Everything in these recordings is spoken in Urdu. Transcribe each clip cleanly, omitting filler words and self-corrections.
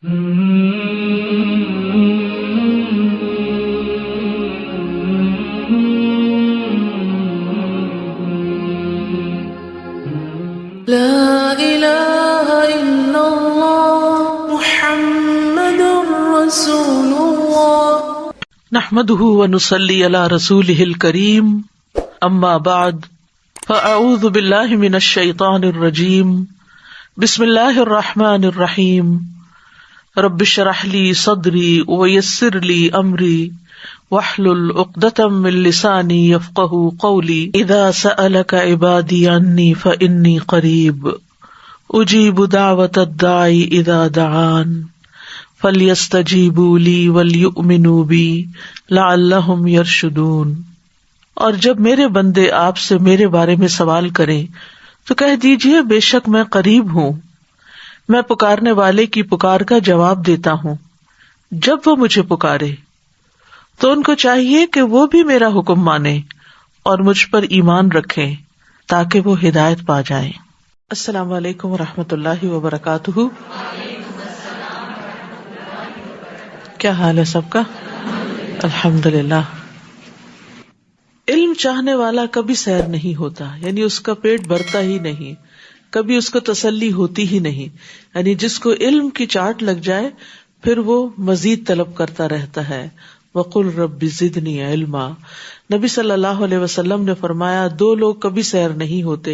لا إله إلا الله محمد رسول الله نحمده ونصلي على رسوله الكريم اما بعد فاعوذ بالله من الشيطان الرجيم بسم الله الرحمن الرحيم رب اشرح لي صدري ويسر لي امري واحلل عقدة من لساني يفقهوا قولي اذا سألك عبادي عني فاني قريب اجيب دعوة الداعي اذا دعان فَلْيَسْتَجِيبُوا لِي وَلْيُؤْمِنُوا بِي لَعَلَّهُمْ يَرْشُدُونَ۔ اور جب میرے بندے آپ سے میرے بارے میں سوال کریں تو کہہ دیجئے بے شک میں قریب ہوں، میں پکارنے والے کی پکار کا جواب دیتا ہوں۔ جب وہ مجھے پکارے تو ان کو چاہیے کہ وہ بھی میرا حکم مانیں اور مجھ پر ایمان رکھیں تاکہ وہ ہدایت پا جائیں۔ السلام علیکم ورحمۃ اللہ وبرکاتہ۔ کیا حال ہے سب کا؟ الحمدللہ۔ علم چاہنے والا کبھی سیر نہیں ہوتا، یعنی اس کا پیٹ بھرتا ہی نہیں، کبھی اس کو تسلی ہوتی ہی نہیں، یعنی جس کو علم کی چاٹ لگ جائے پھر وہ مزید طلب کرتا رہتا ہے۔ وَقُلْ رَبِّ زِدْنِي عِلْمًا۔ نبی صلی اللہ علیہ وسلم نے فرمایا دو لوگ کبھی سیر نہیں ہوتے،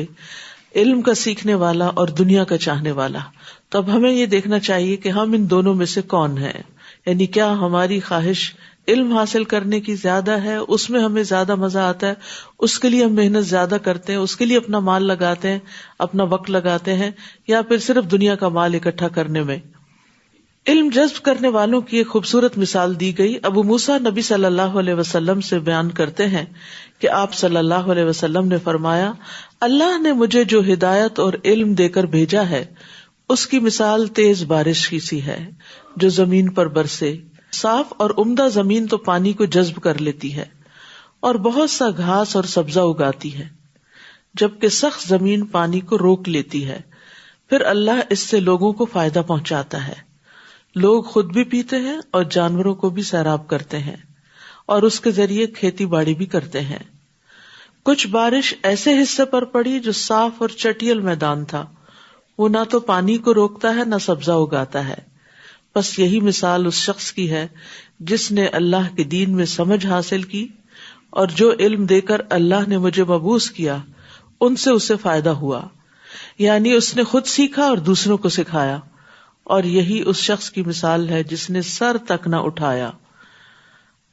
علم کا سیکھنے والا اور دنیا کا چاہنے والا۔ تو اب ہمیں یہ دیکھنا چاہیے کہ ہم ان دونوں میں سے کون ہیں، یعنی کیا ہماری خواہش علم حاصل کرنے کی زیادہ ہے، اس میں ہمیں زیادہ مزہ آتا ہے، اس کے لیے ہم محنت زیادہ کرتے ہیں، اس کے لیے اپنا مال لگاتے ہیں، اپنا وقت لگاتے ہیں، یا پھر صرف دنیا کا مال اکٹھا کرنے میں۔ علم جذب کرنے والوں کی ایک خوبصورت مثال دی گئی۔ ابو موسیٰ نبی صلی اللہ علیہ وسلم سے بیان کرتے ہیں کہ آپ صلی اللہ علیہ وسلم نے فرمایا، اللہ نے مجھے جو ہدایت اور علم دے کر بھیجا ہے اس کی مثال تیز بارش کی سی ہے جو زمین پر برسے۔ صاف اور عمدہ زمین تو پانی کو جذب کر لیتی ہے اور بہت سا گھاس اور سبزہ اگاتی ہے، جبکہ سخت زمین پانی کو روک لیتی ہے۔ پھر اللہ اس سے لوگوں کو فائدہ پہنچاتا ہے، لوگ خود بھی پیتے ہیں اور جانوروں کو بھی سیراب کرتے ہیں اور اس کے ذریعے کھیتی باڑی بھی کرتے ہیں۔ کچھ بارش ایسے حصے پر پڑی جو صاف اور چٹیل میدان تھا، وہ نہ تو پانی کو روکتا ہے نہ سبزہ اگاتا ہے۔ بس یہی مثال اس شخص کی ہے جس نے اللہ کے دین میں سمجھ حاصل کی اور جو علم دے کر اللہ نے مجھے مبعوث کیا ان سے اسے فائدہ ہوا، یعنی اس نے خود سیکھا اور دوسروں کو سکھایا۔ اور یہی اس شخص کی مثال ہے جس نے سر تک نہ اٹھایا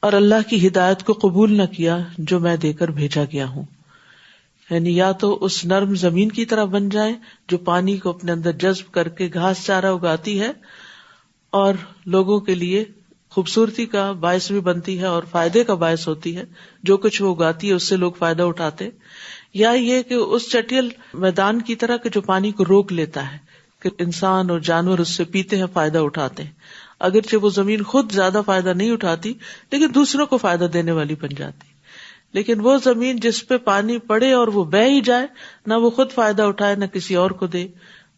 اور اللہ کی ہدایت کو قبول نہ کیا جو میں دے کر بھیجا گیا ہوں۔ یعنی یا تو اس نرم زمین کی طرح بن جائیں جو پانی کو اپنے اندر جذب کر کے گھاس چارہ اگاتی ہے اور لوگوں کے لیے خوبصورتی کا باعث بھی بنتی ہے اور فائدے کا باعث ہوتی ہے، جو کچھ وہ اگاتی ہے اس سے لوگ فائدہ اٹھاتے، یا یہ کہ اس چٹیل میدان کی طرح کہ جو پانی کو روک لیتا ہے کہ انسان اور جانور اس سے پیتے ہیں، فائدہ اٹھاتے ہیں، اگرچہ وہ زمین خود زیادہ فائدہ نہیں اٹھاتی لیکن دوسروں کو فائدہ دینے والی بن جاتی۔ لیکن وہ زمین جس پہ پانی پڑے اور وہ بہہ ہی جائے، نہ وہ خود فائدہ اٹھائے نہ کسی اور کو دے،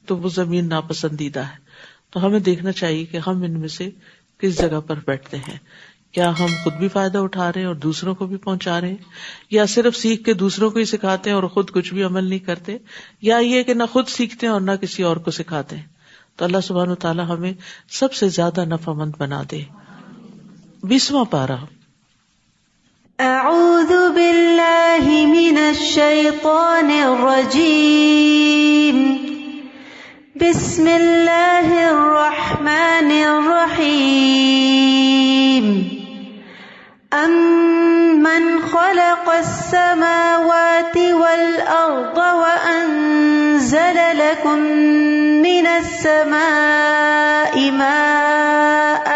تو وہ زمین ناپسندیدہ ہے۔ تو ہمیں دیکھنا چاہیے کہ ہم ان میں سے کس جگہ پر بیٹھتے ہیں، کیا ہم خود بھی فائدہ اٹھا رہے ہیں اور دوسروں کو بھی پہنچا رہے ہیں، یا صرف سیکھ کے دوسروں کو ہی سکھاتے ہیں اور خود کچھ بھی عمل نہیں کرتے، یا یہ کہ نہ خود سیکھتے ہیں اور نہ کسی اور کو سکھاتے ہیں۔ تو اللہ سبحانہ وتعالی ہمیں سب سے زیادہ نفع مند بنا دے۔ 20واں پارہ۔ اعوذ باللہ من الشیطان الرجیم، بسم اللہ الرحمن الرحیم۔ امن خلق السماوات والارض وانزل لكم من السماء ماء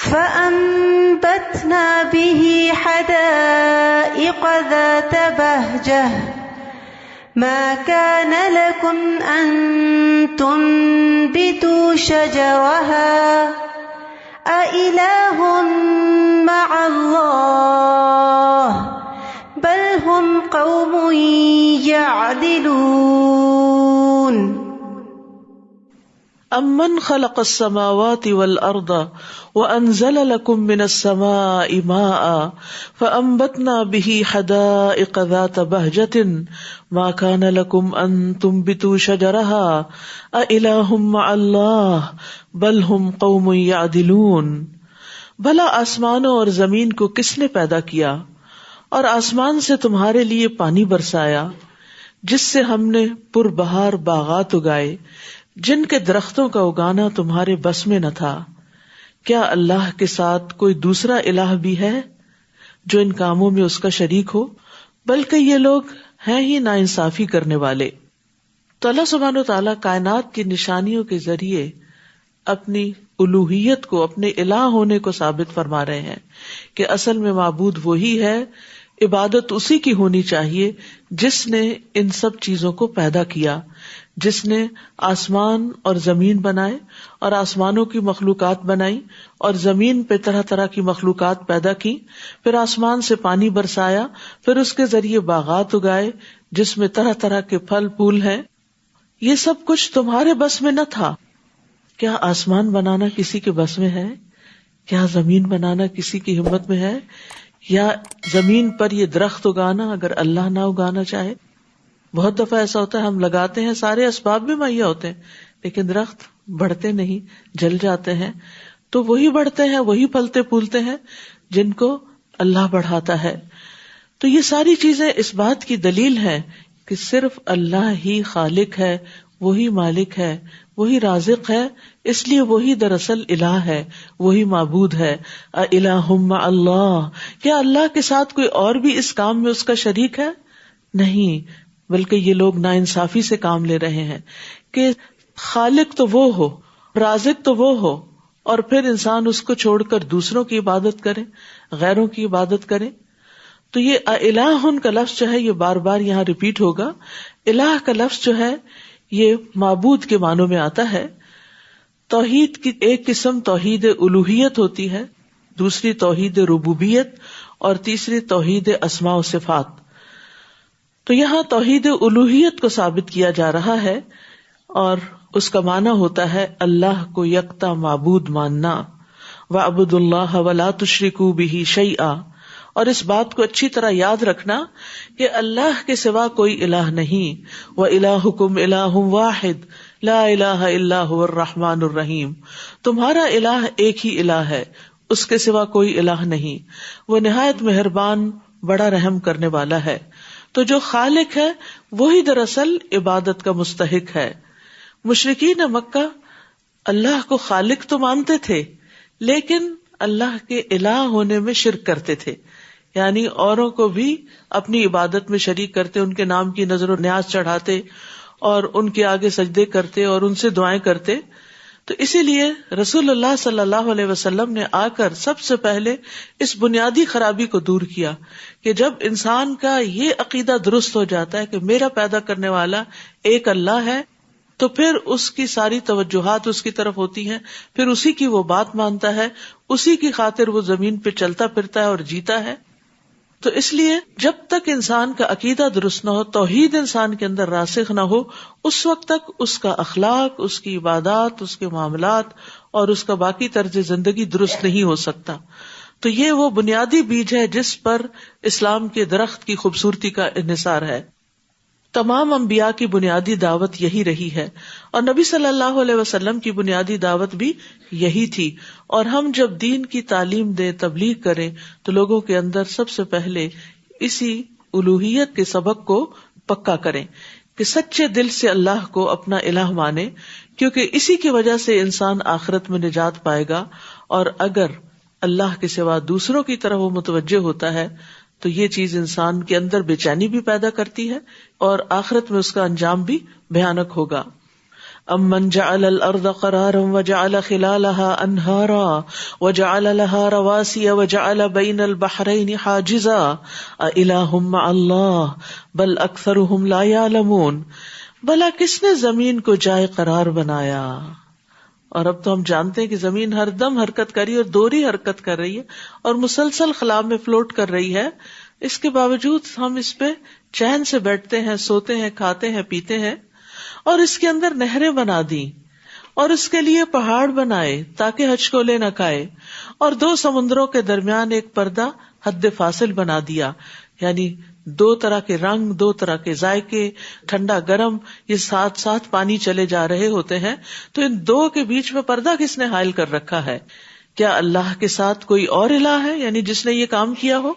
فأنبتنا به حدائق ذات بهجة ما كان لكم أن تنبتوا شجرها أإله مع الله بل هم قوم يعدلون۔ امن خلق السماوات والارض وانزل لكم من السماء ماء فانبتنا به حدائق ذات بهجة ما كان لكم ان تنبتوا شجرها أإله مع الله بل هم قوم يعدلون. بھلا آسمانوں اور زمین کو کس نے پیدا کیا اور آسمان سے تمہارے لیے پانی برسایا جس سے ہم نے پربہار باغات اگائے جن کے درختوں کا اگانا تمہارے بس میں نہ تھا. کیا اللہ کے ساتھ کوئی دوسرا الہ بھی ہے جو ان کاموں میں اس کا شریک ہو؟ بلکہ یہ لوگ ہیں ہی ناانصافی کرنے والے. تو اللہ سبحانہ وتعالیٰ کائنات کی نشانیوں کے ذریعے اپنی الوہیت کو، اپنے الہ ہونے کو ثابت فرما رہے ہیں کہ اصل میں معبود وہی ہے، عبادت اسی کی ہونی چاہیے جس نے ان سب چیزوں کو پیدا کیا، جس نے آسمان اور زمین بنائے اور آسمانوں کی مخلوقات بنائی اور زمین پہ طرح طرح کی مخلوقات پیدا کی، پھر آسمان سے پانی برسایا، پھر اس کے ذریعے باغات اگائے جس میں طرح طرح کے پھل پھول ہیں. یہ سب کچھ تمہارے بس میں نہ تھا. کیا آسمان بنانا کسی کے بس میں ہے؟ کیا زمین بنانا کسی کی ہمت میں ہے؟ یا زمین پر یہ درخت اگانا اگر اللہ نہ اگانا چاہے؟ بہت دفعہ ایسا ہوتا ہے ہم لگاتے ہیں، سارے اسباب بھی مہیا ہوتے ہیں، لیکن درخت بڑھتے نہیں، جل جاتے ہیں. تو وہی بڑھتے ہیں، وہی پھلتے پھولتے ہیں جن کو اللہ بڑھاتا ہے. تو یہ ساری چیزیں اس بات کی دلیل ہے کہ صرف اللہ ہی خالق ہے، وہی مالک ہے، وہی رازق ہے، اس لیے وہی دراصل الہ ہے، وہی معبود ہے. الہ مع اللہ، کیا اللہ کے ساتھ کوئی اور بھی اس کام میں اس کا شریک ہے؟ نہیں، بلکہ یہ لوگ ناانصافی سے کام لے رہے ہیں کہ خالق تو وہ ہو، رازق تو وہ ہو، اور پھر انسان اس کو چھوڑ کر دوسروں کی عبادت کرے، غیروں کی عبادت کرے. تو یہ الہ کا لفظ جو ہے یہ بار بار یہاں ریپیٹ ہوگا. الہ کا لفظ جو ہے یہ معبود کے معنوں میں آتا ہے. توحید کی ایک قسم توحید الوہیت ہوتی ہے، دوسری توحید ربوبیت اور تیسری توحید اسماء و صفات. تو یہاں توحید الوہیت کو ثابت کیا جا رہا ہے اور اس کا معنی ہوتا ہے اللہ کو یکتا معبود ماننا. وَاعْبُدُوا اللَّهَ وَلَا تُشْرِكُوا بِهِ شَيْئًا، اور اس بات کو اچھی طرح یاد رکھنا کہ اللہ کے سوا کوئی الہ نہیں. وَإِلَٰهُكُمْ إِلَٰهٌ وَاحِدٌ لَا إِلَٰهَ إِلَّا هُوَ الرَّحْمَٰنُ الرَّحِيمُ. تمہارا الہ ایک ہی الہ ہے، اس کے سوا کوئی الہ نہیں، وہ نہایت مہربان، بڑا رحم کرنے والا ہے. تو جو خالق ہے وہی دراصل عبادت کا مستحق ہے. مشرکین مکہ اللہ کو خالق تو مانتے تھے لیکن اللہ کے الہ ہونے میں شرک کرتے تھے، یعنی اوروں کو بھی اپنی عبادت میں شریک کرتے، ان کے نام کی نظر و نیاز چڑھاتے اور ان کے آگے سجدے کرتے اور ان سے دعائیں کرتے. تو اسی لیے رسول اللہ صلی اللہ علیہ وسلم نے آ کر سب سے پہلے اس بنیادی خرابی کو دور کیا کہ جب انسان کا یہ عقیدہ درست ہو جاتا ہے کہ میرا پیدا کرنے والا ایک اللہ ہے، تو پھر اس کی ساری توجہات اس کی طرف ہوتی ہیں، پھر اسی کی وہ بات مانتا ہے، اسی کی خاطر وہ زمین پہ چلتا پھرتا ہے اور جیتا ہے. تو اس لیے جب تک انسان کا عقیدہ درست نہ ہو، توحید انسان کے اندر راسخ نہ ہو، اس وقت تک اس کا اخلاق، اس کی عبادات، اس کے معاملات اور اس کا باقی طرز زندگی درست نہیں ہو سکتا. تو یہ وہ بنیادی بیج ہے جس پر اسلام کے درخت کی خوبصورتی کا انحصار ہے. تمام انبیاء کی بنیادی دعوت یہی رہی ہے اور نبی صلی اللہ علیہ وسلم کی بنیادی دعوت بھی یہی تھی. اور ہم جب دین کی تعلیم دیں، تبلیغ کریں، تو لوگوں کے اندر سب سے پہلے اسی الوہیت کے سبق کو پکا کریں کہ سچے دل سے اللہ کو اپنا الہ مانے، کیونکہ اسی کی وجہ سے انسان آخرت میں نجات پائے گا. اور اگر اللہ کے سوا دوسروں کی طرف وہ متوجہ ہوتا ہے تو یہ چیز انسان کے اندر بے چینی بھی پیدا کرتی ہے اور آخرت میں اس کا انجام بھی بھیانک ہوگا. امن جعل الارض قرارا وجعل خلالها انہارا وجعل لها رواسي وجعل بين البحرين حاجزا اإلہ مع اللہ بل اکثرهم لا يعلمون. بھلا کس نے زمین کو جائے قرار بنایا؟ اور اب تو ہم جانتے ہیں کہ زمین ہر دم حرکت کر رہی ہے اور دوہری حرکت کر رہی ہے اور مسلسل خلا میں فلوٹ کر رہی ہے. اس کے باوجود ہم اس پہ چین سے بیٹھتے ہیں، سوتے ہیں، کھاتے ہیں، پیتے ہیں. اور اس کے اندر نہریں بنا دی اور اس کے لیے پہاڑ بنائے تاکہ ہچکولے نہ کھائے، اور 2 سمندروں کے درمیان ایک پردہ حد فاصل بنا دیا، یعنی 2 طرح کے رنگ، 2 طرح کے ذائقے، ٹھنڈا گرم، یہ ساتھ ساتھ پانی چلے جا رہے ہوتے ہیں، تو ان 2 کے بیچ میں پردہ کس نے حائل کر رکھا ہے؟ کیا اللہ کے ساتھ کوئی اور الہ ہے، یعنی جس نے یہ کام کیا ہو؟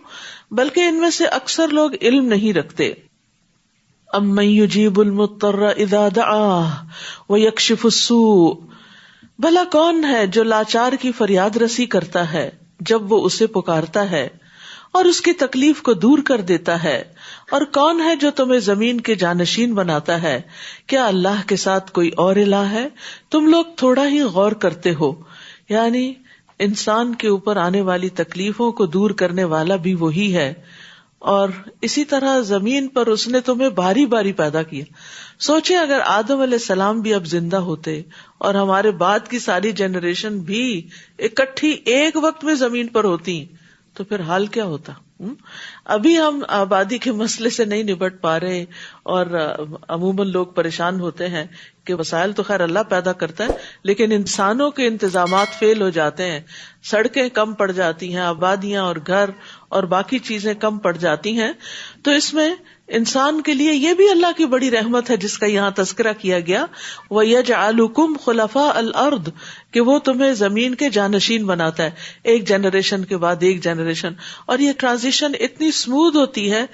بلکہ ان میں سے اکثر لوگ علم نہیں رکھتے۔ امن یجیب المضطر اذا دعاہ ویکشف السوء، بھلا کون ہے جو لاچار کی فریاد رسی کرتا ہے جب وہ اسے پکارتا ہے اور اس کی تکلیف کو دور کر دیتا ہے، اور کون ہے جو تمہیں زمین کے جانشین بناتا ہے؟ کیا اللہ کے ساتھ کوئی اور الہ ہے؟ تم لوگ تھوڑا ہی غور کرتے ہو، یعنی انسان کے اوپر آنے والی تکلیفوں کو دور کرنے والا بھی وہی ہے، اور اسی طرح زمین پر اس نے تمہیں باری باری پیدا کیا۔ سوچیں اگر آدم علیہ السلام بھی اب زندہ ہوتے اور ہمارے بعد کی ساری جنریشن بھی اکٹھی ایک وقت میں زمین پر ہوتی تو پھر حال کیا ہوتا؟ ابھی ہم آبادی کے مسئلے سے نہیں نبٹ پا رہے، اور عموماً لوگ پریشان ہوتے ہیں کہ وسائل تو خیر اللہ پیدا کرتا ہے، لیکن انسانوں کے انتظامات فیل ہو جاتے ہیں، سڑکیں کم پڑ جاتی ہیں، آبادیاں اور گھر اور باقی چیزیں کم پڑ جاتی ہیں۔ تو اس میں انسان کے لیے یہ بھی اللہ کی بڑی رحمت ہے جس کا یہاں تذکرہ کیا گیا، وَيَجْعَلُكُمْ خُلَفَاءَ الْأَرْضِ، کہ وہ تمہیں زمین کے جانشین بناتا ہے، ایک جنریشن کے بعد ایک جنریشن، اور یہ ٹرانزیشن اتنی سموتھ ہوتی ہے،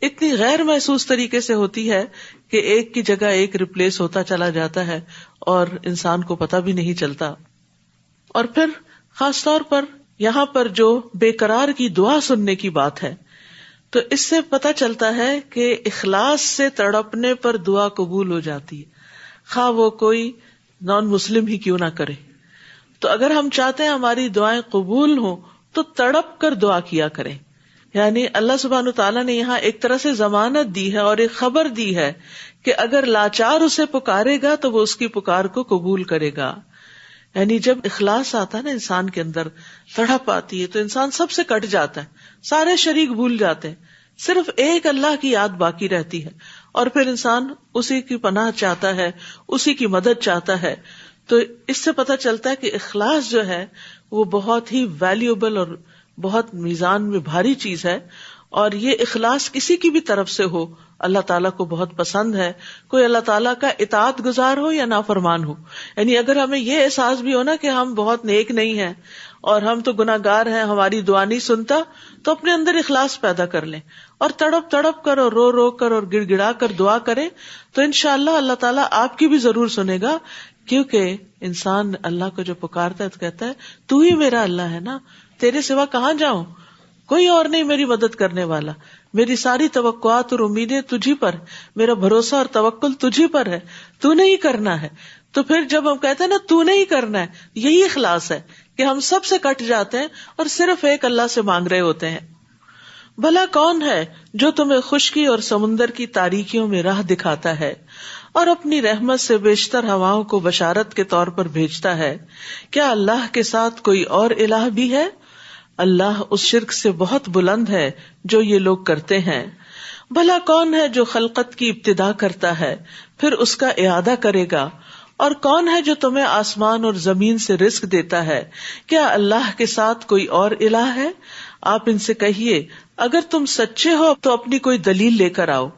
اتنی غیر محسوس طریقے سے ہوتی ہے کہ ایک کی جگہ ایک ریپلیس ہوتا چلا جاتا ہے اور انسان کو پتہ بھی نہیں چلتا۔ اور پھر خاص طور پر یہاں پر جو بے قرار کی دعا سننے کی بات ہے، تو اس سے پتہ چلتا ہے کہ اخلاص سے تڑپنے پر دعا قبول ہو جاتی ہے، خواہ وہ کوئی نان مسلم ہی کیوں نہ کرے۔ تو اگر ہم چاہتے ہیں ہماری دعائیں قبول ہوں تو تڑپ کر دعا کیا کریں، یعنی اللہ سبحانہ تعالیٰ نے یہاں ایک طرح سے ضمانت دی ہے اور ایک خبر دی ہے کہ اگر لاچار اسے پکارے گا تو وہ اس کی پکار کو قبول کرے گا۔ یعنی جب اخلاص آتا ہے نا انسان کے اندر، تڑپ آتی ہے، تو انسان سب سے کٹ جاتا ہے، سارے شریک بھول جاتے ہیں، صرف ایک اللہ کی یاد باقی رہتی ہے، اور پھر انسان اسی کی پناہ چاہتا ہے، اسی کی مدد چاہتا ہے۔ تو اس سے پتہ چلتا ہے کہ اخلاص جو ہے وہ بہت ہی ویلیوبل اور بہت میزان میں بھاری چیز ہے، اور یہ اخلاص کسی کی بھی طرف سے ہو اللہ تعالیٰ کو بہت پسند ہے، کوئی اللہ تعالیٰ کا اطاعت گزار ہو یا نافرمان ہو۔ یعنی اگر ہمیں یہ احساس بھی ہو نا کہ ہم بہت نیک نہیں ہیں اور ہم تو گناہ گار ہیں، ہماری دعا نہیں سنتا، تو اپنے اندر اخلاص پیدا کر لیں اور تڑپ تڑپ کر اور رو رو کر اور گڑ گڑا کر دعا کریں، تو انشاءاللہ اللہ تعالیٰ آپ کی بھی ضرور سنے گا، کیونکہ انسان اللہ کو جو پکارتا ہے تو کہتا ہے تو ہی میرا اللہ ہے نا، تیرے سوا کہاں جاؤں، کوئی اور نہیں میری مدد کرنے والا، میری ساری توقعات اور امیدیں تجھی پر، میرا بھروسہ اور توکل تجھی پر ہے، تو نے ہی کرنا ہے۔ تو پھر جب ہم کہتے ہیں نا تو نے ہی کرنا ہے، یہی اخلاص ہے کہ ہم سب سے کٹ جاتے ہیں اور صرف ایک اللہ سے مانگ رہے ہوتے ہیں۔ بھلا کون ہے جو تمہیں خشکی اور سمندر کی تاریکیوں میں راہ دکھاتا ہے اور اپنی رحمت سے بیشتر ہواؤں کو بشارت کے طور پر بھیجتا ہے؟ کیا اللہ کے ساتھ کوئی اور الہ بھی ہے؟ اللہ اس شرک سے بہت بلند ہے جو یہ لوگ کرتے ہیں۔ بھلا کون ہے جو خلقت کی ابتدا کرتا ہے پھر اس کا اعادہ کرے گا، اور کون ہے جو تمہیں آسمان اور زمین سے رزق دیتا ہے؟ کیا اللہ کے ساتھ کوئی اور الہ ہے؟ آپ ان سے کہیے اگر تم سچے ہو تو اپنی کوئی دلیل لے کر آؤ،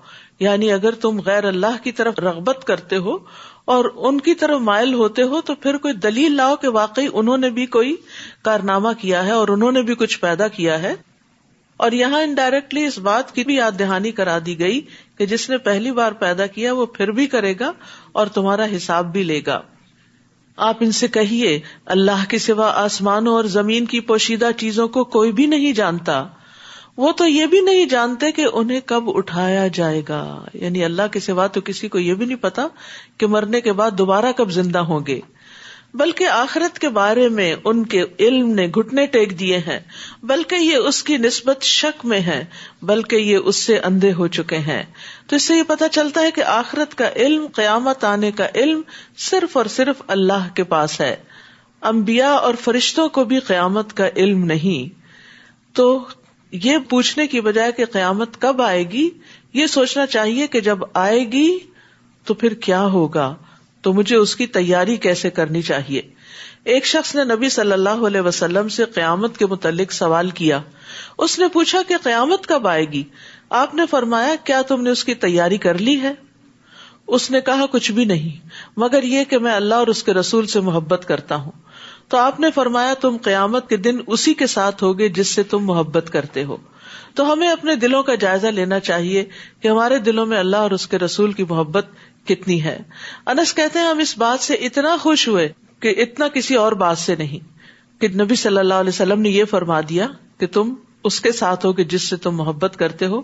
یعنی اگر تم غیر اللہ کی طرف رغبت کرتے ہو اور ان کی طرف مائل ہوتے ہو تو پھر کوئی دلیل لاؤ کہ واقعی انہوں نے بھی کوئی کارنامہ کیا ہے اور انہوں نے بھی کچھ پیدا کیا ہے۔ اور یہاں انڈائریکٹلی اس بات کی بھی یاد دہانی کرا دی گئی کہ جس نے پہلی بار پیدا کیا وہ پھر بھی کرے گا اور تمہارا حساب بھی لے گا۔ آپ ان سے کہیے اللہ کے سوا آسمانوں اور زمین کی پوشیدہ چیزوں کو کوئی بھی نہیں جانتا، وہ تو یہ بھی نہیں جانتے کہ انہیں کب اٹھایا جائے گا، یعنی اللہ کے سوا تو کسی کو یہ بھی نہیں پتا کہ مرنے کے بعد دوبارہ کب زندہ ہوں گے، بلکہ آخرت کے بارے میں ان کے علم نے گھٹنے ٹیک دیے ہیں، بلکہ یہ اس کی نسبت شک میں ہے، بلکہ یہ اس سے اندھے ہو چکے ہیں۔ تو اس سے یہ پتا چلتا ہے کہ آخرت کا علم، قیامت آنے کا علم صرف اور صرف اللہ کے پاس ہے، انبیاء اور فرشتوں کو بھی قیامت کا علم نہیں۔ تو یہ پوچھنے کی بجائے کہ قیامت کب آئے گی، یہ سوچنا چاہیے کہ جب آئے گی تو پھر کیا ہوگا، تو مجھے اس کی تیاری کیسے کرنی چاہیے. ایک شخص نے نبی صلی اللہ علیہ وسلم سے قیامت کے متعلق سوال کیا. اس نے پوچھا کہ قیامت کب آئے گی؟ آپ نے فرمایا کیا تم نے اس کی تیاری کر لی ہے؟ اس نے کہا کچھ بھی نہیں مگر یہ کہ میں اللہ اور اس کے رسول سے محبت کرتا ہوں. تو آپ نے فرمایا تم قیامت کے دن اسی کے ساتھ ہوگے جس سے تم محبت کرتے ہو. تو ہمیں اپنے دلوں کا جائزہ لینا چاہیے کہ ہمارے دلوں میں اللہ اور اس کے رسول کی محبت کتنی ہے. انس کہتے ہیں ہم اس بات سے اتنا خوش ہوئے کہ اتنا کسی اور بات سے نہیں کہ نبی صلی اللہ علیہ وسلم نے یہ فرما دیا کہ تم اس کے ساتھ ہو کہ جس سے تم محبت کرتے ہو.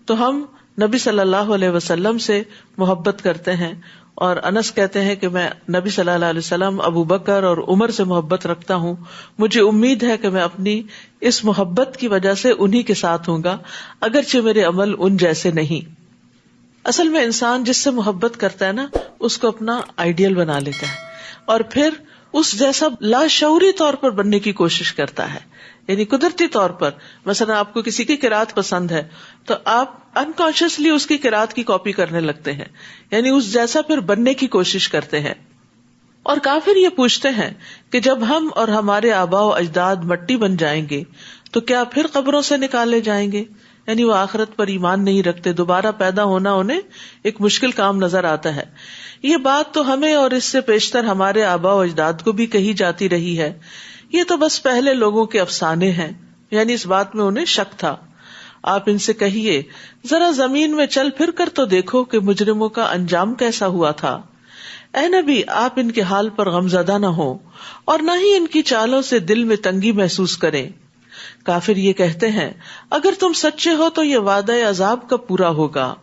تو ہم نبی صلی اللہ علیہ وسلم سے محبت کرتے ہیں. اور انس کہتے ہیں کہ میں نبی صلی اللہ علیہ وسلم، ابو بکر اور عمر سے محبت رکھتا ہوں. مجھے امید ہے کہ میں اپنی اس محبت کی وجہ سے انہی کے ساتھ ہوں گا اگرچہ میرے عمل ان جیسے نہیں. اصل میں انسان جس سے محبت کرتا ہے نا اس کو اپنا آئیڈیل بنا لیتا ہے اور پھر اس جیسا لاشعوری طور پر بننے کی کوشش کرتا ہے. یعنی قدرتی طور پر مثلا آپ کو کسی کی قرات پسند ہے تو آپ انکانشیسلی اس کی قرات کی کاپی کرنے لگتے ہیں، یعنی اس جیسا پھر بننے کی کوشش کرتے ہیں. اور کافر یہ پوچھتے ہیں کہ جب ہم اور ہمارے آباء و اجداد مٹی بن جائیں گے تو کیا پھر قبروں سے نکالے جائیں گے؟ یعنی وہ آخرت پر ایمان نہیں رکھتے، دوبارہ پیدا ہونا انہیں ایک مشکل کام نظر آتا ہے. یہ بات تو ہمیں اور اس سے پیشتر ہمارے آباء و اجداد کو بھی کہی جاتی رہی ہے. یہ تو بس پہلے لوگوں کے افسانے ہیں، یعنی اس بات میں انہیں شک تھا. آپ ان سے کہیے ذرا زمین میں چل پھر کر تو دیکھو کہ مجرموں کا انجام کیسا ہوا تھا. اے نبی آپ ان کے حال پر غمزدہ نہ ہو اور نہ ہی ان کی چالوں سے دل میں تنگی محسوس کریں. کافر یہ کہتے ہیں اگر تم سچے ہو تو یہ وعدہ عذاب کب پورا ہوگا؟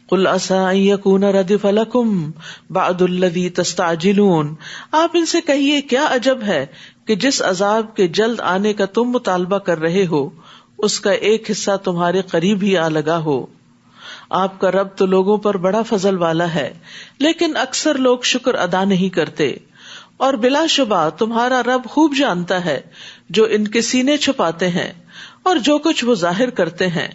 قل عسى ان يكون ردف لكم بعد الذي تستعجلون. آپ ان سے کہیے کیا عجب ہے کہ جس عذاب کے جلد آنے کا تم مطالبہ کر رہے ہو اس کا ایک حصہ تمہارے قریب ہی آ لگا ہو. آپ کا رب تو لوگوں پر بڑا فضل والا ہے لیکن اکثر لوگ شکر ادا نہیں کرتے. اور بلا شبہ تمہارا رب خوب جانتا ہے جو ان کے سینے چھپاتے ہیں اور جو کچھ وہ ظاہر کرتے ہیں.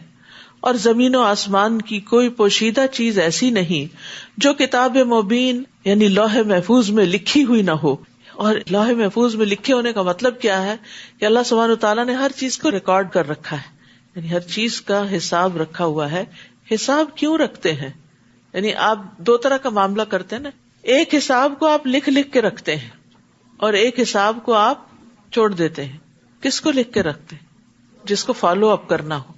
اور زمین و آسمان کی کوئی پوشیدہ چیز ایسی نہیں جو کتاب مبین یعنی لوح محفوظ میں لکھی ہوئی نہ ہو. اور لوح محفوظ میں لکھے ہونے کا مطلب کیا ہے کہ اللہ سبحانہ وتعالیٰ نے ہر چیز کو ریکارڈ کر رکھا ہے، یعنی ہر چیز کا حساب رکھا ہوا ہے. حساب کیوں رکھتے ہیں؟ یعنی آپ دو طرح کا معاملہ کرتے ہیں نا، ایک حساب کو آپ لکھ کے رکھتے ہیں اور ایک حساب کو آپ چھوڑ دیتے ہیں. کس کو لکھ کے رکھتے ہیں؟ جس کو فالو اپ کرنا ہو.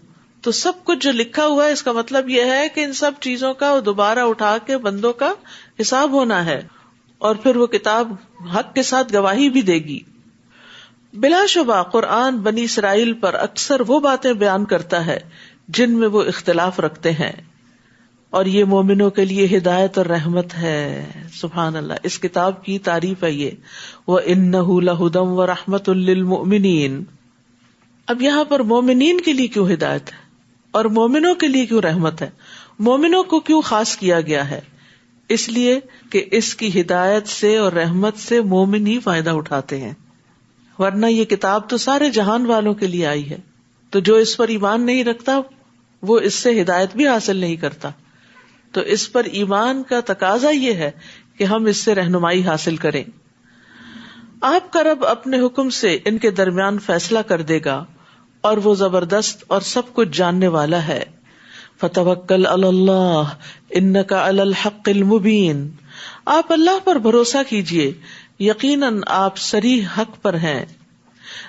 تو سب کچھ جو لکھا ہوا ہے اس کا مطلب یہ ہے کہ ان سب چیزوں کا دوبارہ اٹھا کے بندوں کا حساب ہونا ہے اور پھر وہ کتاب حق کے ساتھ گواہی بھی دے گی. بلا شبہ قرآن بنی اسرائیل پر اکثر وہ باتیں بیان کرتا ہے جن میں وہ اختلاف رکھتے ہیں اور یہ مومنوں کے لیے ہدایت اور رحمت ہے. سبحان اللہ، اس کتاب کی تعریف ہے یہ، وَإِنَّهُ لَهُدًى وَرَحْمَةٌ لِّلْمُؤْمِنِينَ. اب یہاں پر مومنین کے لیے کیوں ہدایت ہے اور مومنوں کے لیے کیوں رحمت ہے؟ مومنوں کو کیوں خاص کیا گیا ہے؟ اس لیے کہ اس کی ہدایت سے اور رحمت سے مومن ہی فائدہ اٹھاتے ہیں، ورنہ یہ کتاب تو سارے جہان والوں کے لیے آئی ہے. تو جو اس پر ایمان نہیں رکھتا وہ اس سے ہدایت بھی حاصل نہیں کرتا. تو اس پر ایمان کا تقاضا یہ ہے کہ ہم اس سے رہنمائی حاصل کریں. آپ کا رب اپنے حکم سے ان کے درمیان فیصلہ کر دے گا اور وہ زبردست اور سب کچھ جاننے والا ہے. فَتَوَكَّلْ عَلَى اللَّهِ إِنَّكَ عَلَى الْحَقِّ الْمُبِينِ. آپ اللہ پر بھروسہ کیجئے، یقیناً آپ صریح حق پر ہیں.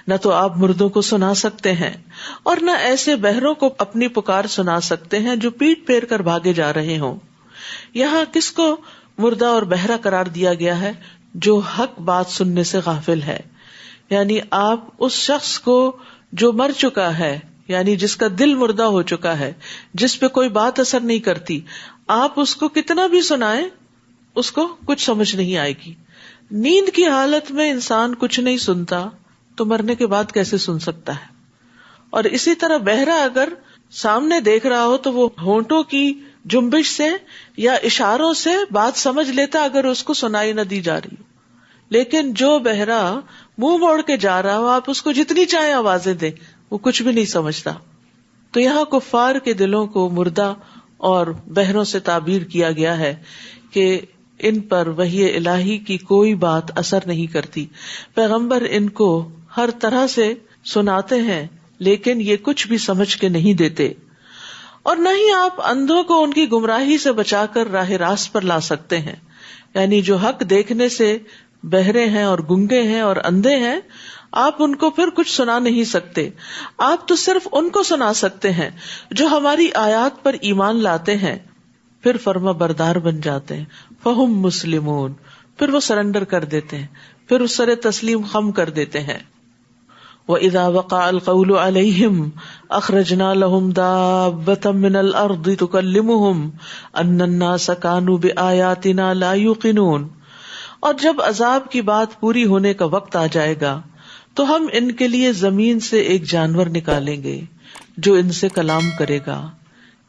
نہ تو آپ مردوں کو سنا سکتے ہیں اور نہ ایسے بہروں کو اپنی پکار سنا سکتے ہیں جو پیٹ پھیر کر بھاگے جا رہے ہوں. یہاں کس کو مردہ اور بہرا قرار دیا گیا ہے؟ جو حق بات سننے سے غافل ہے. یعنی آپ اس شخص کو جو مر چکا ہے، یعنی جس کا دل مردہ ہو چکا ہے، جس پہ کوئی بات اثر نہیں کرتی، آپ اس کو کتنا بھی سنائیں اس کو کچھ سمجھ نہیں آئے گی. نیند کی حالت میں انسان کچھ نہیں سنتا تو مرنے کے بعد کیسے سن سکتا ہے؟ اور اسی طرح بہرا اگر سامنے دیکھ رہا ہو تو وہ ہونٹوں کی جنبش سے یا اشاروں سے بات سمجھ لیتا اگر اس کو سنائی نہ دی جا رہی. لیکن جو بہرا منہ موڑ کے جا رہا ہو آپ اس کو جتنی چاہیں آوازیں دیں وہ کچھ بھی نہیں سمجھتا. تو یہاں کفار کے دلوں کو مردہ اور بہروں سے تعبیر کیا گیا ہے کہ ان پر وحی الہی کی کوئی بات اثر نہیں کرتی. پیغمبر ان کو ہر طرح سے سناتے ہیں لیکن یہ کچھ بھی سمجھ کے نہیں دیتے، اور نہ ہی آپ اندھوں کو ان کی گمراہی سے بچا کر راہ راست پر لا سکتے ہیں. یعنی جو حق دیکھنے سے بہرے ہیں اور گنگے ہیں اور اندھے ہیں، آپ ان کو پھر کچھ سنا نہیں سکتے. آپ تو صرف ان کو سنا سکتے ہیں جو ہماری آیات پر ایمان لاتے ہیں، پھر فرما بردار بن جاتے ہیں. فہم مسلمون، پھر وہ سرنڈر کر دیتے ہیں، پھر اس سر تسلیم خم کر دیتے ہیں. وَإِذَا وَقَعَ الْقَوْلُ عَلَيْهِمْ أَخْرَجْنَا لَهُمْ دَابَّةً مِّنَ الْأَرْضِ تُكَلِّمُهُمْ أَنَّ النَّاسَ كَانُوا بِآيَاتِنَا لَا يُوقِنُونَ. اور جب عذاب کی بات پوری ہونے کا وقت آ جائے گا تو ہم ان کے لیے زمین سے ایک جانور نکالیں گے جو ان سے کلام کرے گا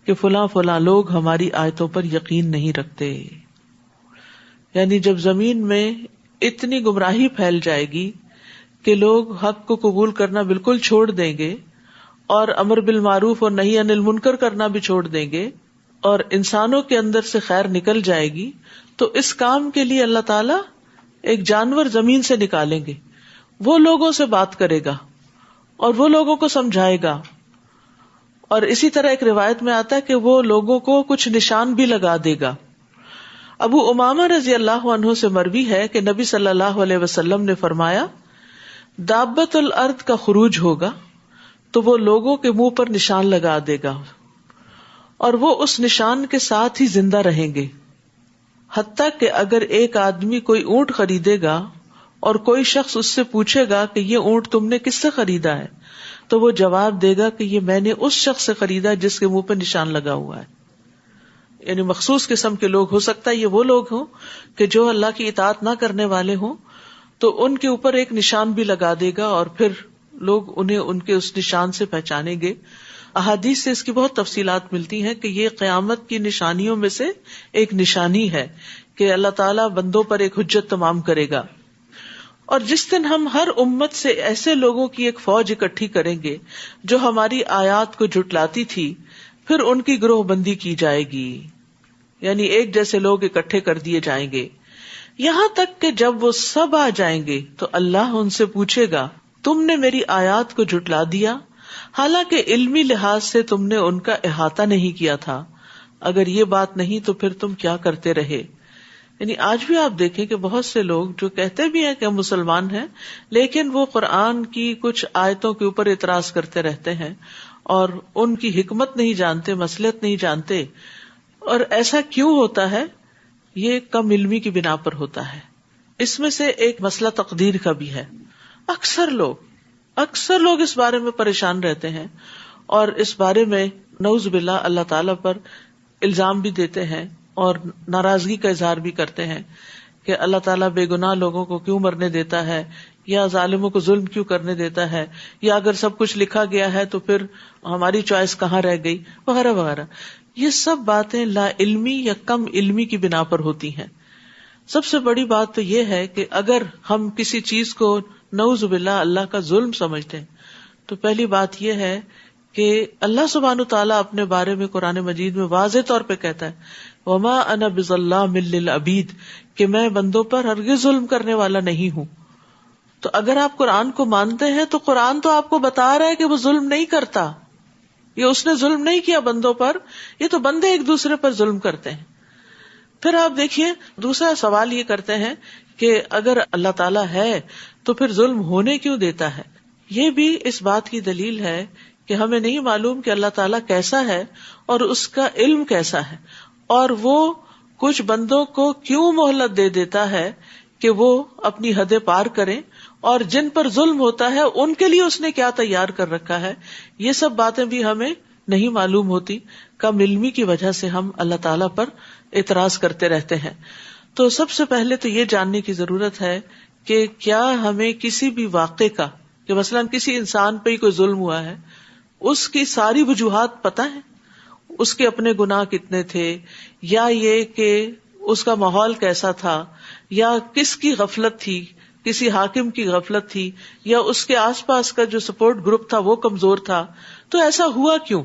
کہ فلاں فلاں لوگ ہماری آیتوں پر یقین نہیں رکھتے. یعنی جب زمین میں اتنی گمراہی پھیل جائے گی کہ لوگ حق کو قبول کرنا بالکل چھوڑ دیں گے اور امر بالمعروف اور نہی عن المنکر کرنا بھی چھوڑ دیں گے، اور انسانوں کے اندر سے خیر نکل جائے گی، تو اس کام کے لیے اللہ تعالیٰ ایک جانور زمین سے نکالیں گے. وہ لوگوں سے بات کرے گا اور وہ لوگوں کو سمجھائے گا. اور اسی طرح ایک روایت میں آتا ہے کہ وہ لوگوں کو کچھ نشان بھی لگا دے گا. ابو امامہ رضی اللہ عنہ سے مروی ہے کہ نبی صلی اللہ علیہ وسلم نے فرمایا، دابت الارض کا خروج ہوگا تو وہ لوگوں کے منہ پر نشان لگا دے گا اور وہ اس نشان کے ساتھ ہی زندہ رہیں گے. حتیٰ کہ اگر ایک آدمی کوئی اونٹ خریدے گا اور کوئی شخص اس سے پوچھے گا کہ یہ اونٹ تم نے کس سے خریدا ہے، تو وہ جواب دے گا کہ یہ میں نے اس شخص سے خریدا جس کے منہ پہ نشان لگا ہوا ہے. یعنی مخصوص قسم کے لوگ، ہو سکتا ہے یہ وہ لوگ ہوں کہ جو اللہ کی اطاعت نہ کرنے والے ہوں، تو ان کے اوپر ایک نشان بھی لگا دے گا اور پھر لوگ انہیں ان کے اس نشان سے پہچانیں گے. احادیث سے اس کی بہت تفصیلات ملتی ہیں کہ یہ قیامت کی نشانیوں میں سے ایک نشانی ہے کہ اللہ تعالیٰ بندوں پر ایک حجت تمام کرے گا. اور جس دن ہم ہر امت سے ایسے لوگوں کی ایک فوج اکٹھی کریں گے جو ہماری آیات کو جھٹلاتی تھی، پھر ان کی گروہ بندی کی جائے گی. یعنی ایک جیسے لوگ اکٹھے کر دیے جائیں گے، یہاں تک کہ جب وہ سب آ جائیں گے تو اللہ ان سے پوچھے گا، تم نے میری آیات کو جھٹلا دیا حالانکہ علمی لحاظ سے تم نے ان کا احاطہ نہیں کیا تھا. اگر یہ بات نہیں تو پھر تم کیا کرتے رہے. یعنی آج بھی آپ دیکھیں کہ بہت سے لوگ جو کہتے بھی ہیں کہ ہم مسلمان ہیں، لیکن وہ قرآن کی کچھ آیتوں کے اوپر اعتراض کرتے رہتے ہیں اور ان کی حکمت نہیں جانتے، مصلحت نہیں جانتے. اور ایسا کیوں ہوتا ہے؟ یہ کم علمی کی بنا پر ہوتا ہے. اس میں سے ایک مسئلہ تقدیر کا بھی ہے. اکثر لوگ اس بارے میں پریشان رہتے ہیں اور اس بارے میں نعوذ باللہ اللہ تعالیٰ پر الزام بھی دیتے ہیں اور ناراضگی کا اظہار بھی کرتے ہیں کہ اللہ تعالیٰ بے گناہ لوگوں کو کیوں مرنے دیتا ہے، یا ظالموں کو ظلم کیوں کرنے دیتا ہے، یا اگر سب کچھ لکھا گیا ہے تو پھر ہماری چوائس کہاں رہ گئی، وغیرہ وغیرہ. یہ سب باتیں لا علمی یا کم علمی کی بنا پر ہوتی ہیں. سب سے بڑی بات تو یہ ہے کہ اگر ہم کسی چیز کو نعوذ باللہ اللہ کا ظلم سمجھتے ہیں تو پہلی بات یہ ہے کہ اللہ سبحانہ تعالیٰ اپنے بارے میں قرآن مجید میں واضح طور پہ کہتا ہے، وما انا بظلام للعبید، کہ میں بندوں پر ہرگز ظلم کرنے والا نہیں ہوں. تو اگر آپ قرآن کو مانتے ہیں تو قرآن تو آپ کو بتا رہا ہے کہ وہ ظلم نہیں کرتا. یہ اس نے ظلم نہیں کیا بندوں پر، یہ تو بندے ایک دوسرے پر ظلم کرتے ہیں. پھر آپ دیکھیے دوسرا سوال یہ کرتے ہیں کہ اگر اللہ تعالیٰ ہے تو پھر ظلم ہونے کیوں دیتا ہے. یہ بھی اس بات کی دلیل ہے کہ ہمیں نہیں معلوم کہ اللہ تعالیٰ کیسا ہے اور اس کا علم کیسا ہے، اور وہ کچھ بندوں کو کیوں مہلت دے دیتا ہے کہ وہ اپنی حدیں پار کریں، اور جن پر ظلم ہوتا ہے ان کے لیے اس نے کیا تیار کر رکھا ہے. یہ سب باتیں بھی ہمیں نہیں معلوم ہوتی. کم علمی کی وجہ سے ہم اللہ تعالیٰ پر اعتراض کرتے رہتے ہیں. تو سب سے پہلے تو یہ جاننے کی ضرورت ہے کہ کیا ہمیں کسی بھی واقعے کا، کہ مثلاً کسی انسان پہ ہی کوئی ظلم ہوا ہے، اس کی ساری وجوہات پتہ ہیں، اس کے اپنے گناہ کتنے تھے، یا یہ کہ اس کا ماحول کیسا تھا، یا کس کی غفلت تھی، کسی حاکم کی غفلت تھی، یا اس کے آس پاس کا جو سپورٹ گروپ تھا وہ کمزور تھا. تو ایسا ہوا کیوں؟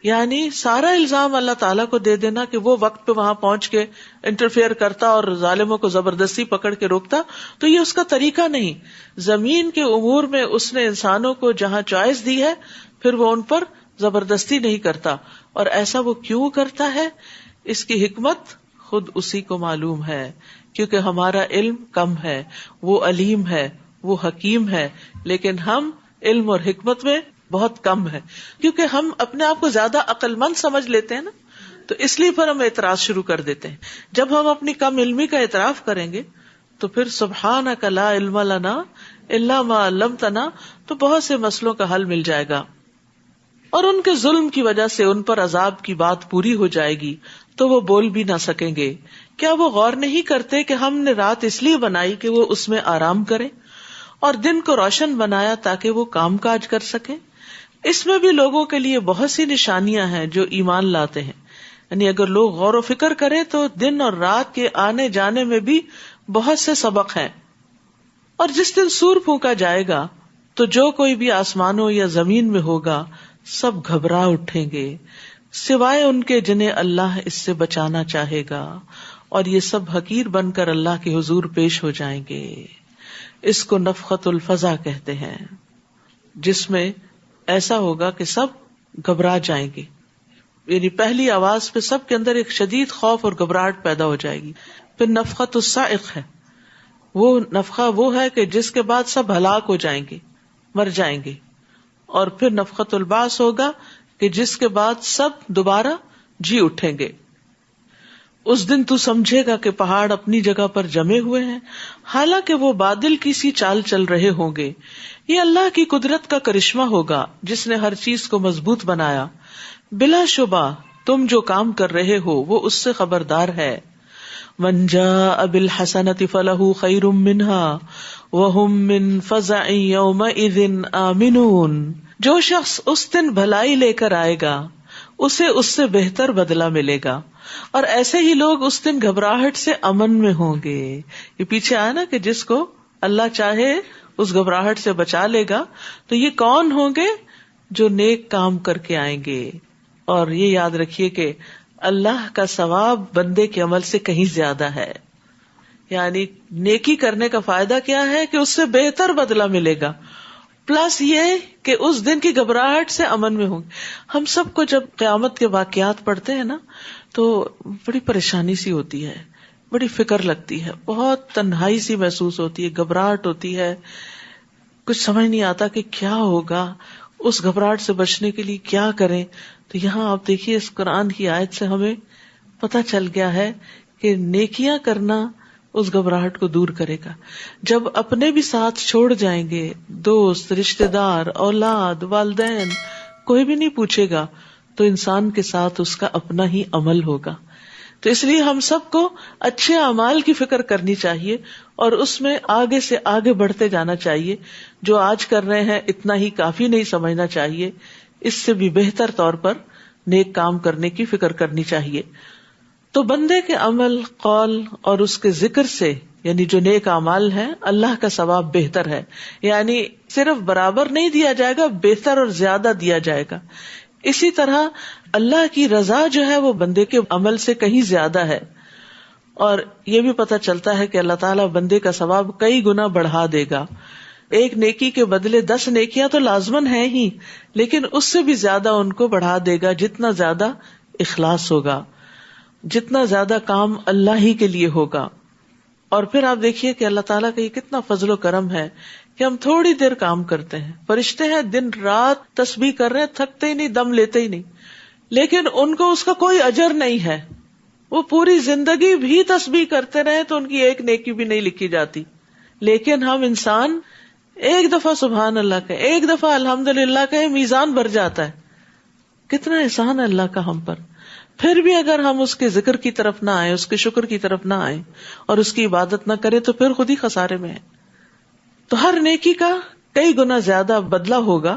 یعنی سارا الزام اللہ تعالیٰ کو دے دینا کہ وہ وقت پہ وہاں پہنچ کے انٹرفیئر کرتا اور ظالموں کو زبردستی پکڑ کے روکتا، تو یہ اس کا طریقہ نہیں. زمین کے امور میں اس نے انسانوں کو جہاں چوائس دی ہے پھر وہ ان پر زبردستی نہیں کرتا. اور ایسا وہ کیوں کرتا ہے، اس کی حکمت خود اسی کو معلوم ہے، کیونکہ ہمارا علم کم ہے، وہ علیم ہے، وہ حکیم ہے، لیکن ہم علم اور حکمت میں بہت کم ہے، کیونکہ ہم اپنے آپ کو زیادہ عقل مند سمجھ لیتے ہیں نا، تو اس لیے پھر ہم اعتراض شروع کر دیتے ہیں. جب ہم اپنی کم علمی کا اعتراف کریں گے تو پھر سبحانک لا علم لنا الا ما علمتنا، تو بہت سے مسئلوں کا حل مل جائے گا. اور ان کے ظلم کی وجہ سے ان پر عذاب کی بات پوری ہو جائے گی تو وہ بول بھی نہ سکیں گے. کیا وہ غور نہیں کرتے کہ ہم نے رات اس لیے بنائی کہ وہ اس میں آرام کریں، اور دن کو روشن بنایا تاکہ وہ کام کاج کر سکیں؟ اس میں بھی لوگوں کے لیے بہت سی نشانیاں ہیں جو ایمان لاتے ہیں. یعنی اگر لوگ غور و فکر کریں تو دن اور رات کے آنے جانے میں بھی بہت سے سبق ہیں. اور جس دن سور پھونکا جائے گا تو جو کوئی بھی آسمانوں یا زمین میں ہوگا سب گھبرا اٹھیں گے سوائے ان کے جنہیں اللہ اس سے بچانا چاہے گا، اور یہ سب حقیر بن کر اللہ کے حضور پیش ہو جائیں گے. اس کو نفخۃ الفزع کہتے ہیں، جس میں ایسا ہوگا کہ سب گھبرا جائیں گے. یعنی پہلی آواز پہ سب کے اندر ایک شدید خوف اور گھبراہٹ پیدا ہو جائے گی. پھر نفخۃ الصاعق ہے، وہ نفخہ وہ ہے کہ جس کے بعد سب ہلاک ہو جائیں گے، مر جائیں گے. اور پھر نفخۃ البعث ہوگا کہ جس کے بعد سب دوبارہ جی اٹھیں گے. اس دن تو سمجھے گا کہ پہاڑ اپنی جگہ پر جمے ہوئے ہیں، حالانکہ وہ بادل کی سی چال چل رہے ہوں گے. یہ اللہ کی قدرت کا کرشمہ ہوگا جس نے ہر چیز کو مضبوط بنایا. بلا شبہ تم جو کام کر رہے ہو وہ اس سے خبردار ہے. من جاء بالحسنۃ فلہ خیر منہا وہم من فزع یومئذ آمنون. جو شخص اس دن بھلائی لے کر آئے گا اسے اس سے بہتر بدلہ ملے گا، اور ایسے ہی لوگ اس دن گھبراہٹ سے امن میں ہوں گے. یہ پیچھے آیا نا کہ جس کو اللہ چاہے اس گھبراہٹ سے بچا لے گا. تو یہ کون ہوں گے؟ جو نیک کام کر کے آئیں گے. اور یہ یاد رکھیے کہ اللہ کا ثواب بندے کے عمل سے کہیں زیادہ ہے. یعنی نیکی کرنے کا فائدہ کیا ہے کہ اس سے بہتر بدلہ ملے گا، پلس یہ کہ اس دن کی گھبراہٹ سے امن میں ہوں گے. ہم سب کو جب قیامت کے واقعات پڑھتے ہیں نا تو بڑی پریشانی سی ہوتی ہے، بڑی فکر لگتی ہے، بہت تنہائی سی محسوس ہوتی ہے، گھبراہٹ ہوتی ہے، کچھ سمجھ نہیں آتا کہ کیا ہوگا. اس گھبراہٹ سے بچنے کے لیے کیا کریں؟ تو یہاں آپ دیکھیے اس قرآن کی آیت سے ہمیں پتہ چل گیا ہے کہ نیکیاں کرنا اس گھبراہٹ کو دور کرے گا. جب اپنے بھی ساتھ چھوڑ جائیں گے، دوست، رشتہ دار، اولاد، والدین، کوئی بھی نہیں پوچھے گا، تو انسان کے ساتھ اس کا اپنا ہی عمل ہوگا. تو اس لیے ہم سب کو اچھے اعمال کی فکر کرنی چاہیے اور اس میں آگے سے آگے بڑھتے جانا چاہیے. جو آج کر رہے ہیں اتنا ہی کافی نہیں سمجھنا چاہیے، اس سے بھی بہتر طور پر نیک کام کرنے کی فکر کرنی چاہیے. تو بندے کے عمل، قول اور اس کے ذکر سے، یعنی جو نیک اعمال ہیں، اللہ کا ثواب بہتر ہے. یعنی صرف برابر نہیں دیا جائے گا، بہتر اور زیادہ دیا جائے گا. اسی طرح اللہ کی رضا جو ہے وہ بندے کے عمل سے کہیں زیادہ ہے. اور یہ بھی پتہ چلتا ہے کہ اللہ تعالیٰ بندے کا ثواب کئی گنا بڑھا دے گا. ایک نیکی کے بدلے 10 نیکیاں تو لازمن ہیں ہی، لیکن اس سے بھی زیادہ ان کو بڑھا دے گا جتنا زیادہ اخلاص ہوگا، جتنا زیادہ کام اللہ ہی کے لیے ہوگا. اور پھر آپ دیکھیے کہ اللہ تعالیٰ کا یہ کتنا فضل و کرم ہے کہ ہم تھوڑی دیر کام کرتے ہیں. فرشتے ہیں دن رات تسبیح کر رہے ہیں، تھکتے ہی نہیں، دم لیتے ہی نہیں، لیکن ان کو اس کا کوئی اجر نہیں ہے. وہ پوری زندگی بھی تسبیح کرتے رہے تو ان کی ایک نیکی بھی نہیں لکھی جاتی. لیکن ہم انسان ایک دفعہ سبحان اللہ کہے، ایک دفعہ الحمدللہ کہے، میزان بھر جاتا ہے. کتنا احسان ہے اللہ کا ہم پر. پھر بھی اگر ہم اس کے ذکر کی طرف نہ آئیں، اس کے شکر کی طرف نہ آئیں اور اس کی عبادت نہ کریں تو پھر خود ہی خسارے میں ہیں. تو ہر نیکی کا کئی گنا زیادہ بدلہ ہوگا.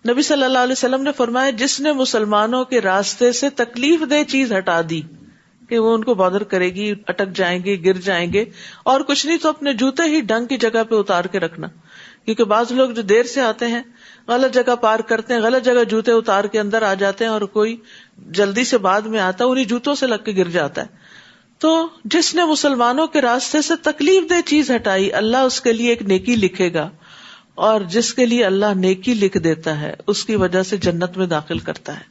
نبی صلی اللہ علیہ وسلم نے فرمایا، جس نے مسلمانوں کے راستے سے تکلیف دہ چیز ہٹا دی، کہ وہ ان کو بادر کرے گی، اٹک جائیں گے، گر جائیں گے. اور کچھ نہیں تو اپنے جوتے ہی ڈھنگ کی جگہ پہ اتار کے رکھنا، کیونکہ بعض لوگ جو دیر سے آتے ہیں غلط جگہ پارک کرتے ہیں، غلط جگہ جوتے اتار کے اندر آ جاتے ہیں، اور کوئی جلدی سے بعد میں آتا ہے انہیں جوتوں سے لگ کے گر جاتا ہے. تو جس نے مسلمانوں کے راستے سے تکلیف دہ چیز ہٹائی، اللہ اس کے لیے ایک نیکی لکھے گا، اور جس کے لیے اللہ نیکی لکھ دیتا ہے اس کی وجہ سے جنت میں داخل کرتا ہے.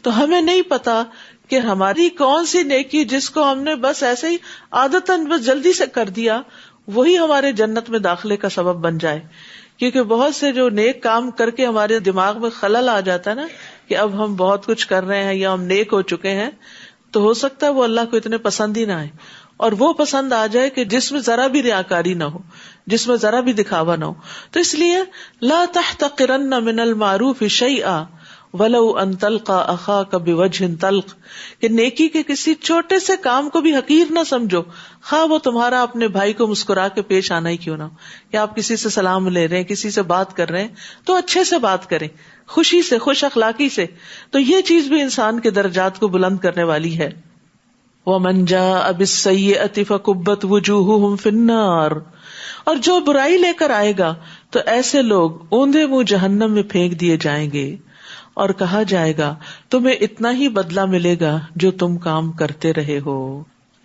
تو ہمیں نہیں پتا کہ ہماری کون سی نیکی جس کو ہم نے بس ایسے ہی عادتاً بس جلدی سے کر دیا وہی ہمارے جنت میں داخلے کا سبب بن جائے. کیونکہ بہت سے جو نیک کام کر کے ہمارے دماغ میں خلل آ جاتا ہے نا کہ اب ہم بہت کچھ کر رہے ہیں یا ہم نیک ہو چکے ہیں، تو ہو سکتا ہے وہ اللہ کو اتنے پسند ہی نہ آئے، اور وہ پسند آ جائے کہ جس میں ذرا بھی ریاکاری نہ ہو، جس میں ذرا بھی دکھاوا نہ ہو. تو اس لیے لا تحتقرن من المعروف شیئا ولو ان تلقى اخاك بوجه طلق، کہ نیکی کے کسی چھوٹے سے کام کو بھی حقیر نہ سمجھو، خواہ وہ تمہارا اپنے بھائی کو مسکرا کے پیش آنا ہی کیوں نہ ہو. کہ آپ کسی سے سلام لے رہے ہیں، کسی سے بات کر رہے ہیں تو اچھے سے بات کریں، خوشی سے، خوش اخلاقی سے. تو یہ چیز بھی انسان کے درجات کو بلند کرنے والی ہے. وَمَنْ جَاءَ بِالسَّيِّئَةِ فَكُبَّتْ وُجُوهُهُمْ فِي النَّارِ، اور جو برائی لے کر آئے گا تو ایسے لوگ اوندے منہ جہنم میں پھینک دیے جائیں گے، اور کہا جائے گا تمہیں اتنا ہی بدلہ ملے گا جو تم کام کرتے رہے ہو.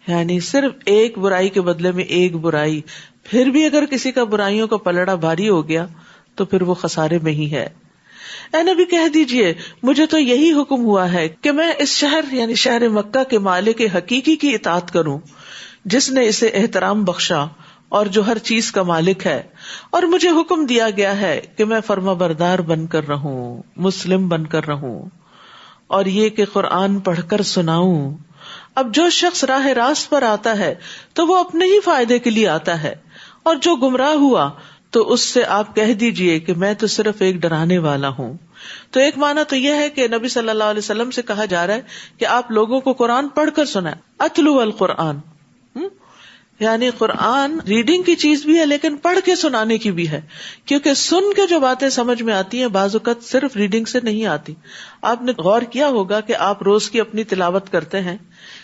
یعنی صرف ایک برائی کے بدلے میں ایک برائی، پھر بھی اگر کسی کا برائیوں کا پلڑا بھاری ہو گیا تو پھر وہ خسارے میں ہی ہے. اے نبی کہہ دیجئے مجھے تو یہی حکم ہوا ہے کہ میں اس شہر یعنی شہر مکہ کے مالک حقیقی کی اطاعت کروں، جس نے اسے احترام بخشا اور جو ہر چیز کا مالک ہے، اور مجھے حکم دیا گیا ہے کہ میں فرما بردار بن کر رہوں، مسلم بن کر رہوں، اور یہ کہ قرآن پڑھ کر سناؤں. اب جو شخص راہ راست پر آتا ہے تو وہ اپنے ہی فائدے کے لیے آتا ہے، اور جو گمراہ ہوا تو اس سے آپ کہہ دیجئے کہ میں تو صرف ایک ڈرانے والا ہوں. تو ایک معنی تو یہ ہے کہ نبی صلی اللہ علیہ وسلم سے کہا جا رہا ہے کہ آپ لوگوں کو قرآن پڑھ کر سنائیں. اتلو القرآن، یعنی قرآن ریڈنگ کی چیز بھی ہے لیکن پڑھ کے سنانے کی بھی ہے، کیونکہ سن کے جو باتیں سمجھ میں آتی ہیں بعض اوقات صرف ریڈنگ سے نہیں آتی. آپ نے غور کیا ہوگا کہ آپ روز کی اپنی تلاوت کرتے ہیں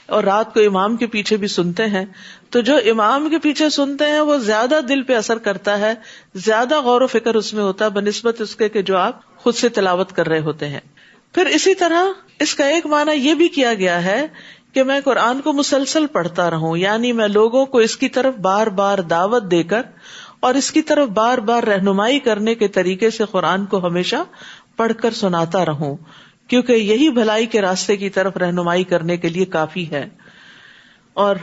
اور رات کو امام کے پیچھے بھی سنتے ہیں، تو جو امام کے پیچھے سنتے ہیں وہ زیادہ دل پہ اثر کرتا ہے، زیادہ غور و فکر اس میں ہوتا ہے بنسبت اس کے کہ جو آپ خود سے تلاوت کر رہے ہوتے ہیں. پھر اسی طرح اس کا ایک معنی یہ بھی کیا گیا ہے کہ میں قرآن کو مسلسل پڑھتا رہوں، یعنی میں لوگوں کو اس کی طرف بار بار دعوت دے کر اور اس کی طرف بار بار رہنمائی کرنے کے طریقے سے قرآن کو ہمیشہ پڑھ کر سناتا رہوں، کیونکہ یہی بھلائی کے راستے کی طرف رہنمائی کرنے کے لیے کافی ہے. اور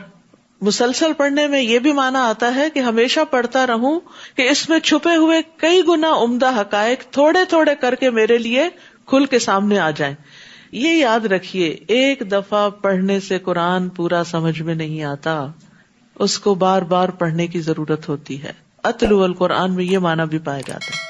مسلسل پڑھنے میں یہ بھی معنی آتا ہے کہ ہمیشہ پڑھتا رہوں کہ اس میں چھپے ہوئے کئی گنا عمدہ حقائق تھوڑے تھوڑے کر کے میرے لیے کھل کے سامنے آ جائیں. یہ یاد رکھیے ایک دفعہ پڑھنے سے قرآن پورا سمجھ میں نہیں آتا، اس کو بار بار پڑھنے کی ضرورت ہوتی ہے. اتلو القرآن میں یہ معنی بھی پایا جاتا ہے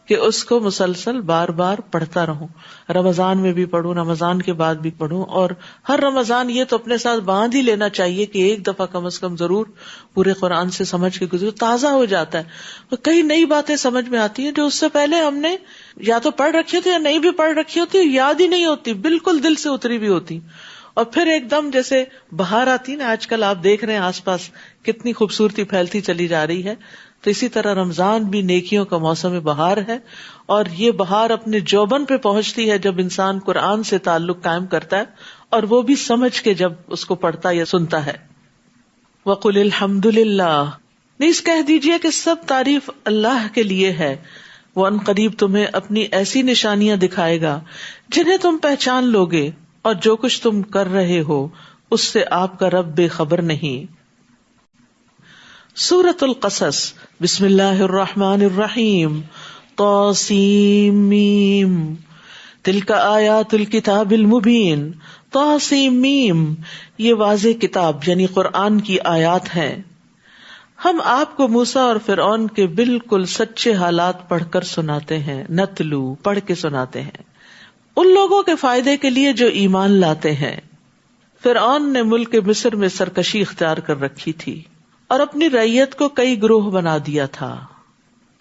کہ اس کو مسلسل بار بار پڑھتا رہوں. رمضان میں بھی پڑھوں، رمضان کے بعد بھی پڑھوں، اور ہر رمضان یہ تو اپنے ساتھ باندھ ہی لینا چاہیے کہ ایک دفعہ کم از کم ضرور پورے قرآن سے سمجھ کے گزرو، تازہ ہو جاتا ہے. کئی نئی باتیں سمجھ میں آتی ہیں جو اس سے پہلے ہم نے یا تو پڑھ رکھی ہوتی یا نہیں بھی پڑھ رکھی ہوتی، یاد ہی نہیں ہوتی، بالکل دل سے اتری بھی ہوتی. اور پھر ایک دم جیسے بہار آتی نا، آج کل آپ دیکھ رہے ہیں آس پاس کتنی خوبصورتی پھیلتی چلی جا رہی ہے، تو اسی طرح رمضان بھی نیکیوں کا موسم بہار ہے، اور یہ بہار اپنے جوبن پہ پہنچتی ہے جب انسان قرآن سے تعلق قائم کرتا ہے، اور وہ بھی سمجھ کے جب اس کو پڑھتا یا سنتا ہے. وَقُلِ الْحَمْدُ لِلَّهِ، نیز کہہ دیجئے کہ سب تعریف اللہ کے لیے ہے. وہ ان قریب تمہیں اپنی ایسی نشانیاں دکھائے گا جنہیں تم پہچان لوگے، اور جو کچھ تم کر رہے ہو اس سے آپ کا رب بے خبر نہیں. سورۃ القصص، بسم اللہ الرحمن الرحیم. طاسیم، تلک آیات الکتاب المبین. طاسیم، یہ واضح کتاب یعنی قرآن کی آیات ہیں. ہم آپ کو موسیٰ اور فرعون کے بالکل سچے حالات پڑھ کر سناتے ہیں. نتلو، پڑھ کے سناتے ہیں، ان لوگوں کے فائدے کے لیے جو ایمان لاتے ہیں. فرعون نے ملک مصر میں سرکشی اختیار کر رکھی تھی اور اپنی رعیت کو کئی گروہ بنا دیا تھا،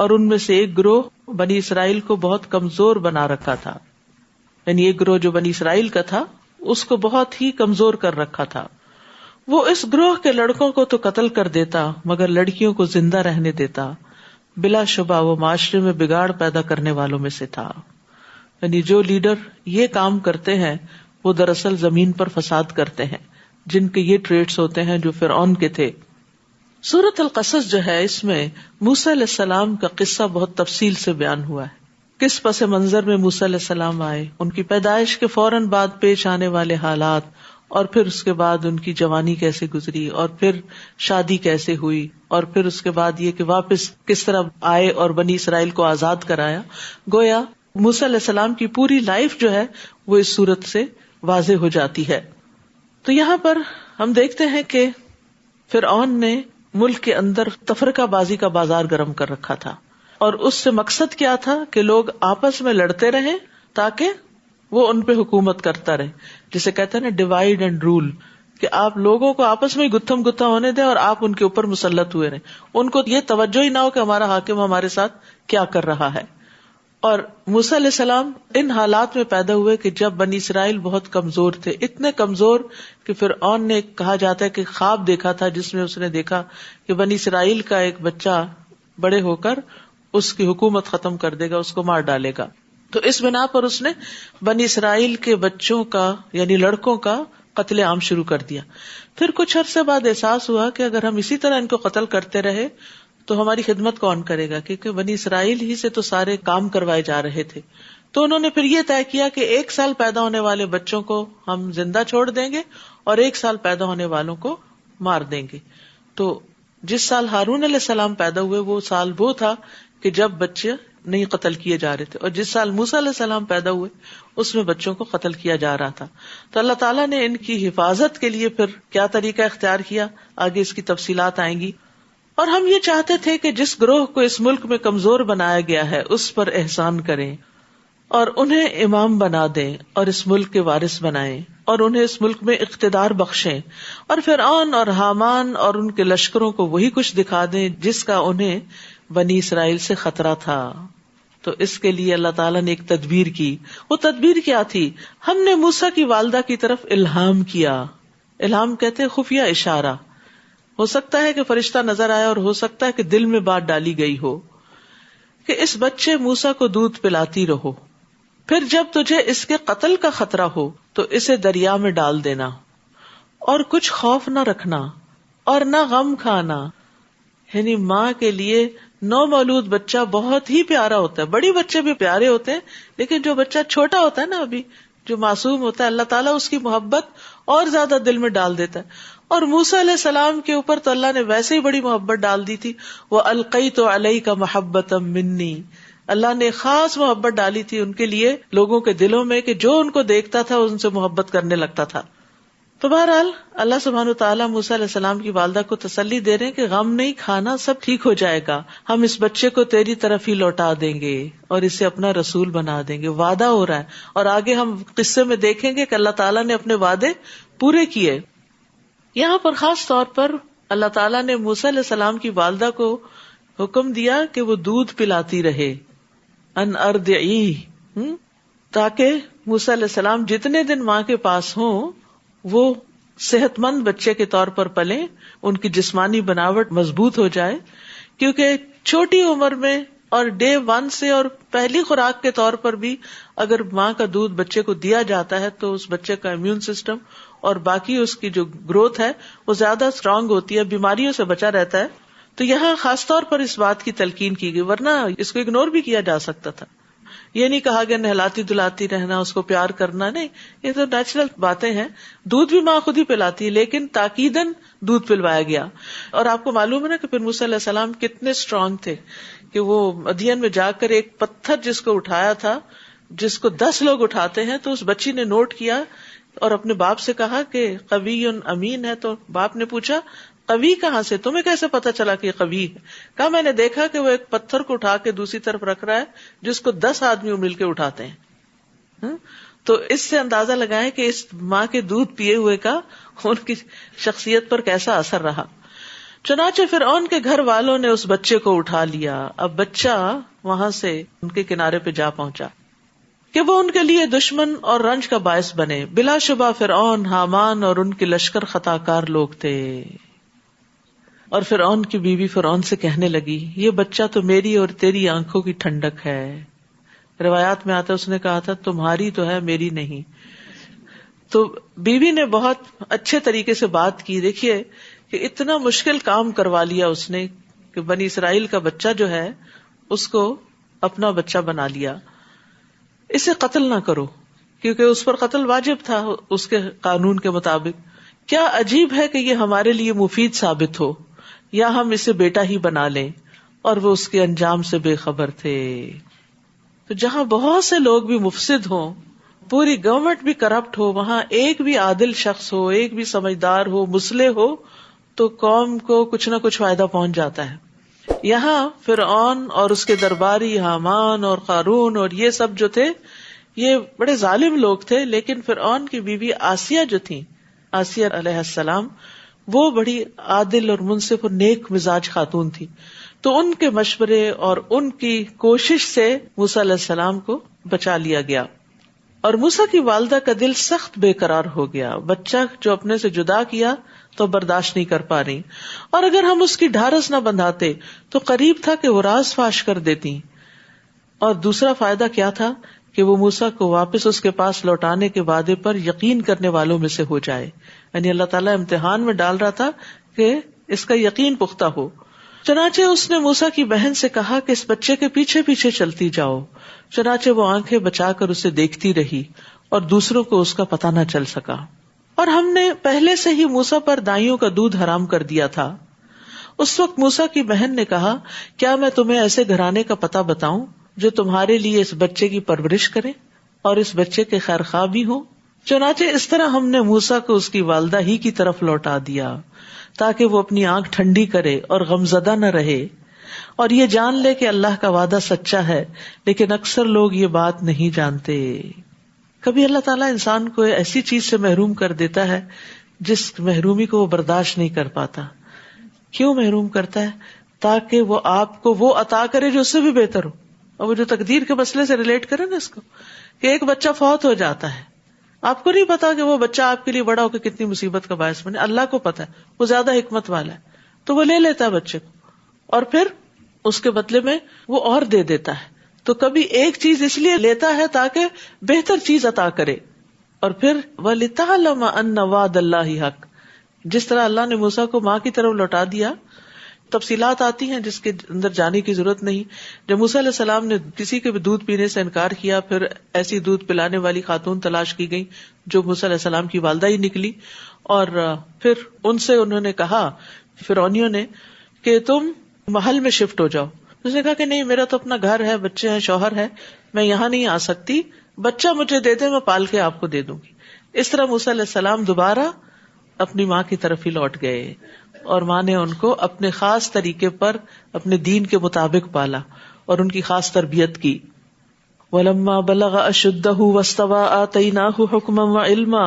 اور ان میں سے ایک گروہ بنی اسرائیل کو بہت کمزور بنا رکھا تھا. یعنی ایک گروہ جو بنی اسرائیل کا تھا اس کو بہت ہی کمزور کر رکھا تھا. وہ اس گروہ کے لڑکوں کو تو قتل کر دیتا مگر لڑکیوں کو زندہ رہنے دیتا. بلا شبہ وہ معاشرے میں بگاڑ پیدا کرنے والوں میں سے تھا. یعنی جو لیڈر یہ کام کرتے ہیں وہ دراصل زمین پر فساد کرتے ہیں، جن کے یہ ٹریٹس ہوتے ہیں جو فرعون کے تھے. سورۃ القصص جو ہے اس میں موسیٰ علیہ السلام کا قصہ بہت تفصیل سے بیان ہوا ہے. کس پس منظر میں موسیٰ علیہ السلام آئے، ان کی پیدائش کے فوراً بعد پیش آنے والے حالات، اور پھر اس کے بعد ان کی جوانی کیسے گزری، اور پھر شادی کیسے ہوئی، اور پھر اس کے بعد یہ کہ واپس کس طرح آئے اور بنی اسرائیل کو آزاد کرایا. گویا موسیٰ علیہ السلام کی پوری لائف جو ہے وہ اس صورت سے واضح ہو جاتی ہے. تو یہاں پر ہم دیکھتے ہیں کہ فرعون نے ملک کے اندر تفرقہ بازی کا بازار گرم کر رکھا تھا، اور اس سے مقصد کیا تھا کہ لوگ آپس میں لڑتے رہیں تاکہ وہ ان پہ حکومت کرتا رہے. جسے کہتے ہیں نا ڈیوائڈ اینڈ رول، کہ آپ لوگوں کو آپس میں گتھم گتھا ہونے دیں اور آپ ان کے اوپر مسلط ہوئے رہیں. ان کو یہ توجہ ہی نہ ہو کہ ہمارا حاکم ہمارے ساتھ کیا کر رہا ہے. اور موسیٰ علیہ السلام ان حالات میں پیدا ہوئے کہ جب بنی اسرائیل بہت کمزور تھے، اتنے کمزور کہ فرعون نے کہا جاتا ہے کہ خواب دیکھا تھا جس میں اس نے دیکھا کہ بنی اسرائیل کا ایک بچہ بڑے ہو کر اس کی حکومت ختم کر دے گا، اس کو مار ڈالے گا. تو اس بنا پر اس نے بنی اسرائیل کے بچوں کا یعنی لڑکوں کا قتل عام شروع کر دیا. پھر کچھ عرصے بعد احساس ہوا کہ اگر ہم اسی طرح ان کو قتل کرتے رہے تو ہماری خدمت کون کرے گا، کیونکہ بنی اسرائیل ہی سے تو سارے کام کروائے جا رہے تھے. تو انہوں نے پھر یہ طے کیا کہ 1 سال پیدا ہونے والے بچوں کو ہم زندہ چھوڑ دیں گے اور 1 سال پیدا ہونے والوں کو مار دیں گے. تو جس سال ہارون علیہ السلام پیدا ہوئے وہ سال وہ تھا کہ جب بچے نہیں قتل کیے جا رہے تھے، اور جس سال موسیٰ علیہ السلام پیدا ہوئے اس میں بچوں کو قتل کیا جا رہا تھا. تو اللہ تعالیٰ نے ان کی حفاظت کے لیے پھر کیا طریقہ اختیار کیا، آگے اس کی تفصیلات آئیں گی. اور ہم یہ چاہتے تھے کہ جس گروہ کو اس ملک میں کمزور بنایا گیا ہے اس پر احسان کریں اور انہیں امام بنا دیں اور اس ملک کے وارث بنائیں اور انہیں اس ملک میں اقتدار بخشیں، اور فرعون اور حامان اور ان کے لشکروں کو وہی کچھ دکھا دیں جس کا انہیں بنی اسرائیل سے خطرہ تھا. تو اس کے لیے اللہ تعالیٰ نے ایک تدبیر کی. وہ تدبیر کیا تھی؟ ہم نے موسیٰ کی والدہ کی طرف الہام کیا. الہام کہتے ہیں خفیہ اشارہ. ہو سکتا ہے کہ فرشتہ نظر آیا اور ہو سکتا ہے کہ دل میں بات ڈالی گئی ہو کہ اس بچے موسیٰ کو دودھ پلاتی رہو، پھر جب تجھے اس کے قتل کا خطرہ ہو تو اسے دریا میں ڈال دینا، اور کچھ خوف نہ رکھنا اور نہ غم کھانا. یعنی ماں کے لیے نومولود بچہ بہت ہی پیارا ہوتا ہے. بڑی بچے بھی پیارے ہوتے ہیں، لیکن جو بچہ چھوٹا ہوتا ہے نا، ابھی جو معصوم ہوتا ہے، اللہ تعالیٰ اس کی محبت اور زیادہ دل میں ڈال دیتا ہے. اور موسیٰ علیہ السلام کے اوپر تو اللہ نے ویسے ہی بڑی محبت ڈال دی تھی. وَأَلْقَيْتُ عَلَيْكَ مَحَبَّةً مِّنِّي، اللہ نے خاص محبت ڈالی تھی ان کے لیے لوگوں کے دلوں میں کہ جو ان کو دیکھتا تھا ان سے محبت کرنے لگتا تھا. تو بہرحال اللہ سبحانہ وتعالیٰ موسیٰ علیہ السلام کی والدہ کو تسلی دے رہے ہیں کہ غم نہیں کھانا، سب ٹھیک ہو جائے گا، ہم اس بچے کو تیری طرف ہی لوٹا دیں گے اور اسے اپنا رسول بنا دیں گے. وعدہ ہو رہا ہے، اور آگے ہم قصے میں دیکھیں گے کہ اللہ تعالیٰ نے اپنے وعدے پورے کیے. یہاں پر خاص طور پر اللہ تعالیٰ نے موسیٰ علیہ السلام کی والدہ کو حکم دیا کہ وہ دودھ پلاتی رہے، ان ارضعیہ، تاکہ موسیٰ علیہ السلام جتنے دن ماں کے پاس ہوں وہ صحت مند بچے کے طور پر پلیں، ان کی جسمانی بناوٹ مضبوط ہو جائے. کیونکہ چھوٹی عمر میں اور ڈے 1 سے اور پہلی خوراک کے طور پر بھی اگر ماں کا دودھ بچے کو دیا جاتا ہے تو اس بچے کا امیون سسٹم اور باقی اس کی جو گروتھ ہے وہ زیادہ اسٹرانگ ہوتی ہے، بیماریوں سے بچا رہتا ہے. تو یہاں خاص طور پر اس بات کی تلقین کی گئی، ورنہ اس کو اگنور بھی کیا جا سکتا تھا. یہ نہیں کہا گیا نہلاتی دلاتی رہنا، اس کو پیار کرنا، نہیں، یہ تو نیچرل باتیں ہیں. دودھ بھی ماں خود ہی پلاتی ہے، لیکن تاکیداً دودھ پلوایا گیا. اور آپ کو معلوم ہے نا کہ پھر موسیٰ علیہ السلام کتنے اسٹرانگ تھے کہ وہ مدین میں جا کر ایک پتھر جس کو اٹھایا تھا، جس کو 10 لوگ اٹھاتے ہیں، تو اس بچی نے نوٹ کیا اور اپنے باپ سے کہا کہ قوی امین ہے. تو باپ نے پوچھا قوی کہاں سے، تمہیں کیسے پتا چلا کہ یہ قوی ہے؟ کہا میں نے دیکھا کہ وہ ایک پتھر کو اٹھا کے دوسری طرف رکھ رہا ہے جس کو 10 آدمی مل کے اٹھاتے ہیں. تو اس سے اندازہ لگائیں کہ اس ماں کے دودھ پیے ہوئے کا ان کی شخصیت پر کیسا اثر رہا. چنانچہ فرعون کے گھر والوں نے اس بچے کو اٹھا لیا. اب بچہ وہاں سے ان کے کنارے پہ جا پہنچا. کہ وہ ان کے لیے دشمن اور رنج کا باعث بنے. بلا شبہ فرعون، حامان اور ان کے لشکر خطا کار لوگ تھے. اور فرعون کی بیوی فرعون سے کہنے لگی، یہ بچہ تو میری اور تیری آنکھوں کی ٹھنڈک ہے. روایات میں آتا ہے اس نے کہا تھا تمہاری تو ہے میری نہیں. تو بیوی نے بہت اچھے طریقے سے بات کی. دیکھیے کہ اتنا مشکل کام کروا لیا اس نے کہ بنی اسرائیل کا بچہ جو ہے اس کو اپنا بچہ بنا لیا. اسے قتل نہ کرو کیونکہ اس پر قتل واجب تھا اس کے قانون کے مطابق. کیا عجیب ہے کہ یہ ہمارے لیے مفید ثابت ہو یا ہم اسے بیٹا ہی بنا لیں. اور وہ اس کے انجام سے بے خبر تھے. تو جہاں بہت سے لوگ بھی مفسد ہوں، پوری گورنمنٹ بھی کرپٹ ہو، وہاں ایک بھی عادل شخص ہو، ایک بھی سمجھدار ہو، مصلح ہو، تو قوم کو کچھ نہ کچھ فائدہ پہنچ جاتا ہے. یہاں فرعون اور اس کے درباری حامان اور قارون اور یہ سب جو تھے یہ بڑے ظالم لوگ تھے، لیکن فرعون کی بیوی آسیہ جو تھی، آسیہ علیہ السلام، وہ بڑی عادل اور منصف اور نیک مزاج خاتون تھی. تو ان کے مشورے اور ان کی کوشش سے موسیٰ علیہ السلام کو بچا لیا گیا. اور موسیٰ کی والدہ کا دل سخت بے قرار ہو گیا. بچہ جو اپنے سے جدا کیا تو برداشت نہیں کر پا رہی، اور اگر ہم اس کی ڈھارس نہ بندھاتے تو قریب تھا کہ وہ راز فاش کر دیتی. اور دوسرا فائدہ کیا تھا کہ وہ موسیٰ کو واپس اس کے پاس لوٹانے کے وعدے پر یقین کرنے والوں میں سے ہو جائے. یعنی اللہ تعالیٰ امتحان میں ڈال رہا تھا کہ اس کا یقین پختہ ہو. چنانچہ اس نے موسیٰ کی بہن سے کہا کہ اس بچے کے پیچھے پیچھے چلتی جاؤ. چنانچہ وہ آنکھیں بچا کر اسے دیکھتی رہی اور دوسروں کو اس کا پتہ نہ چل سکا. اور ہم نے پہلے سے ہی موسیٰ پر دائیوں کا دودھ حرام کر دیا تھا. اس وقت موسیٰ کی بہن نے کہا، کیا میں تمہیں ایسے گھرانے کا پتہ بتاؤں جو تمہارے لیے اس بچے کی پرورش کرے اور اس بچے کے خیر خواہ بھی ہوں. چنانچہ اس طرح ہم نے موسیٰ کو اس کی والدہ ہی کی طرف لوٹا دیا تاکہ وہ اپنی آنکھ ٹھنڈی کرے اور غمزدہ نہ رہے اور یہ جان لے کہ اللہ کا وعدہ سچا ہے. لیکن اکثر لوگ یہ بات نہیں جانتے. کبھی اللہ تعالیٰ انسان کو ایسی چیز سے محروم کر دیتا ہے جس محرومی کو وہ برداشت نہیں کر پاتا. کیوں محروم کرتا ہے؟ تاکہ وہ آپ کو وہ عطا کرے جو اس سے بھی بہتر ہو. اور وہ جو تقدیر کے مسئلے سے ریلیٹ کرے نا اس کو، کہ ایک بچہ فوت ہو جاتا ہے، آپ کو نہیں پتا کہ وہ بچہ آپ کے لیے بڑا ہو کے کتنی مصیبت کا باعث بنے. اللہ کو پتا ہے، وہ زیادہ حکمت والا ہے، تو وہ لے لیتا ہے بچے کو اور پھر اس کے بدلے میں وہ اور دے دیتا ہے. تو کبھی ایک چیز اس لیے لیتا ہے تاکہ بہتر چیز عطا کرے. اور پھر وَلِتَعْلَمَ أَنَّ وَعْدَ اللَّهِ حَقٌّ، جس طرح اللہ نے موسیٰ کو ماں کی طرف لوٹا دیا. تفصیلات آتی ہیں جس کے اندر جانے کی ضرورت نہیں. جب موسیٰ علیہ السلام نے کسی کے بھی دودھ پینے سے انکار کیا، پھر ایسی دودھ پلانے والی خاتون تلاش کی گئی جو موسیٰ علیہ السلام کی والدہ ہی نکلی. اور پھر ان سے انہوں نے کہا فرعونیوں نے کہ تم محل میں شفٹ ہو جاؤ. اس نے کہا کہ نہیں، میرا تو اپنا گھر ہے، بچے ہیں، شوہر ہے، میں یہاں نہیں آ سکتی، بچہ مجھے دے دے، میں پال کے آپ کو دے دوں گی. اس طرح موسیٰ علیہ السلام دوبارہ اپنی ماں کی طرف ہی لوٹ گئے اور ماں نے ان کو اپنے خاص طریقے پر اپنے دین کے مطابق پالا اور ان کی خاص تربیت کی. وَلَمَّا بَلَغَ أَشُدَّهُ وَاسْتَوَىٰ آتَيْنَاهُ حُكْمًا وَعِلْمًا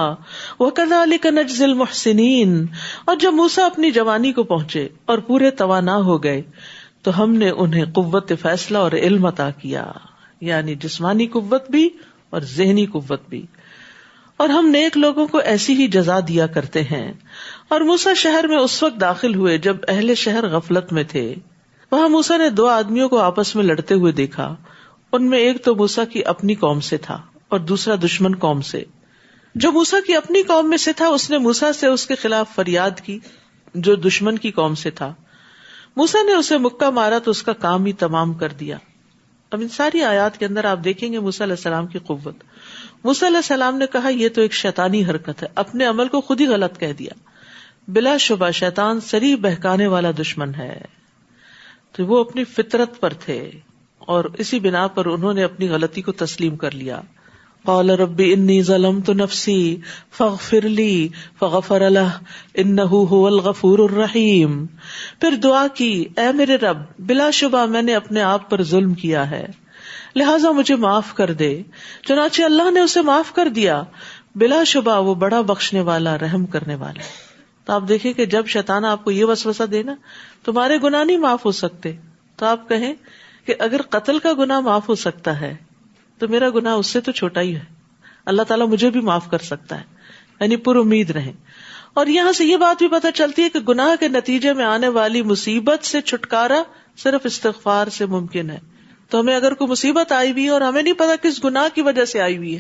وَكَذَٰلِكَ نَجْزِي الْمُحْسِنِينَ. اور جب موسیٰ اپنی جوانی کو پہنچے اور پورے توانا ہو گئے تو ہم نے انہیں قوت فیصلہ اور علم عطا کیا، یعنی جسمانی قوت بھی اور ذہنی قوت بھی. اور ہم نیک لوگوں کو ایسی ہی جزا دیا کرتے ہیں. اور موسیٰ شہر میں اس وقت داخل ہوئے جب اہل شہر غفلت میں تھے. وہاں موسیٰ نے 2 آدمیوں کو آپس میں لڑتے ہوئے دیکھا. ان میں ایک تو موسیٰ کی اپنی قوم سے تھا اور دوسرا دشمن قوم سے. جو موسیٰ کی اپنی قوم میں سے تھا اس نے موسیٰ سے اس کے خلاف فریاد کی جو دشمن کی قوم سے تھا. موسیٰ نے اسے مکہ مارا تو اس کا کام ہی تمام کر دیا. اب ان ساری آیات کے اندر آپ دیکھیں گے موسیٰ علیہ السلام کی قوت. موسیٰ علیہ السلام نے کہا یہ تو ایک شیطانی حرکت ہے، اپنے عمل کو خود ہی غلط کہہ دیا. بلا شبہ شیطان صریح بہکانے والا دشمن ہے. تو وہ اپنی فطرت پر تھے اور اسی بنا پر انہوں نے اپنی غلطی کو تسلیم کر لیا. قال رب انی ظلمت نفسی فاغفر لی فغفر لہ انہ هو الغفور الرحیم. پھر دعا کی، اے میرے رب بلا شبہ میں نے اپنے آپ پر ظلم کیا ہے، لہٰذا مجھے معاف کر دے. چنانچہ اللہ نے اسے معاف کر دیا. بلا شبہ وہ بڑا بخشنے والا، رحم کرنے والا. تو آپ دیکھیں کہ جب شیطان آپ کو یہ وسوسہ دینا تمہارے گناہ نہیں معاف ہو سکتے، تو آپ کہیں کہ اگر قتل کا گناہ معاف ہو سکتا ہے تو میرا گناہ اس سے تو چھوٹا ہی ہے، اللہ تعالیٰ مجھے بھی معاف کر سکتا ہے. یعنی پر امید رہیں. اور یہاں سے یہ بات بھی پتہ چلتی ہے کہ گناہ کے نتیجے میں آنے والی مصیبت سے چھٹکارا صرف استغفار سے ممکن ہے. تو ہمیں اگر کوئی مصیبت آئی ہوئی ہے اور ہمیں نہیں پتا کس گناہ کی وجہ سے آئی ہوئی ہے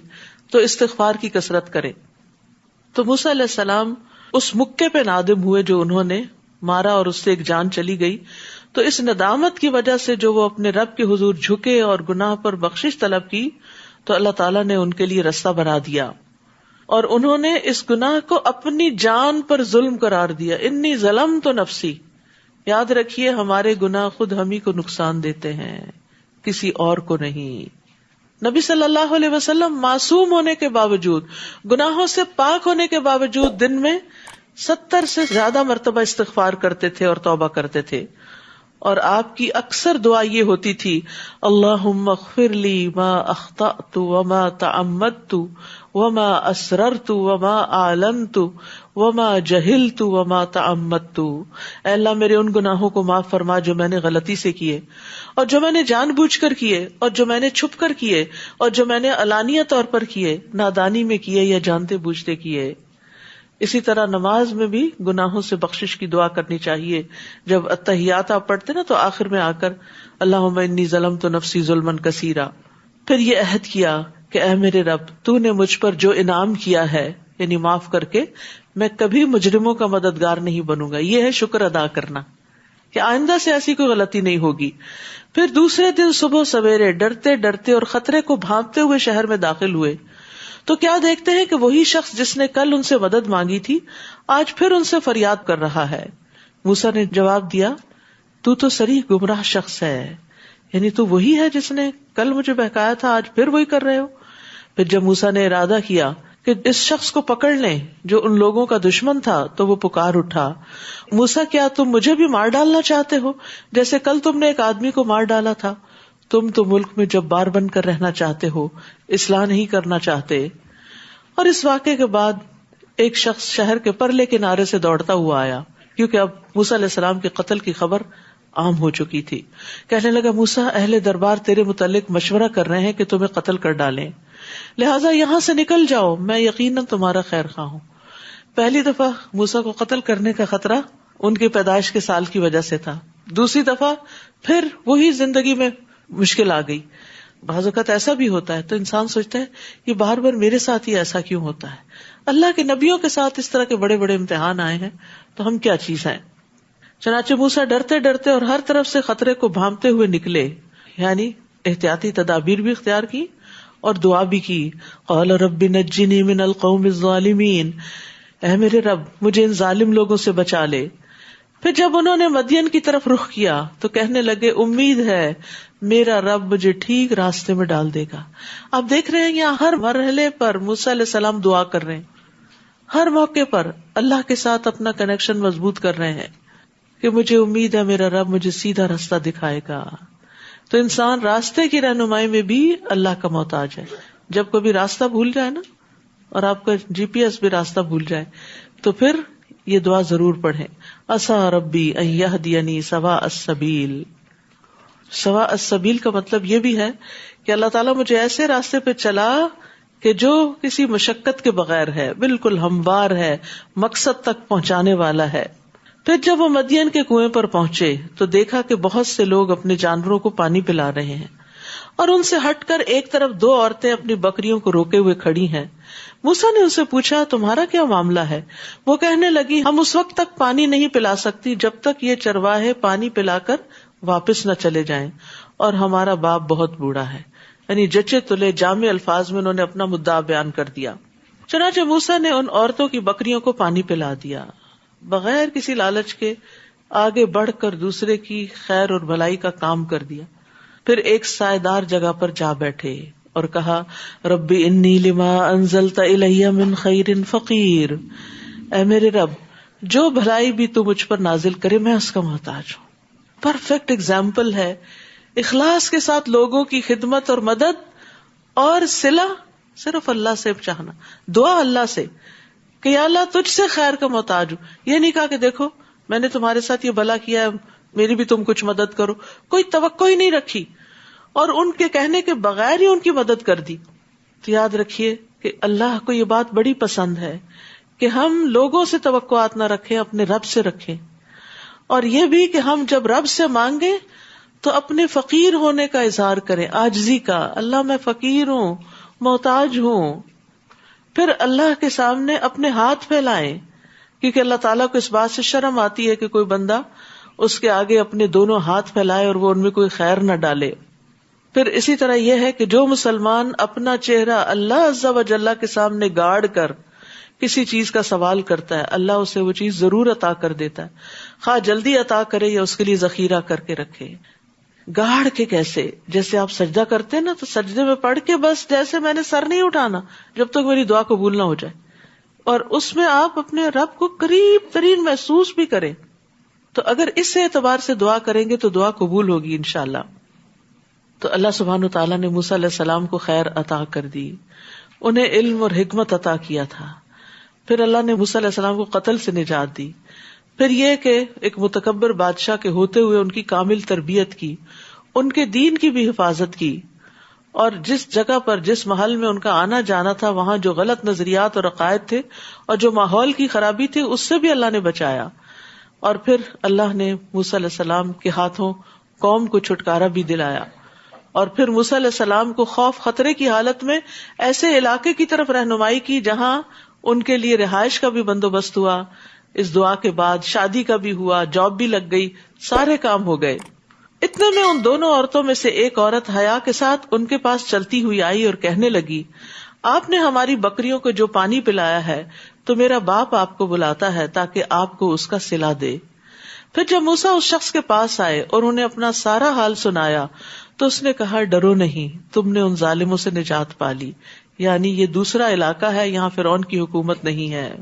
تو استغفار کی کثرت کریں. تو موسیٰ علیہ السلام اس مکے پہ نادم ہوئے جو انہوں نے مارا اور اس سے ایک جان چلی گئی. تو اس ندامت کی وجہ سے جو وہ اپنے رب کے حضور جھکے اور گناہ پر بخشش طلب کی تو اللہ تعالیٰ نے ان کے لیے رستہ بنا دیا، اور انہوں نے اس گناہ کو اپنی جان پر ظلم قرار دیا. انی ظلمت نفسی. یاد رکھیے ہمارے گناہ خود ہم ہی کو نقصان دیتے ہیں، کسی اور کو نہیں. نبی صلی اللہ علیہ وسلم معصوم ہونے کے باوجود، گناہوں سے پاک ہونے کے باوجود دن میں 70 سے زیادہ مرتبہ استغفار کرتے تھے اور توبہ کرتے تھے. اور آپ کی اکثر دعا یہ ہوتی تھی، اللہم اغفر لی ما اخطأت وما تعمدت وما اسررت وما اعلنت وما جہلت وما تعمدت. اے اللہ میرے ان گناہوں کو معاف فرما جو میں نے غلطی سے کیے، اور جو میں نے جان بوجھ کر کیے، اور جو میں نے چھپ کر کیے، اور جو میں نے علانیہ طور پر کیے، نادانی میں کیے یا جانتے بوجھتے کیے. اسی طرح نماز میں بھی گناہوں سے بخشش کی دعا کرنی چاہیے. جب التحیات آپ پڑھتے نا تو آخر میں آ کر اللہم انی ظلمت نفسی ظلما کثیرا، پھر یہ عہد کیا کہ اے میرے رب تو نے مجھ پر جو انعام کیا ہے یعنی معاف کر کے، میں کبھی مجرموں کا مددگار نہیں بنوں گا. یہ ہے شکر ادا کرنا کہ آئندہ سے ایسی کوئی غلطی نہیں ہوگی. پھر دوسرے دن صبح سویرے ڈرتے ڈرتے اور خطرے کو بھانپتے ہوئے شہر میں داخل ہوئے تو کیا دیکھتے ہیں کہ وہی شخص جس نے کل ان سے مدد مانگی تھی آج پھر ان سے فریاد کر رہا ہے. موسیٰ نے جواب دیا، تو صریح گمراہ شخص ہے، یعنی تو وہی ہے جس نے کل مجھے بہکایا تھا، آج پھر وہی کر رہے ہو. پھر جب موسیٰ نے ارادہ کیا کہ اس شخص کو پکڑ لیں جو ان لوگوں کا دشمن تھا تو وہ پکار اٹھا، موسیٰ کیا تم مجھے بھی مار ڈالنا چاہتے ہو جیسے کل تم نے ایک آدمی کو مار ڈالا تھا؟ تم تو ملک میں جبار بن کر رہنا چاہتے ہو، اصلاح نہیں کرنا چاہتے. اور اس واقعے کے بعد ایک شخص شہر کے پرلے کنارے سے دوڑتا ہوا آیا، کیونکہ اب موسیٰ علیہ السلام کے قتل کی خبر عام ہو چکی تھی. کہنے لگا، موسیٰ اہل دربار تیرے متعلق مشورہ کر رہے ہیں کہ تمہیں قتل کر ڈالیں، لہٰذا یہاں سے نکل جاؤ، میں یقیناً تمہارا خیر خواہ ہوں. پہلی دفعہ موسیٰ کو قتل کرنے کا خطرہ ان کی پیدائش کے سال کی وجہ سے تھا، دوسری دفعہ پھر وہی زندگی میں مشکل آ گئی. بعض اوقات ایسا بھی ہوتا ہے تو انسان سوچتا ہے یہ بار بار میرے ساتھ ہی ایسا کیوں ہوتا ہے. اللہ کے نبیوں کے ساتھ اس طرح کے بڑے بڑے امتحان آئے ہیں تو ہم کیا چیز ہیں. چنانچہ موسیٰ ڈرتے ڈرتے اور ہر طرف سے خطرے کو بھانپتے ہوئے نکلے، یعنی احتیاطی تدابیر بھی اختیار کی اور دعا بھی کی. قال رب نجنی من القوم الظالمین، اے میرے رب مجھے ان ظالم لوگوں سے بچا لے. پھر جب انہوں نے مدین کی طرف رخ کیا تو کہنے لگے، امید ہے میرا رب مجھے ٹھیک راستے میں ڈال دے گا. آپ دیکھ رہے ہیں یہاں ہر مرحلے پر موسیٰ علیہ السلام دعا کر رہے ہیں، ہر موقع پر اللہ کے ساتھ اپنا کنیکشن مضبوط کر رہے ہیں کہ مجھے امید ہے میرا رب مجھے سیدھا راستہ دکھائے گا. تو انسان راستے کی رہنمائی میں بھی اللہ کا محتاج ہے. جب کبھی راستہ بھول جائے نا اور آپ کا GPS بھی راستہ بھول جائے تو پھر یہ دعا ضرور پڑھیں، عسیٰ ربی ان یہدینی سواء السبیل. سواء السبیل کا مطلب یہ بھی ہے کہ اللہ تعالیٰ مجھے ایسے راستے پہ چلا کہ جو کسی مشقت کے بغیر ہے، بالکل ہموار ہے، مقصد تک پہنچانے والا ہے. پھر جب وہ مدین کے کنویں پر پہنچے تو دیکھا کہ بہت سے لوگ اپنے جانوروں کو پانی پلا رہے ہیں، اور ان سے ہٹ کر ایک طرف 2 عورتیں اپنی بکریوں کو روکے ہوئے کھڑی ہیں. موسیٰ نے ان سے پوچھا، تمہارا کیا معاملہ ہے؟ وہ کہنے لگی، ہم اس وقت تک پانی نہیں پلا سکتی جب تک یہ چرواہے پانی پلا کر واپس نہ چلے جائیں، اور ہمارا باپ بہت بوڑھا ہے. یعنی جچے تلے جامع الفاظ میں انہوں نے اپنا مدعا بیان کر دیا. چنانچہ موسیٰ نے ان عورتوں کی بکریوں کو پانی پلا دیا، بغیر کسی لالچ کے آگے بڑھ کر دوسرے کی خیر اور بھلائی کا کام کر دیا. پھر ایک سائیدار جگہ پر جا بیٹھے اور کہا، ربی انی لما انزلت الی من خیر فقیر، اے میرے رب جو بھلائی بھی تو مجھ پر نازل کرے میں اس کا محتاج ہوں. پرفیکٹ ایگزامپل ہے اخلاص کے ساتھ لوگوں کی خدمت اور مدد اور صلہ صرف اللہ سے چاہنا، دعا اللہ سے کہ یا اللہ تجھ سے خیر کا محتاج ہوں. یہ نہیں کہا کہ دیکھو میں نے تمہارے ساتھ یہ بھلا کیا ہے، میری بھی تم کچھ مدد کرو. کوئی توقع ہی نہیں رکھی. اور ان کے کہنے کے بغیر ہی ان کی مدد کر دی. تو یاد رکھیے کہ اللہ کو یہ بات بڑی پسند ہے کہ ہم لوگوں سے توقعات نہ رکھیں، اپنے رب سے رکھیں. اور یہ بھی کہ ہم جب رب سے مانگیں تو اپنے فقیر ہونے کا اظہار کریں، عاجزی کا. اللہ میں فقیر ہوں، محتاج ہوں. پھر اللہ کے سامنے اپنے ہاتھ پھیلائیں، کیونکہ اللہ تعالیٰ کو اس بات سے شرم آتی ہے کہ کوئی بندہ اس کے آگے اپنے دونوں ہاتھ پھیلائے اور وہ ان میں کوئی خیر نہ ڈالے. پھر اسی طرح یہ ہے کہ جو مسلمان اپنا چہرہ اللہ عز و جل کے سامنے گاڑ کر کسی چیز کا سوال کرتا ہے، اللہ اسے وہ چیز ضرور عطا کر دیتا ہے، خواہ جلدی عطا کرے یا اس کے لیے ذخیرہ کر کے رکھے. گاڑ کے کیسے؟ جیسے آپ سجدہ کرتے ہیں نا، تو سجدے میں پڑھ کے بس جیسے میں نے سر نہیں اٹھانا جب تک میری دعا قبول نہ ہو جائے، اور اس میں آپ اپنے رب کو قریب ترین محسوس بھی کریں. تو اگر اس اعتبار سے دعا کریں گے تو دعا قبول ہوگی انشاءاللہ. تو اللہ سبحانہ وتعالیٰ نے موسیٰ علیہ السلام کو خیر عطا کر دی، انہیں علم اور حکمت عطا کیا تھا. پھر اللہ نے موسیٰ علیہ السلام کو قتل سے نجات دی. پھر یہ کہ ایک متکبر بادشاہ کے ہوتے ہوئے ان کی کامل تربیت کی، ان کے دین کی بھی حفاظت کی، اور جس جگہ پر جس محل میں ان کا آنا جانا تھا وہاں جو غلط نظریات اور عقائد تھے اور جو ماحول کی خرابی تھی اس سے بھی اللہ نے بچایا. اور پھر اللہ نے موسیٰ علیہ السلام کے ہاتھوں قوم کو چھٹکارا بھی دلایا. اور پھر موسیٰ علیہ السلام کو خوف خطرے کی حالت میں ایسے علاقے کی طرف رہنمائی کی جہاں ان کے لیے رہائش کا بھی بندوبست ہوا. اس دعا کے بعد شادی کا بھی ہوا، جاب بھی لگ گئی، سارے کام ہو گئے. اتنے میں ان دونوں عورتوں میں سے ایک عورت حیا کے ساتھ ان کے پاس چلتی ہوئی آئی اور کہنے لگی، آپ نے ہماری بکریوں کو جو پانی پلایا ہے تو میرا باپ آپ کو بلاتا ہے تاکہ آپ کو اس کا صلہ دے. پھر جب موسیٰ اس شخص کے پاس آئے اور انہیں اپنا سارا حال سنایا تو اس نے کہا، ڈرو نہیں، تم نے ان ظالموں سے نجات پا لی. یعنی یہ دوسرا علاقہ ہے، یہاں فرعون کی حکومت نہیں ہے.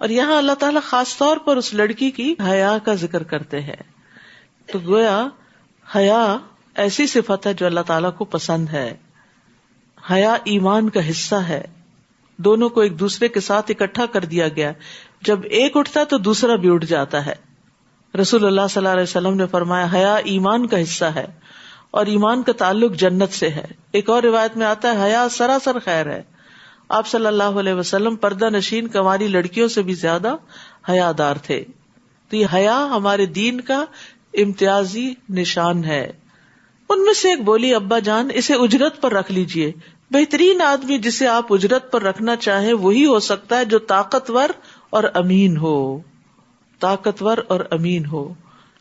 اور یہاں اللہ تعالیٰ خاص طور پر اس لڑکی کی حیا کا ذکر کرتے ہیں. تو گویا حیا ایسی صفت ہے جو اللہ تعالیٰ کو پسند ہے. حیا ایمان کا حصہ ہے. دونوں کو ایک دوسرے کے ساتھ اکٹھا کر دیا گیا، جب ایک اٹھتا ہے تو دوسرا بھی اٹھ جاتا ہے. رسول اللہ صلی اللہ علیہ وسلم نے فرمایا، حیا ایمان کا حصہ ہے اور ایمان کا تعلق جنت سے ہے. ایک اور روایت میں آتا ہے، حیا سراسر خیر ہے. آپ صلی اللہ علیہ وسلم پردہ نشین کنواری لڑکیوں سے بھی زیادہ حیادار تھے. تو یہ حیا ہمارے دین کا امتیازی نشان ہے. ان میں سے ایک بولی، ابا جان اسے اجرت پر رکھ لیجئے. بہترین آدمی جسے آپ اجرت پر رکھنا چاہیں وہی ہو سکتا ہے جو طاقتور اور امین ہو. طاقتور اور امین ہو.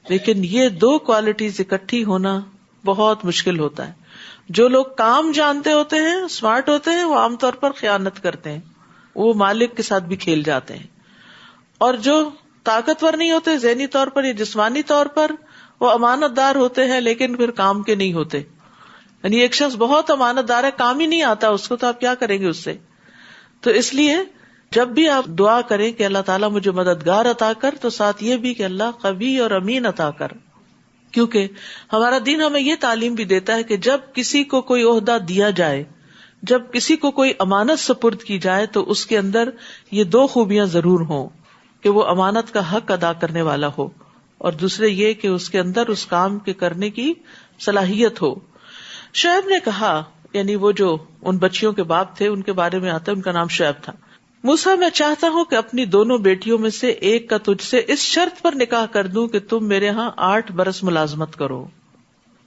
لیکن یہ دو کوالٹیز اکٹھی ہونا بہت مشکل ہوتا ہے. جو لوگ کام جانتے ہوتے ہیں، اسمارٹ ہوتے ہیں، وہ عام طور پر خیانت کرتے ہیں، وہ مالک کے ساتھ بھی کھیل جاتے ہیں. اور جو طاقتور نہیں ہوتے ذہنی طور پر یا جسمانی طور پر، وہ امانت دار ہوتے ہیں لیکن پھر کام کے نہیں ہوتے. یعنی ایک شخص بہت امانت دار ہے، کام ہی نہیں آتا اس کو، تو آپ کیا کریں گے اس سے؟ تو اس لیے جب بھی آپ دعا کریں کہ اللہ تعالیٰ مجھے مددگار عطا کر، تو ساتھ یہ بھی کہ اللہ قوی اور امین عطا کر. کیونکہ ہمارا دین ہمیں یہ تعلیم بھی دیتا ہے کہ جب کسی کو کوئی عہدہ دیا جائے، جب کسی کو کوئی امانت سپرد کی جائے، تو اس کے اندر یہ دو خوبیاں ضرور ہوں کہ وہ امانت کا حق ادا کرنے والا ہو، اور دوسرے یہ کہ اس کے اندر اس کام کے کرنے کی صلاحیت ہو. شعیب نے کہا، یعنی وہ جو ان بچیوں کے باپ تھے ان کے بارے میں آتا ہے، ان کا نام شعیب تھا، موسیٰ میں چاہتا ہوں کہ اپنی دونوں بیٹیوں میں سے ایک کا تجھ سے اس شرط پر نکاح کر دوں کہ تم میرے ہاں 8 برس ملازمت کرو،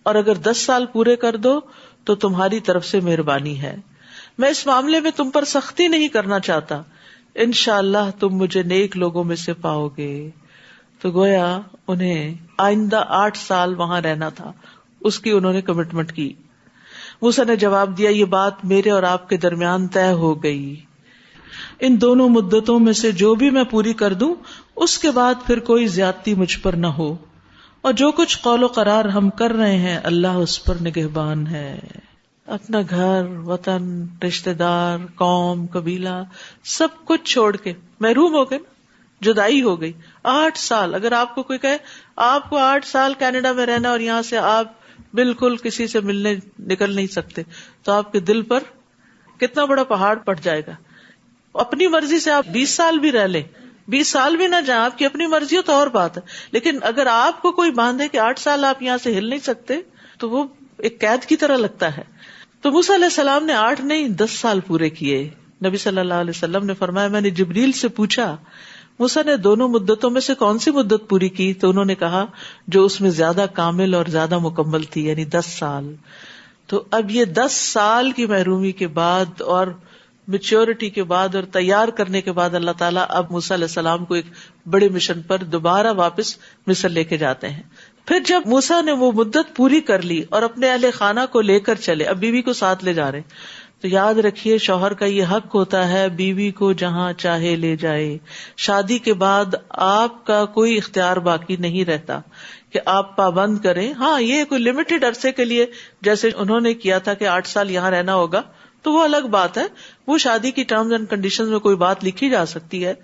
اور اگر 10 سال پورے کر دو تو تمہاری طرف سے مہربانی ہے. میں اس معاملے میں تم پر سختی نہیں کرنا چاہتا، انشاءاللہ تم مجھے نیک لوگوں میں سے پاؤ گے. تو گویا انہیں آئندہ 8 سال وہاں رہنا تھا، اس کی انہوں نے کمٹمنٹ کی. موسیٰ نے جواب دیا، یہ بات میرے اور آپ کے درمیان طے ہو گئی. ان دونوں مدتوں میں سے جو بھی میں پوری کر دوں اس کے بعد پھر کوئی زیادتی مجھ پر نہ ہو، اور جو کچھ قول و قرار ہم کر رہے ہیں اللہ اس پر نگہبان ہے. اپنا گھر، وطن، رشتہ دار، قوم، قبیلہ سب کچھ چھوڑ کے محروم ہو گئے، جدائی ہو گئی. 8 سال اگر آپ کو کوئی کہے آپ کو 8 سال کینیڈا میں رہنا اور یہاں سے آپ بالکل کسی سے ملنے نکل نہیں سکتے، تو آپ کے دل پر کتنا بڑا پہاڑ پڑ جائے گا. اپنی مرضی سے آپ 20 سال بھی رہ لیں، 20 سال بھی نہ جائیں، آپ کی اپنی مرضی ہو تو اور بات ہے. لیکن اگر آپ کو کوئی باندھے کہ 8 سال آپ یہاں سے ہل نہیں سکتے، تو وہ ایک قید کی طرح لگتا ہے. تو موسیٰ علیہ السلام نے 8 نہیں 10 سال پورے کیے. نبی صلی اللہ علیہ وسلم نے فرمایا میں نے جبریل سے پوچھا موسیٰ نے دونوں مدتوں میں سے کون سی مدت پوری کی؟ تو انہوں نے کہا جو اس میں زیادہ کامل اور زیادہ مکمل تھی، یعنی 10 سال. تو اب یہ 10 سال کی محرومی کے بعد اور میچورٹی کے بعد اور تیار کرنے کے بعد اللہ تعالیٰ اب موسیٰ علیہ السلام کو ایک بڑے مشن پر دوبارہ واپس مصر لے کے جاتے ہیں. پھر جب موسیٰ نے وہ مدت پوری کر لی اور اپنے اہل خانہ کو لے کر چلے، اب بیوی کو ساتھ لے جا رہے ہیں، تو یاد رکھیے شوہر کا یہ حق ہوتا ہے بیوی کو جہاں چاہے لے جائے. شادی کے بعد آپ کا کوئی اختیار باقی نہیں رہتا کہ آپ پابند کریں. ہاں یہ کوئی لمیٹڈ عرصے کے لیے جیسے انہوں نے کیا تھا کہ 8 سال یہاں رہنا ہوگا تو وہ الگ بات ہے، وہ شادی کی ٹرمز اینڈ کنڈیشنز میں کوئی بات لکھی جا سکتی ہے،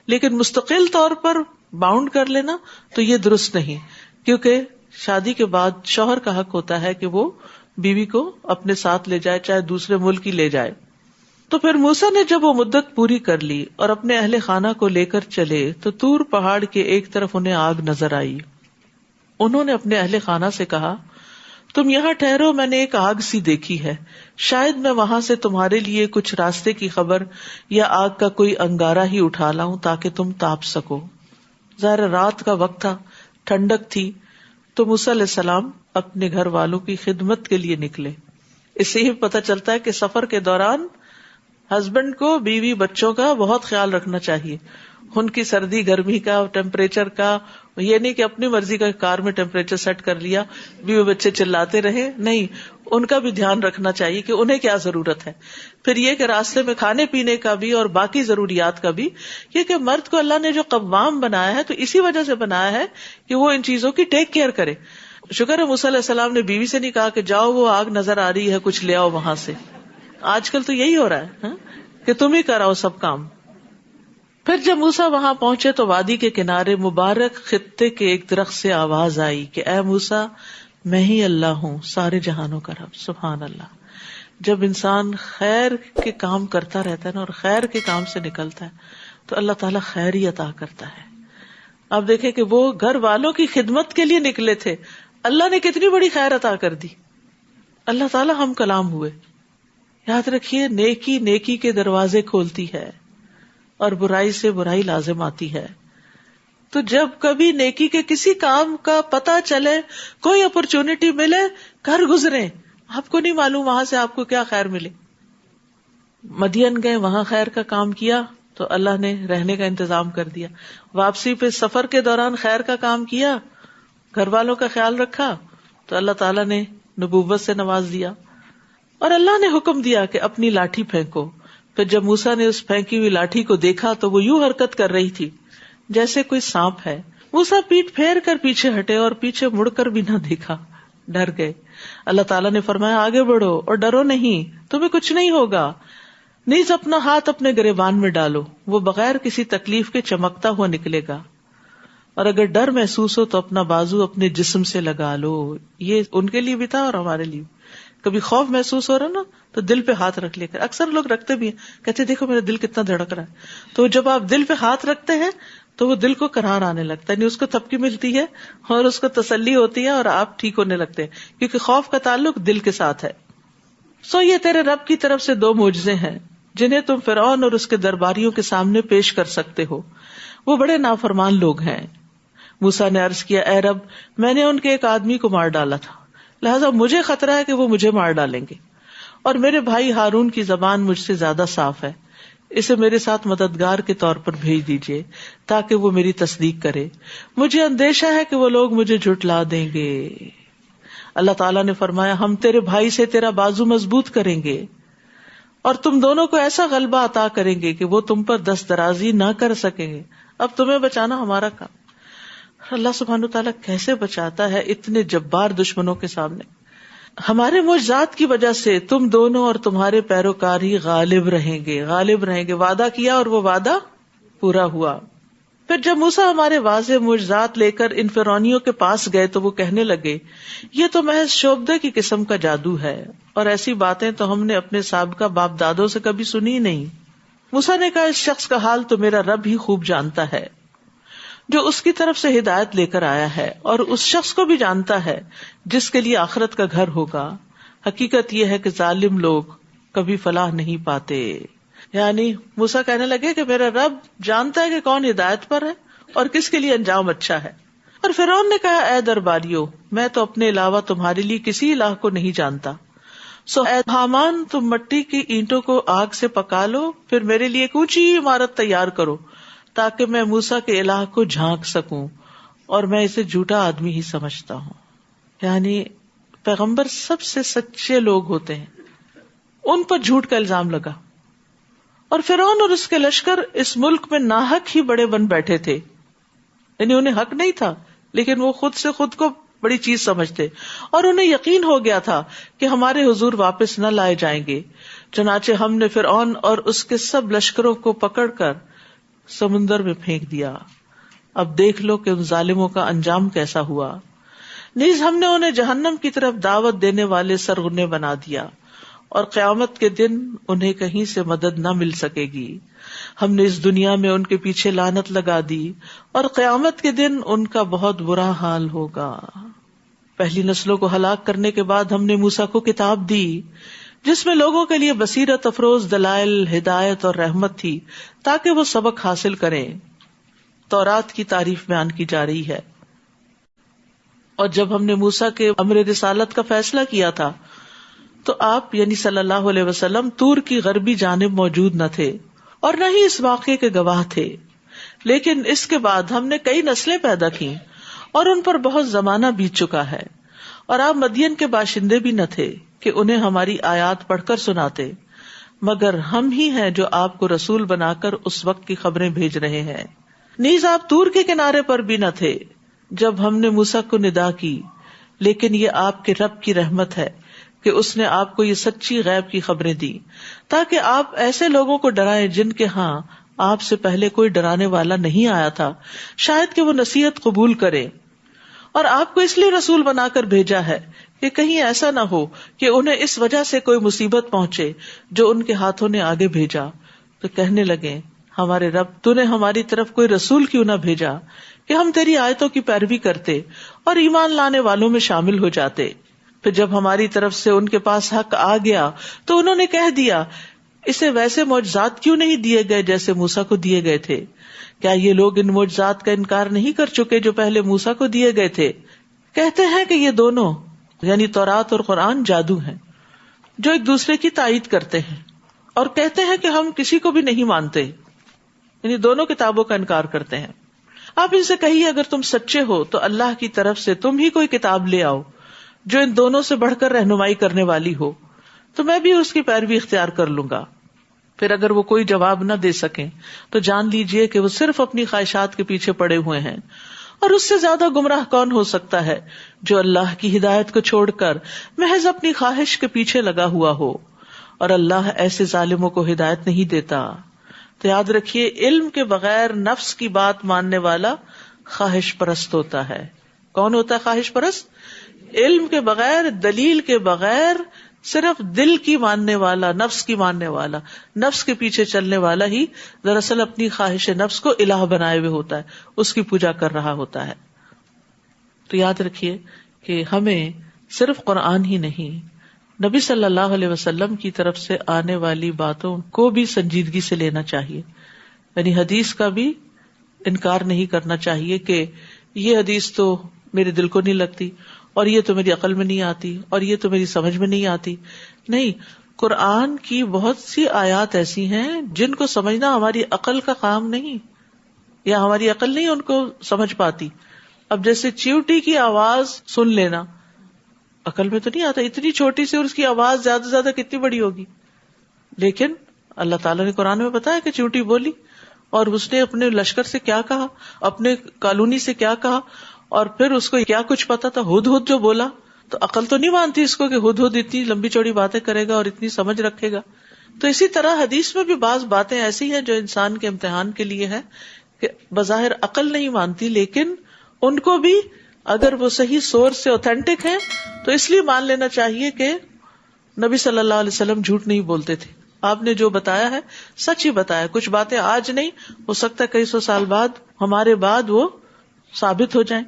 لیکن مستقل طور پر باؤنڈ کر لینا تو یہ درست نہیں، کیونکہ شادی کے بعد شوہر کا حق ہوتا ہے کہ وہ بیوی کو اپنے ساتھ لے جائے، چاہے دوسرے ملک ہی لے جائے. تو پھر موسیٰ نے جب وہ مدت پوری کر لی اور اپنے اہل خانہ کو لے کر چلے تو طور پہاڑ کے ایک طرف انہیں آگ نظر آئی. انہوں نے اپنے اہل خانہ سے کہا تم یہاں ٹھہرو، میں نے ایک آگ سی دیکھی ہے، شاید میں وہاں سے تمہارے لیے کچھ راستے کی خبر یا آگ کا کوئی انگارہ ہی اٹھا لاؤں تاکہ تم تاپ سکو. ظاہر رات کا وقت تھا، ٹھنڈک تھی، تو موسیٰ علیہ السلام اپنے گھر والوں کی خدمت کے لیے نکلے. اس سے ہی پتہ چلتا ہے کہ سفر کے دوران ہسبینڈ کو بیوی بچوں کا بہت خیال رکھنا چاہیے، ان کی سردی گرمی کا ٹیمپریچر کا. یہ نہیں کہ اپنی مرضی کا کار میں ٹیمپریچر سیٹ کر لیا، بیوی بچے چلاتے رہے، نہیں، ان کا بھی دھیان رکھنا چاہیے کہ انہیں کیا ضرورت ہے. پھر یہ کہ راستے میں کھانے پینے کا بھی اور باقی ضروریات کا بھی، یہ کہ مرد کو اللہ نے جو قوام بنایا ہے تو اسی وجہ سے بنایا ہے کہ وہ ان چیزوں کی ٹیک کیئر کرے. شکر ہے موسیٰ علیہ السلام نے بیوی سے نہیں کہا کہ جاؤ وہ آگ نظر آ رہی ہے کچھ لے آؤ وہاں سے. آج کل تو یہی ہو رہا ہے کہ تم ہی کراؤ سب کام. پھر جب موسیٰ وہاں پہنچے تو وادی کے کنارے مبارک خطے کے ایک درخت سے آواز آئی کہ اے موسیٰ میں ہی اللہ ہوں سارے جہانوں کا رب. سبحان اللہ. جب انسان خیر کے کام کرتا رہتا ہے نا اور خیر کے کام سے نکلتا ہے تو اللہ تعالیٰ خیر ہی عطا کرتا ہے. آپ دیکھیں کہ وہ گھر والوں کی خدمت کے لیے نکلے تھے، اللہ نے کتنی بڑی خیر عطا کر دی. اللہ تعالیٰ ہم کلام ہوئے. یاد رکھیے نیکی نیکی کے دروازے کھولتی ہے اور برائی سے برائی لازم آتی ہے. تو جب کبھی نیکی کے کسی کام کا پتہ چلے، کوئی اپرچونٹی ملے، گھر گزرے، آپ کو نہیں معلوم وہاں سے آپ کو کیا خیر ملے. مدین گئے، وہاں خیر کا کام کیا تو اللہ نے رہنے کا انتظام کر دیا. واپسی پہ سفر کے دوران خیر کا کام کیا، گھر والوں کا خیال رکھا تو اللہ تعالیٰ نے نبوت سے نواز دیا. اور اللہ نے حکم دیا کہ اپنی لاٹھی پھینکو. پھر جب موسیٰ نے اس پھینکی ہوئی لاٹھی کو دیکھا تو وہ یوں حرکت کر رہی تھی جیسے کوئی سانپ ہے. موسیٰ پیٹ پھیر کر پیچھے ہٹے اور پیچھے مڑ کر بھی نہ دیکھا، ڈر گئے. اللہ تعالیٰ نے فرمایا آگے بڑھو اور ڈرو نہیں، تمہیں کچھ نہیں ہوگا. نیز اپنا ہاتھ اپنے گریبان میں ڈالو، وہ بغیر کسی تکلیف کے چمکتا ہوا نکلے گا. اور اگر ڈر محسوس ہو تو اپنا بازو اپنے جسم سے لگا لو. یہ ان کے لیے بھی تھا اور ہمارے لیے. کبھی خوف محسوس ہو رہا نا تو دل پہ ہاتھ رکھ لے کر، اکثر لوگ رکھتے بھی ہیں، کہتے دیکھو میرا دل کتنا دھڑک رہا ہے. تو جب آپ دل پہ ہاتھ رکھتے ہیں تو وہ دل کو قرار آنے لگتا ہے، یعنی اس کو تھپکی ملتی ہے اور اس کو تسلی ہوتی ہے اور آپ ٹھیک ہونے لگتے ہیں، کیونکہ خوف کا تعلق دل کے ساتھ ہے. یہ تیرے رب کی طرف سے 2 معجزے ہیں جنہیں تم فرعون اور اس کے درباریوں کے سامنے پیش کر سکتے ہو، وہ بڑے نافرمان لوگ ہیں. موسیٰ نے عرض کیا اے رب میں نے ان کے ایک آدمی کو مار ڈالا تھا، لہذا مجھے خطرہ ہے کہ وہ مجھے مار ڈالیں گے، اور میرے بھائی ہارون کی زبان مجھ سے زیادہ صاف ہے، اسے میرے ساتھ مددگار کے طور پر بھیج دیجیے تاکہ وہ میری تصدیق کرے. مجھے اندیشہ ہے کہ وہ لوگ مجھے جھٹلا دیں گے. اللہ تعالیٰ نے فرمایا ہم تیرے بھائی سے تیرا بازو مضبوط کریں گے اور تم دونوں کو ایسا غلبہ عطا کریں گے کہ وہ تم پر دست درازی نہ کر سکیں گے. اب تمہیں بچانا ہمارا کام. اللہ سبحانہ وتعالیٰ کیسے بچاتا ہے اتنے جبار دشمنوں کے سامنے. ہمارے معجزات کی وجہ سے تم دونوں اور تمہارے پیروکار ہی غالب رہیں گے. غالب رہیں گے، وعدہ کیا اور وہ وعدہ پورا ہوا. پھر جب موسیٰ ہمارے واضح معجزات لے کر ان فرعونیوں کے پاس گئے تو وہ کہنے لگے یہ تو محض شعبدے کی قسم کا جادو ہے اور ایسی باتیں تو ہم نے اپنے سابقہ باپ دادوں سے کبھی سنی نہیں. موسیٰ نے کہا اس شخص کا حال تو میرا رب ہی خوب جانتا ہے جو اس کی طرف سے ہدایت لے کر آیا ہے، اور اس شخص کو بھی جانتا ہے جس کے لیے آخرت کا گھر ہوگا. حقیقت یہ ہے کہ ظالم لوگ کبھی فلاح نہیں پاتے. یعنی موسیٰ کہنے لگے کہ میرا رب جانتا ہے کہ کون ہدایت پر ہے اور کس کے لیے انجام اچھا ہے. اور فرعون نے کہا اے درباریو میں تو اپنے علاوہ تمہارے لیے کسی الہ کو نہیں جانتا. سو اے حامان تم مٹی کی اینٹوں کو آگ سے پکا لو پھر میرے لیے ایک اونچی عمارت تیار کرو تاکہ میں موسیٰ کے الہ کو جھانک سکوں اور میں اسے جھوٹا آدمی ہی سمجھتا ہوں. یعنی پیغمبر سب سے سچے لوگ ہوتے ہیں, ان پر جھوٹ کا الزام لگا. اور فرعون اور اس کے لشکر اس ملک میں ناحق ہی بڑے بن بیٹھے تھے. یعنی انہیں حق نہیں تھا لیکن وہ خود سے خود کو بڑی چیز سمجھتے اور انہیں یقین ہو گیا تھا کہ ہمارے حضور واپس نہ لائے جائیں گے. چنانچہ ہم نے فرعون اور اس کے سب لشکروں کو پکڑ کر سمندر میں پھینک دیا. اب دیکھ لو کہ ان ظالموں کا انجام کیسا ہوا. نیز ہم نے انہیں جہنم کی طرف دعوت دینے والے سرغنے بنا دیا اور قیامت کے دن انہیں کہیں سے مدد نہ مل سکے گی. ہم نے اس دنیا میں ان کے پیچھے لعنت لگا دی اور قیامت کے دن ان کا بہت برا حال ہوگا. پہلی نسلوں کو ہلاک کرنے کے بعد ہم نے موسیٰ کو کتاب دی جس میں لوگوں کے لیے بصیرت افروز دلائل ہدایت اور رحمت تھی تاکہ وہ سبق حاصل کریں. تورات کی تعریف بیان کی جا رہی ہے. اور جب ہم نے موسیٰ کے امر رسالت کا فیصلہ کیا تھا تو آپ یعنی صلی اللہ علیہ وسلم طور کی غربی جانب موجود نہ تھے اور نہ ہی اس واقعے کے گواہ تھے. لیکن اس کے بعد ہم نے کئی نسلیں پیدا کی اور ان پر بہت زمانہ بیت چکا ہے. اور آپ مدین کے باشندے بھی نہ تھے کہ انہیں ہماری آیات پڑھ کر سناتے, مگر ہم ہی ہیں جو آپ کو رسول بنا کر اس وقت کی خبریں بھیج رہے ہیں. نیز آپ طور کے کنارے پر بھی نہ تھے جب ہم نے موسیٰ کو ندا کی, لیکن یہ آپ کے رب کی رحمت ہے کہ اس نے آپ کو یہ سچی غیب کی خبریں دی تاکہ آپ ایسے لوگوں کو ڈرائیں جن کے ہاں آپ سے پہلے کوئی ڈرانے والا نہیں آیا تھا, شاید کہ وہ نصیحت قبول کرے. اور آپ کو اس لیے رسول بنا کر بھیجا ہے کہ کہیں ایسا نہ ہو کہ انہیں اس وجہ سے کوئی مصیبت پہنچے جو ان کے ہاتھوں نے آگے بھیجا تو کہنے لگے ہمارے رب تو نے ہماری طرف کوئی رسول کیوں نہ بھیجا کہ ہم تیری آیتوں کی پیروی کرتے اور ایمان لانے والوں میں شامل ہو جاتے. پھر جب ہماری طرف سے ان کے پاس حق آ گیا تو انہوں نے کہہ دیا اسے ویسے معجزات کیوں نہیں دیے گئے جیسے موسیٰ کو دیے گئے تھے. کیا یہ لوگ ان معجزات کا انکار نہیں کر چکے جو پہلے موسیٰ کو دیے گئے تھے؟ کہتے ہیں کہ یہ دونوں یعنی تورات اور قرآن جادو ہیں جو ایک دوسرے کی تائید کرتے ہیں, اور کہتے ہیں کہ ہم کسی کو بھی نہیں مانتے, یعنی دونوں کتابوں کا انکار کرتے ہیں. آپ ان سے کہیے اگر تم سچے ہو تو اللہ کی طرف سے تم ہی کوئی کتاب لے آؤ جو ان دونوں سے بڑھ کر رہنمائی کرنے والی ہو, تو میں بھی اس کی پیروی اختیار کر لوں گا. پھر اگر وہ کوئی جواب نہ دے سکیں تو جان لیجئے کہ وہ صرف اپنی خواہشات کے پیچھے پڑے ہوئے ہیں, اور اس سے زیادہ گمراہ کون ہو سکتا ہے جو اللہ کی ہدایت کو چھوڑ کر محض اپنی خواہش کے پیچھے لگا ہوا ہو, اور اللہ ایسے ظالموں کو ہدایت نہیں دیتا. تو یاد رکھیے علم کے بغیر نفس کی بات ماننے والا خواہش پرست ہوتا ہے. کون ہوتا ہے خواہش پرست؟ علم کے بغیر, دلیل کے بغیر صرف دل کی ماننے والا, نفس کی ماننے والا, نفس کے پیچھے چلنے والا ہی دراصل اپنی خواہش نفس کو الہ بنائے ہوئے ہوتا ہے, اس کی پوجا کر رہا ہوتا ہے. تو یاد رکھیے کہ ہمیں صرف قرآن ہی نہیں, نبی صلی اللہ علیہ وسلم کی طرف سے آنے والی باتوں کو بھی سنجیدگی سے لینا چاہیے. یعنی حدیث کا بھی انکار نہیں کرنا چاہیے کہ یہ حدیث تو میرے دل کو نہیں لگتی, اور یہ تو میری عقل میں نہیں آتی, اور یہ تو میری سمجھ میں نہیں آتی. نہیں, قرآن کی بہت سی آیات ایسی ہیں جن کو سمجھنا ہماری عقل کا کام نہیں, یا ہماری عقل نہیں ان کو سمجھ پاتی. اب جیسے چیوٹی کی آواز سن لینا, عقل میں تو نہیں آتا, اتنی چھوٹی سی اور اس کی آواز زیادہ سے زیادہ کتنی بڑی ہوگی. لیکن اللہ تعالیٰ نے قرآن میں بتایا کہ چیوٹی بولی, اور اس نے اپنے لشکر سے کیا کہا, اپنے کالونی سے کیا کہا, اور پھر اس کو کیا کچھ پتا تھا, ہد ہد جو بولا. تو عقل تو نہیں مانتی اس کو کہ ہد ہد اتنی لمبی چوڑی باتیں کرے گا اور اتنی سمجھ رکھے گا. تو اسی طرح حدیث میں بھی بعض باتیں ایسی ہیں جو انسان کے امتحان کے لیے ہے کہ بظاہر عقل نہیں مانتی, لیکن ان کو بھی اگر وہ صحیح سورس سے اوتھینٹک ہیں تو اس لیے مان لینا چاہیے کہ نبی صلی اللہ علیہ وسلم جھوٹ نہیں بولتے تھے. آپ نے جو بتایا ہے سچ ہی بتایا. کچھ باتیں آج نہیں, ہو سکتا ہے کئی سو سال بعد, ہمارے بعد وہ ثابت ہو جائیں.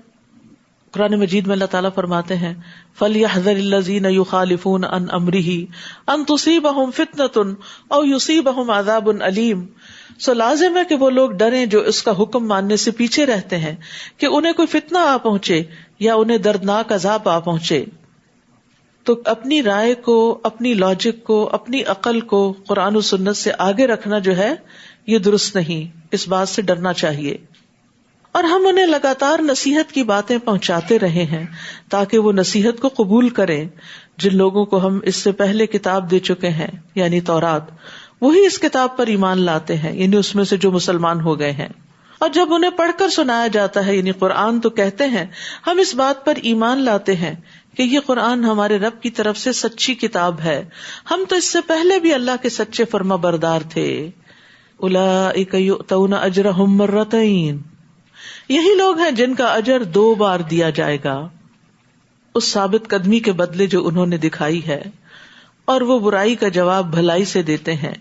قرآن مجید میں اللہ تعالیٰ فرماتے ہیں فَلْيَحْذَرِ الَّذِينَ يُخَالِفُونَ عَنْ أَمْرِهِ أَن تُصِيبَهُمْ فِتْنَةٌ أَوْ يُصِيبَهُمْ عَذَابٌ أَلِيمٌ. سو لازم ہے کہ وہ لوگ ڈریں جو اس کا حکم ماننے سے پیچھے رہتے ہیں کہ انہیں کوئی فتنہ آ پہنچے یا انہیں دردناک عذاب آ پہنچے. تو اپنی رائے کو، اپنی لاجک کو، اپنی عقل کو قرآن و سنت سے آگے رکھنا جو ہے یہ درست نہیں. اس بات سے ڈرنا چاہیے. اور ہم انہیں لگاتار نصیحت کی باتیں پہنچاتے رہے ہیں تاکہ وہ نصیحت کو قبول کریں. جن لوگوں کو ہم اس سے پہلے کتاب دے چکے ہیں یعنی تورات، وہی اس کتاب پر ایمان لاتے ہیں، یعنی اس میں سے جو مسلمان ہو گئے ہیں. اور جب انہیں پڑھ کر سنایا جاتا ہے یعنی قرآن، تو کہتے ہیں ہم اس بات پر ایمان لاتے ہیں کہ یہ قرآن ہمارے رب کی طرف سے سچی کتاب ہے. ہم تو اس سے پہلے بھی اللہ کے سچے فرما بردار تھے. اولئک یؤتون اجرہم مرتین، یہی لوگ ہیں جن کا اجر 2 بار دیا جائے گا اس ثابت قدمی کے بدلے جو انہوں نے دکھائی ہے، اور وہ برائی کا جواب بھلائی سے دیتے ہیں،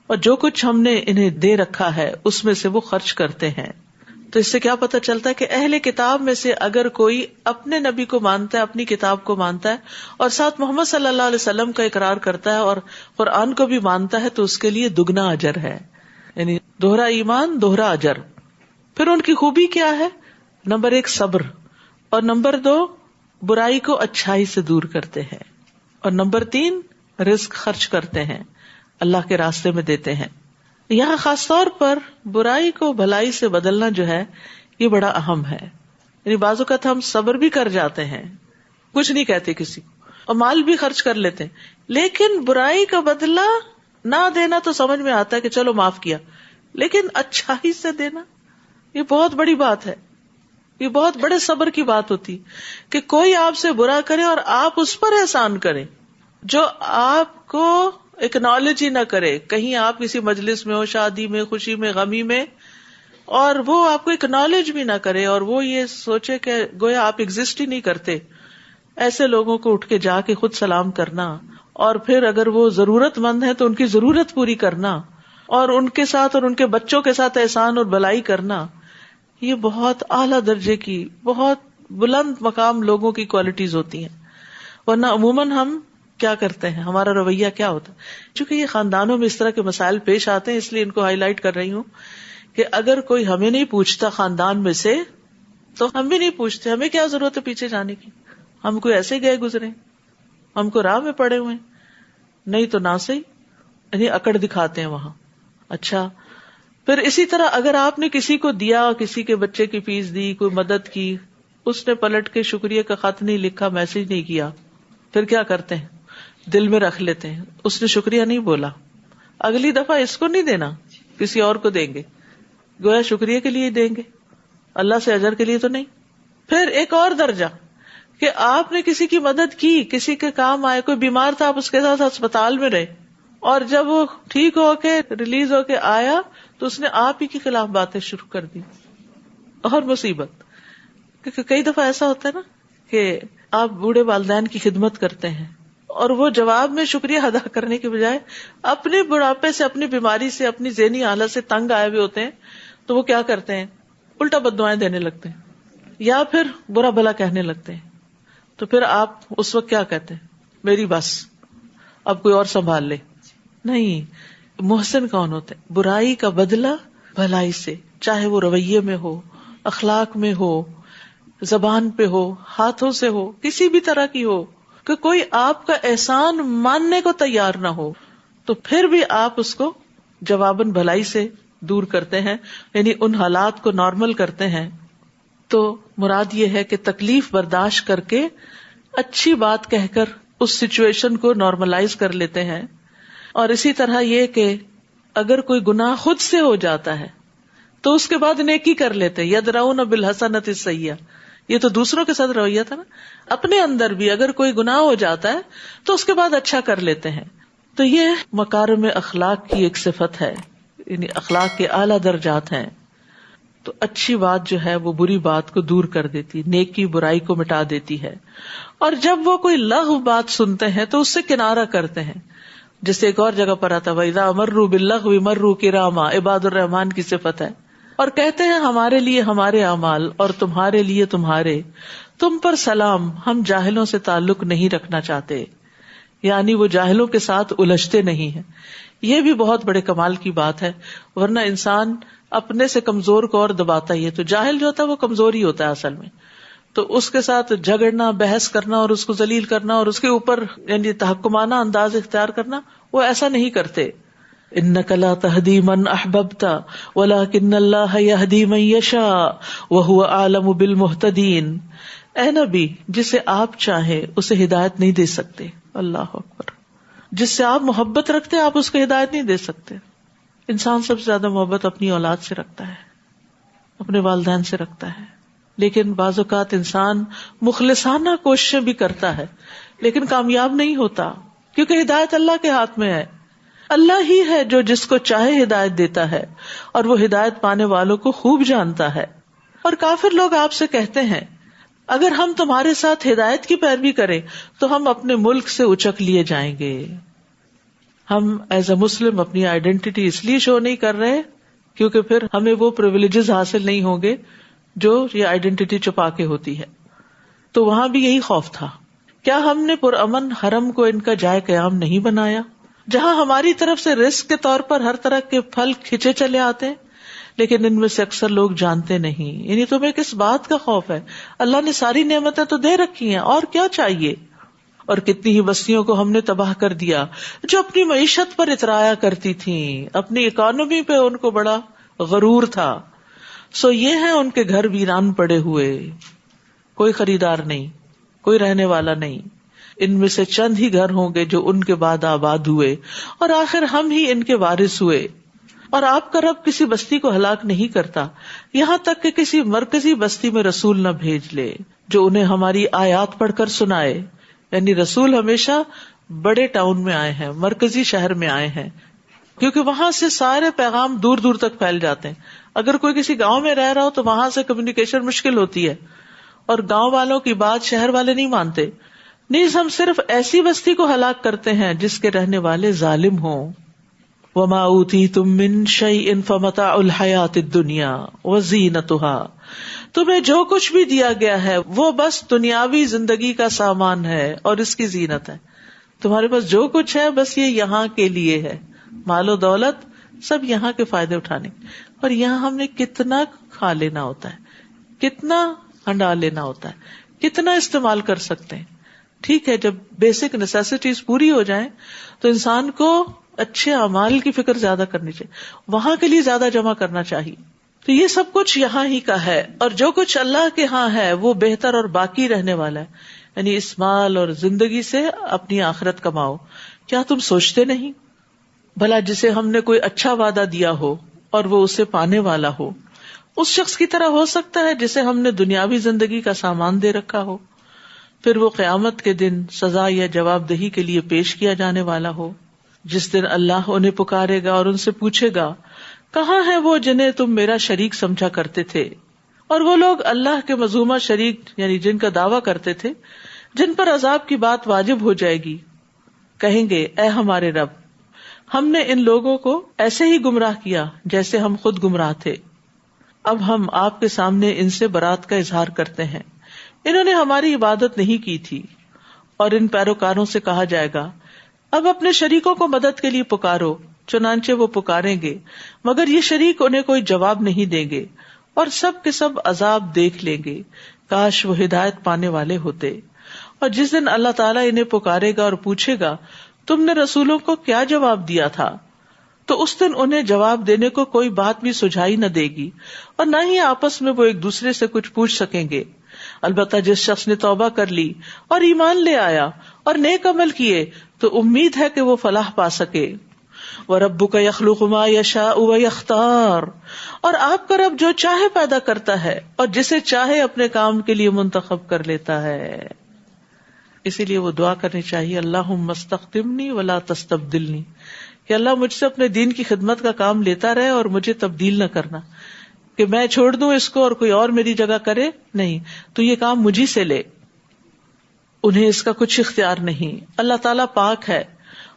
اور جو کچھ ہم نے انہیں دے رکھا ہے اس میں سے وہ خرچ کرتے ہیں. تو اس سے کیا پتہ چلتا ہے کہ اہل کتاب میں سے اگر کوئی اپنے نبی کو مانتا ہے، اپنی کتاب کو مانتا ہے، اور ساتھ محمد صلی اللہ علیہ وسلم کا اقرار کرتا ہے اور قرآن کو بھی مانتا ہے، تو اس کے لیے دگنا اجر ہے، یعنی دوہرا ایمان دوہرا اجر. پھر ان کی خوبی کیا ہے؟ نمبر 1 صبر، اور نمبر 2 برائی کو اچھائی سے دور کرتے ہیں، اور نمبر 3 رزق خرچ کرتے ہیں، اللہ کے راستے میں دیتے ہیں. یہاں خاص طور پر برائی کو بھلائی سے بدلنا جو ہے یہ بڑا اہم ہے. یعنی بعض اوقات ہم صبر بھی کر جاتے ہیں، کچھ نہیں کہتے کسی کو، اور مال بھی خرچ کر لیتے ہیں، لیکن برائی کا بدلہ نہ دینا تو سمجھ میں آتا ہے کہ چلو معاف کیا، لیکن اچھائی سے دینا یہ بہت بڑی بات ہے. یہ بہت بڑے صبر کی بات ہوتی کہ کوئی آپ سے برا کرے اور آپ اس پر احسان کریں. جو آپ کو اکنالج ہی نہ کرے، کہیں آپ کسی مجلس میں ہو، شادی میں، خوشی میں، غمی میں، اور وہ آپ کو اکنالج بھی نہ کرے اور وہ یہ سوچے کہ گویا آپ ایگزسٹ ہی نہیں کرتے، ایسے لوگوں کو اٹھ کے جا کے خود سلام کرنا، اور پھر اگر وہ ضرورت مند ہے تو ان کی ضرورت پوری کرنا، اور ان کے ساتھ اور ان کے بچوں کے ساتھ احسان اور بھلائی کرنا، یہ بہت اعلیٰ درجے کی، بہت بلند مقام لوگوں کی کوالٹیز ہوتی ہیں. ورنہ عموماً ہم کیا کرتے ہیں، ہمارا رویہ کیا ہوتا ہے؟ چونکہ یہ خاندانوں میں اس طرح کے مسائل پیش آتے ہیں، اس لیے ان کو ہائی لائٹ کر رہی ہوں کہ اگر کوئی ہمیں نہیں پوچھتا خاندان میں سے تو ہم بھی نہیں پوچھتے. ہمیں کیا ضرورت ہے پیچھے جانے کی؟ ہم کوئی ایسے گئے گزرے، ہم کو راہ میں پڑے ہوئے، نہیں تو نہ صحیح، یعنی اکڑ دکھاتے ہیں وہاں. اچھا، پھر اسی طرح اگر آپ نے کسی کو دیا، کسی کے بچے کی فیس دی، کوئی مدد کی، اس نے پلٹ کے شکریہ کا خط نہیں لکھا، میسج نہیں کیا، پھر کیا کرتے ہیں؟ دل میں رکھ لیتے ہیں اس نے شکریہ نہیں بولا، اگلی دفعہ اس کو نہیں دینا، کسی اور کو دیں گے، گویا شکریہ کے لیے دیں گے، اللہ سے اجر کے لیے تو نہیں. پھر ایک اور درجہ کہ آپ نے کسی کی مدد کی، کسی کے کام آئے، کوئی بیمار تھا، آپ اس کے ساتھ اسپتال میں رہے، اور جب وہ ٹھیک ہو کے ریلیز ہو کے آیا تو اس نے آپ ہی کے خلاف باتیں شروع کر دی. اور مصیبت، کیونکہ کئی دفعہ ایسا ہوتا ہے نا کہ آپ بوڑھے والدین کی خدمت کرتے ہیں اور وہ جواب میں شکریہ ادا کرنے کے بجائے اپنے بڑھاپے سے، اپنی بیماری سے، اپنی ذہنی حالت سے تنگ آئے ہوئے ہوتے ہیں، تو وہ کیا کرتے ہیں؟ الٹا بددعائیں دینے لگتے ہیں یا پھر برا بھلا کہنے لگتے ہیں. تو پھر آپ اس وقت کیا کہتے ہیں؟ میری بس، اب کوئی اور سنبھال لے. نہیں، محسن کون ہوتے ہیں؟ برائی کا بدلہ بھلائی سے، چاہے وہ رویے میں ہو، اخلاق میں ہو، زبان پہ ہو، ہاتھوں سے ہو، کسی بھی طرح کی ہو، کہ کوئی آپ کا احسان ماننے کو تیار نہ ہو تو پھر بھی آپ اس کو جواباً بھلائی سے دور کرتے ہیں، یعنی ان حالات کو نارمل کرتے ہیں. تو مراد یہ ہے کہ تکلیف برداشت کر کے اچھی بات کہہ کر اس سچویشن کو نارملائز کر لیتے ہیں. اور اسی طرح یہ کہ اگر کوئی گناہ خود سے ہو جاتا ہے تو اس کے بعد نیکی کر لیتے، یدرؤون بالحسنۃ السیئۃ. یہ تو دوسروں کے ساتھ رویہ تھا نا، اپنے اندر بھی اگر کوئی گناہ ہو جاتا ہے تو اس کے بعد اچھا کر لیتے ہیں. تو یہ مکارم اخلاق کی ایک صفت ہے، یعنی اخلاق کے اعلیٰ درجات ہیں. تو اچھی بات جو ہے وہ بری بات کو دور کر دیتی، نیکی برائی کو مٹا دیتی ہے. اور جب وہ کوئی لغو بات سنتے ہیں تو اس سے کنارہ کرتے ہیں، جیسے ایک اور جگہ پر آتا وَإِذَا مَرُّوا بِاللَّغْوِ مَرُّوا كِرَامًا، عباد الرحمان کی صفت ہے. اور کہتے ہیں ہمارے لیے ہمارے اعمال اور تمہارے لیے تمہارے. تم پر سلام، ہم جاہلوں سے تعلق نہیں رکھنا چاہتے، یعنی وہ جاہلوں کے ساتھ الجھتے نہیں ہیں. یہ بھی بہت بڑے کمال کی بات ہے، ورنہ انسان اپنے سے کمزور کو اور دباتا ہی ہے. تو جاہل جو ہوتا ہے وہ کمزور ہی ہوتا ہے اصل میں، تو اس کے ساتھ جھگڑنا، بحث کرنا اور اس کو ذلیل کرنا اور اس کے اوپر یعنی تحکمانہ انداز اختیار کرنا، وہ ایسا نہیں کرتے. انک لا تہدی من احببت ولکن اللہ یہدی من یشاء وہو اعلم بالمہتدین. اے نبی، جسے آپ چاہیں اسے ہدایت نہیں دے سکتے. اللہ اکبر. جس سے آپ محبت رکھتے آپ اس کو ہدایت نہیں دے سکتے. انسان سب سے زیادہ محبت اپنی اولاد سے رکھتا ہے، اپنے والدین سے رکھتا ہے، لیکن بعض اوقات انسان مخلصانہ کوششیں بھی کرتا ہے لیکن کامیاب نہیں ہوتا، کیونکہ ہدایت اللہ کے ہاتھ میں ہے. اللہ ہی ہے جو جس کو چاہے ہدایت دیتا ہے اور وہ ہدایت پانے والوں کو خوب جانتا ہے. اور کافر لوگ آپ سے کہتے ہیں اگر ہم تمہارے ساتھ ہدایت کی پیروی کریں تو ہم اپنے ملک سے اچک لیے جائیں گے. ہم ایز اے مسلم اپنی آئیڈینٹی اس لیے شو نہیں کر رہے کیونکہ پھر ہمیں وہ پریویلیجز حاصل نہیں ہوں گے جو یہ آئیڈینٹی چھپا کے ہوتی ہے. تو وہاں بھی یہی خوف تھا. کیا ہم نے پرامن حرم کو ان کا جائے قیام نہیں بنایا جہاں ہماری طرف سے رزق کے طور پر ہر طرح کے پھل کھچے چلے آتے ہیں؟ لیکن ان میں سے اکثر لوگ جانتے نہیں. یعنی تمہیں کس بات کا خوف ہے؟ اللہ نے ساری نعمتیں تو دے رکھی ہیں، اور کیا چاہیے؟ اور کتنی ہی بستیوں کو ہم نے تباہ کر دیا جو اپنی معیشت پر اترایا کرتی تھیں، اپنی اکانومی پہ ان کو بڑا غرور تھا. سو یہ ہیں ان کے گھر ویران پڑے ہوئے، کوئی خریدار نہیں، کوئی رہنے والا نہیں. ان میں سے چند ہی گھر ہوں گے جو ان کے بعد آباد ہوئے اور آخر ہم ہی ان کے وارث ہوئے. اور آپ کا رب کسی بستی کو ہلاک نہیں کرتا یہاں تک کہ کسی مرکزی بستی میں رسول نہ بھیج لے جو انہیں ہماری آیات پڑھ کر سنائے. یعنی رسول ہمیشہ بڑے ٹاؤن میں آئے ہیں، مرکزی شہر میں آئے ہیں، کیونکہ وہاں سے سارے پیغام دور دور تک پھیل جاتے ہیں. اگر کوئی کسی گاؤں میں رہ رہا ہو تو وہاں سے کمیونیکیشن مشکل ہوتی ہے اور گاؤں والوں کی بات شہر والے نہیں مانتے. نیز ہم صرف ایسی بستی کو ہلاک کرتے ہیں جس کے رہنے والے ظالم ہوں. وما اوتیتم من شیء فمتاع الحیات الدنیا وزینتها. تمہیں جو کچھ بھی دیا گیا ہے وہ بس دنیاوی زندگی کا سامان ہے اور اس کی زینت ہے. تمہارے پاس جو کچھ ہے بس یہ یہاں کے لیے ہے، مال و دولت سب یہاں کے فائدے اٹھانے. اور یہاں ہم نے کتنا کھا لینا ہوتا ہے، کتنا ہنڈا لینا ہوتا ہے، کتنا استعمال کر سکتے ہیں. ٹھیک ہے، جب بیسک نیسیسٹیز پوری ہو جائیں تو انسان کو اچھے اعمال کی فکر زیادہ کرنی چاہیے، وہاں کے لیے زیادہ جمع کرنا چاہیے. تو یہ سب کچھ یہاں ہی کا ہے اور جو کچھ اللہ کے ہاں ہے وہ بہتر اور باقی رہنے والا ہے. یعنی اس مال اور زندگی سے اپنی آخرت کماؤ. کیا تم سوچتے نہیں؟ بھلا جسے ہم نے کوئی اچھا وعدہ دیا ہو اور وہ اسے پانے والا ہو، اس شخص کی طرح ہو سکتا ہے جسے ہم نے دنیاوی زندگی کا سامان دے رکھا ہو، پھر وہ قیامت کے دن سزا یا جواب دہی کے لیے پیش کیا جانے والا ہو، جس دن اللہ انہیں پکارے گا اور ان سے پوچھے گا کہاں ہیں وہ جنہیں تم میرا شریک سمجھا کرتے تھے؟ اور وہ لوگ اللہ کے مذمومہ شریک یعنی جن کا دعویٰ کرتے تھے، جن پر عذاب کی بات واجب ہو جائے گی، کہیں گے اے ہمارے رب، ہم نے ان لوگوں کو ایسے ہی گمراہ کیا جیسے ہم خود گمراہ تھے. اب ہم آپ کے سامنے ان سے برات کا اظہار کرتے ہیں، انہوں نے ہماری عبادت نہیں کی تھی. اور ان پیروکاروں سے کہا جائے گا اب اپنے شریکوں کو مدد کے لیے پکارو، چنانچہ وہ پکاریں گے مگر یہ شریک انہیں کوئی جواب نہیں دیں گے اور سب کے سب عذاب دیکھ لیں گے. کاش وہ ہدایت پانے والے ہوتے. اور جس دن اللہ تعالیٰ انہیں پکارے گا اور پوچھے گا تم نے رسولوں کو کیا جواب دیا تھا، تو اس دن انہیں جواب دینے کو کوئی بات بھی سجھائی نہ دے گی اور نہ ہی آپس میں وہ ایک دوسرے سے کچھ پوچھ سکیں گے. البتہ جس شخص نے توبہ کر لی اور ایمان لے آیا اور نیک عمل کیے تو امید ہے کہ وہ فلاح پا سکے. وَرَبُّكَ يَخْلُقُ مَا يَشَاءُ وَيَخْتَارُ. اور آپ کا رب جو چاہے پیدا کرتا ہے اور جسے چاہے اپنے کام کے لیے منتخب کر لیتا ہے. اسی لیے وہ دعا کرنی چاہیے اللہم استخدمنی ولا تستبدلنی، کہ اللہ مجھ سے اپنے دین کی خدمت کا کام لیتا رہے اور مجھے تبدیل نہ کرنا کہ میں چھوڑ دوں اس کو اور کوئی اور میری جگہ کرے. نہیں، تو یہ کام مجھی سے لے. انہیں اس کا کچھ اختیار نہیں. اللہ تعالیٰ پاک ہے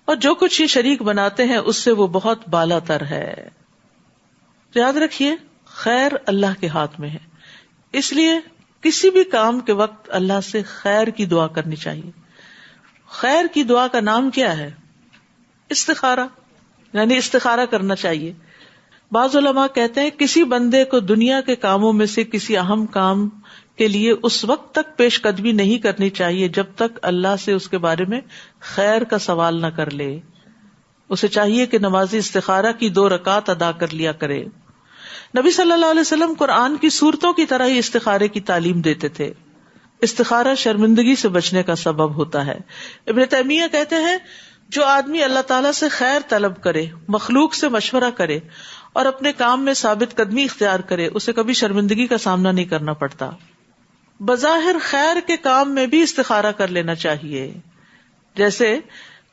اور جو کچھ یہ شریک بناتے ہیں اس سے وہ بہت بالا تر ہے. یاد رکھیے خیر اللہ کے ہاتھ میں ہے، اس لیے کسی بھی کام کے وقت اللہ سے خیر کی دعا کرنی چاہیے. خیر کی دعا کا نام کیا ہے؟ استخارہ، یعنی استخارہ کرنا چاہیے. بعض علماء کہتے ہیں کسی بندے کو دنیا کے کاموں میں سے کسی اہم کام کے لیے اس وقت تک پیش قدمی نہیں کرنی چاہیے جب تک اللہ سے اس کے بارے میں خیر کا سوال نہ کر لے. اسے چاہیے کہ نماز استخارہ کی 2 رکعت ادا کر لیا کرے. نبی صلی اللہ علیہ وسلم قرآن کی سورتوں کی طرح ہی استخارے کی تعلیم دیتے تھے. استخارہ شرمندگی سے بچنے کا سبب ہوتا ہے. ابن تیمیہ کہتے ہیں جو آدمی اللہ تعالیٰ سے خیر طلب کرے، مخلوق سے مشورہ کرے اور اپنے کام میں ثابت قدمی اختیار کرے، اسے کبھی شرمندگی کا سامنا نہیں کرنا پڑتا. بظاہر خیر کے کام میں بھی استخارہ کر لینا چاہیے. جیسے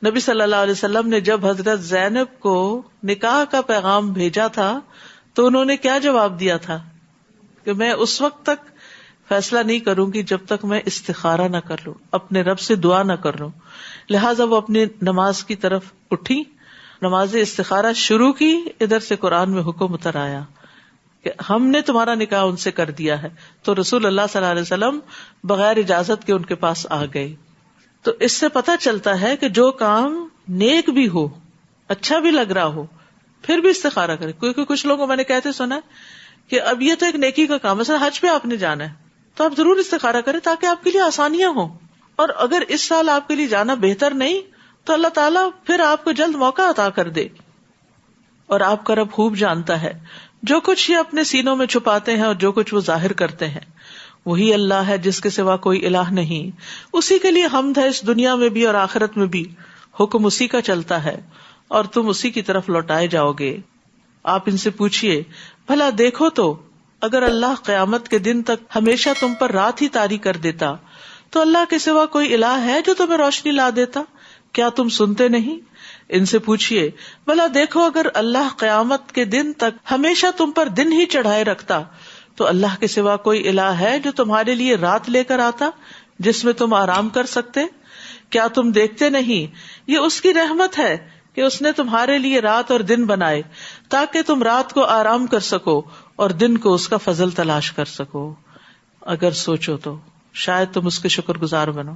نبی صلی اللہ علیہ وسلم نے جب حضرت زینب کو نکاح کا پیغام بھیجا تھا تو انہوں نے کیا جواب دیا تھا کہ میں اس وقت تک فیصلہ نہیں کروں گی جب تک میں استخارہ نہ کر لوں، اپنے رب سے دعا نہ کر لوں. لہٰذا وہ اپنی نماز کی طرف اٹھی، نماز استخارہ شروع کی. ادھر سے قرآن میں حکم اتر آیا کہ ہم نے تمہارا نکاح ان سے کر دیا ہے. تو رسول اللہ صلی اللہ علیہ وسلم بغیر اجازت کے ان کے پاس آ گئے. تو اس سے پتہ چلتا ہے کہ جو کام نیک بھی ہو، اچھا بھی لگ رہا ہو، پھر بھی استخارہ کرے. کیونکہ کچھ لوگوں کو میں نے کہتے سنا ہے کہ اب یہ تو ایک نیکی کا کام ہے، مثلا حج پہ آپ نے جانا ہے تو آپ ضرور استخارہ کریں تاکہ آپ کے لیے آسانیاں ہوں. اور اگر اس سال آپ کے لیے جانا بہتر نہیں تو اللہ تعالیٰ پھر آپ کو جلد موقع عطا کر دے. اور آپ کا رب خوب جانتا ہے جو کچھ یہ اپنے سینوں میں چھپاتے ہیں اور جو کچھ وہ ظاہر کرتے ہیں. وہی اللہ ہے جس کے سوا کوئی الہ نہیں. اسی کے لیے حمد ہے اس دنیا میں بھی اور آخرت میں بھی. حکم اسی کا چلتا ہے اور تم اسی کی طرف لوٹائے جاؤ گے. آپ ان سے پوچھئے بھلا دیکھو تو اگر اللہ قیامت کے دن تک ہمیشہ تم پر رات ہی طاری کر دیتا تو اللہ کے سوا کوئی الہ ہے جو تمہیں روشنی لا دیتا؟ کیا تم سنتے نہیں؟ ان سے پوچھئے بھلا دیکھو اگر اللہ قیامت کے دن تک ہمیشہ تم پر دن ہی چڑھائے رکھتا تو اللہ کے سوا کوئی الہ ہے جو تمہارے لیے رات لے کر آتا جس میں تم آرام کر سکتے؟ کیا تم دیکھتے نہیں یہ اس کی رحمت ہے کہ اس نے تمہارے لیے رات اور دن بنائے تاکہ تم رات کو آرام کر سکو اور دن کو اس کا فضل تلاش کر سکو. اگر سوچو تو شاید تم اس کے شکر گزار بنو.